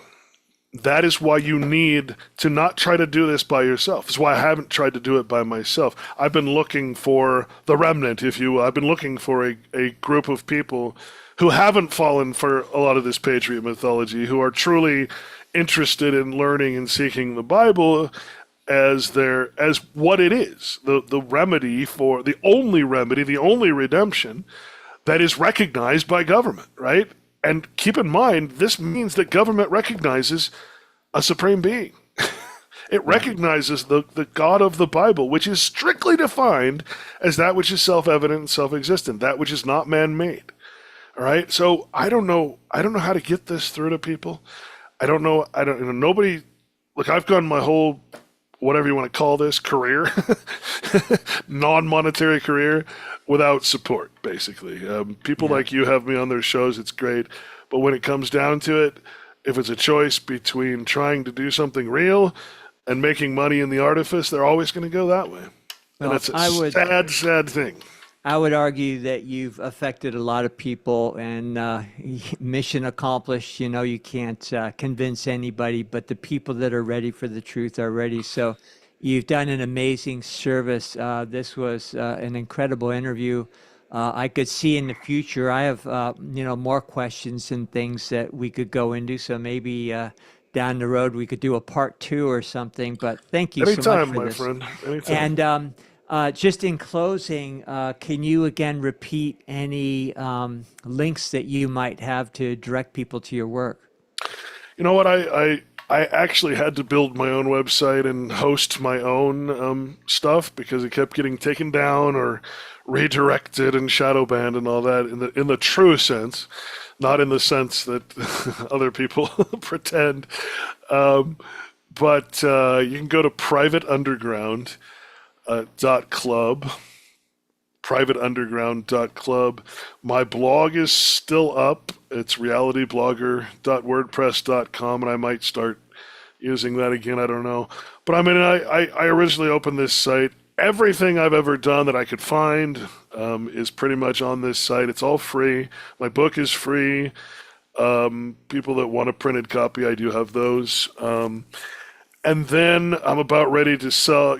that is why you need to not try to do this by yourself. It's why I haven't tried to do it by myself. I've been looking for the remnant, if you will. I've been looking for a group of people who haven't fallen for a lot of this patriot mythology, who are truly interested in learning and seeking the Bible as what it is, the remedy for the only remedy, the only redemption that is recognized by government, right? And keep in mind, this means that government recognizes a supreme being. It recognizes the God of the Bible, which is strictly defined as that which is self-evident and self-existent, that which is not man-made. All right. So I don't know how to get this through to people. Nobody, look, I've gone my whole, whatever you want to call this, career, non-monetary career, without support, basically. People like you have me on their shows, it's great. But when it comes down to it, if it's a choice between trying to do something real and making money in the artifice, they're always going to go that way. And that's a sad thing. I would argue that you've affected a lot of people, and mission accomplished. You know, you can't convince anybody, but the people that are ready for the truth are ready. So you've done an amazing service. This was an incredible interview. I could see in the future, I have, more questions and things that we could go into. So maybe down the road, we could do a part 2 or something, but thank you so much for Anytime, my this. friend. Anytime. And just in closing, can you again repeat any links that you might have to direct people to your work? You know what? I actually had to build my own website and host my own stuff because it kept getting taken down or redirected and shadow banned and all that in the true sense, not in the sense that other people pretend. But you can go to privateunderground.club. privateunderground.club. My blog is still up. It's realityblogger.wordpress.com, and I might start using that again. I don't know. But I mean, I originally opened this site. Everything I've ever done that I could find is pretty much on this site. It's all free. My book is free. People that want a printed copy, I do have those. And then I'm about ready to sell,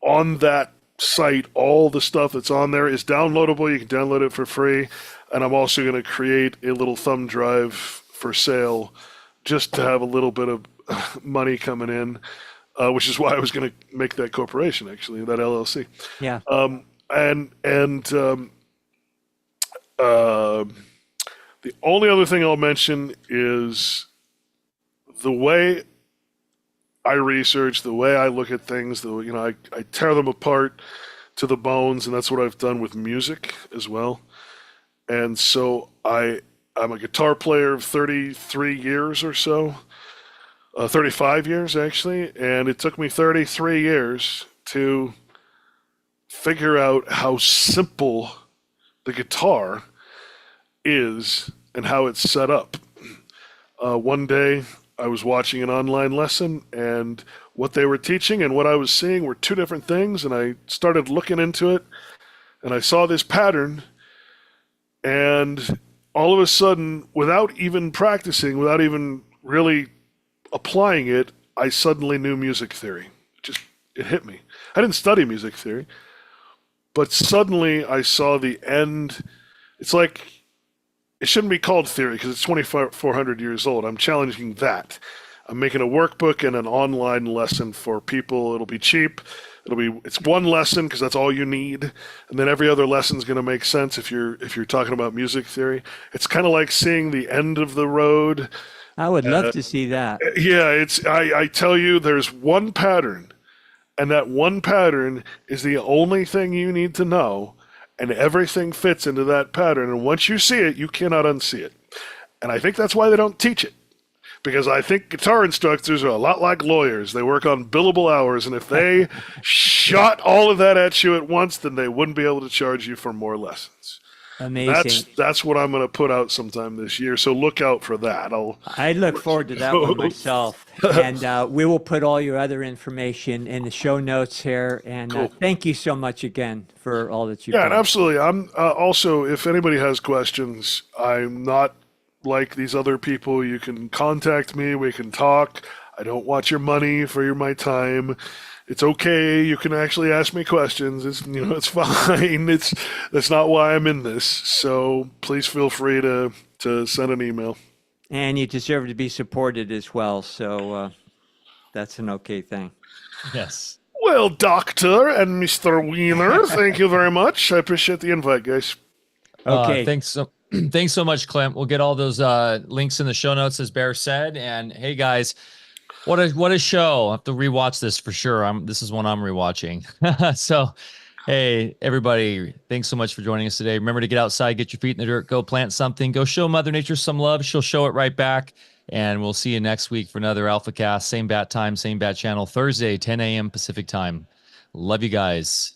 on that site, all the stuff that's on there is downloadable. You can download it for free. And I'm also going to create a little thumb drive for sale just to have a little bit of money coming in, which is why I was going to make that corporation, actually, that LLC. Yeah. The only other thing I'll mention is the way I research, the way I look at things, I tear them apart to the bones, and that's what I've done with music as well. And so I'm a guitar player of 33 years or so, 35 years actually, and it took me 33 years to figure out how simple the guitar is and how it's set up. One day I was watching an online lesson, and what they were teaching and what I was seeing were two different things, and I started looking into it, and I saw this pattern, and all of a sudden, without even practicing, without even really applying it, I suddenly knew music theory. It hit me. I didn't study music theory, but suddenly I saw the end. It's like, it shouldn't be called theory because it's 2,400 years old. I'm challenging that. I'm making a workbook and an online lesson for people. It'll be cheap. It's one lesson because that's all you need, and then every other lesson is going to make sense if you're talking about music theory. It's kind of like seeing the end of the road. I would love to see that. Yeah, I tell you, there's one pattern, and that one pattern is the only thing you need to know, and everything fits into that pattern. And once you see it, you cannot unsee it. And I think that's why they don't teach it. Because I think guitar instructors are a lot like lawyers. They work on billable hours, and if they shot all of that at you at once, then they wouldn't be able to charge you for more lessons. Amazing. That's what I'm going to put out sometime this year, so look out for that. I look forward to that one myself. And we will put all your other information in the show notes here. And Cool. Thank you so much again for all that you've Yeah, done. and absolutely. I'm also, if anybody has questions, I'm not like these other people, you can contact me. We can talk. I don't want your money for my time. It's okay. You can actually ask me questions. It's fine. That's not why I'm in this. So please feel free to send an email. And you deserve to be supported as well. So that's an okay thing. Yes. Well, Doctor and Mr. Wiener, thank you very much. I appreciate the invite, guys. Okay. Thanks so much, Clint. We'll get all those links in the show notes, as Bear said. And hey, guys, what a show! I have to rewatch this for sure. This is one I'm rewatching. So, hey, everybody, thanks so much for joining us today. Remember to get outside, get your feet in the dirt, go plant something, go show Mother Nature some love. She'll show it right back. And we'll see you next week for another Alpha Cast. Same bat time, same bat channel, Thursday, 10 a.m. Pacific time. Love you guys.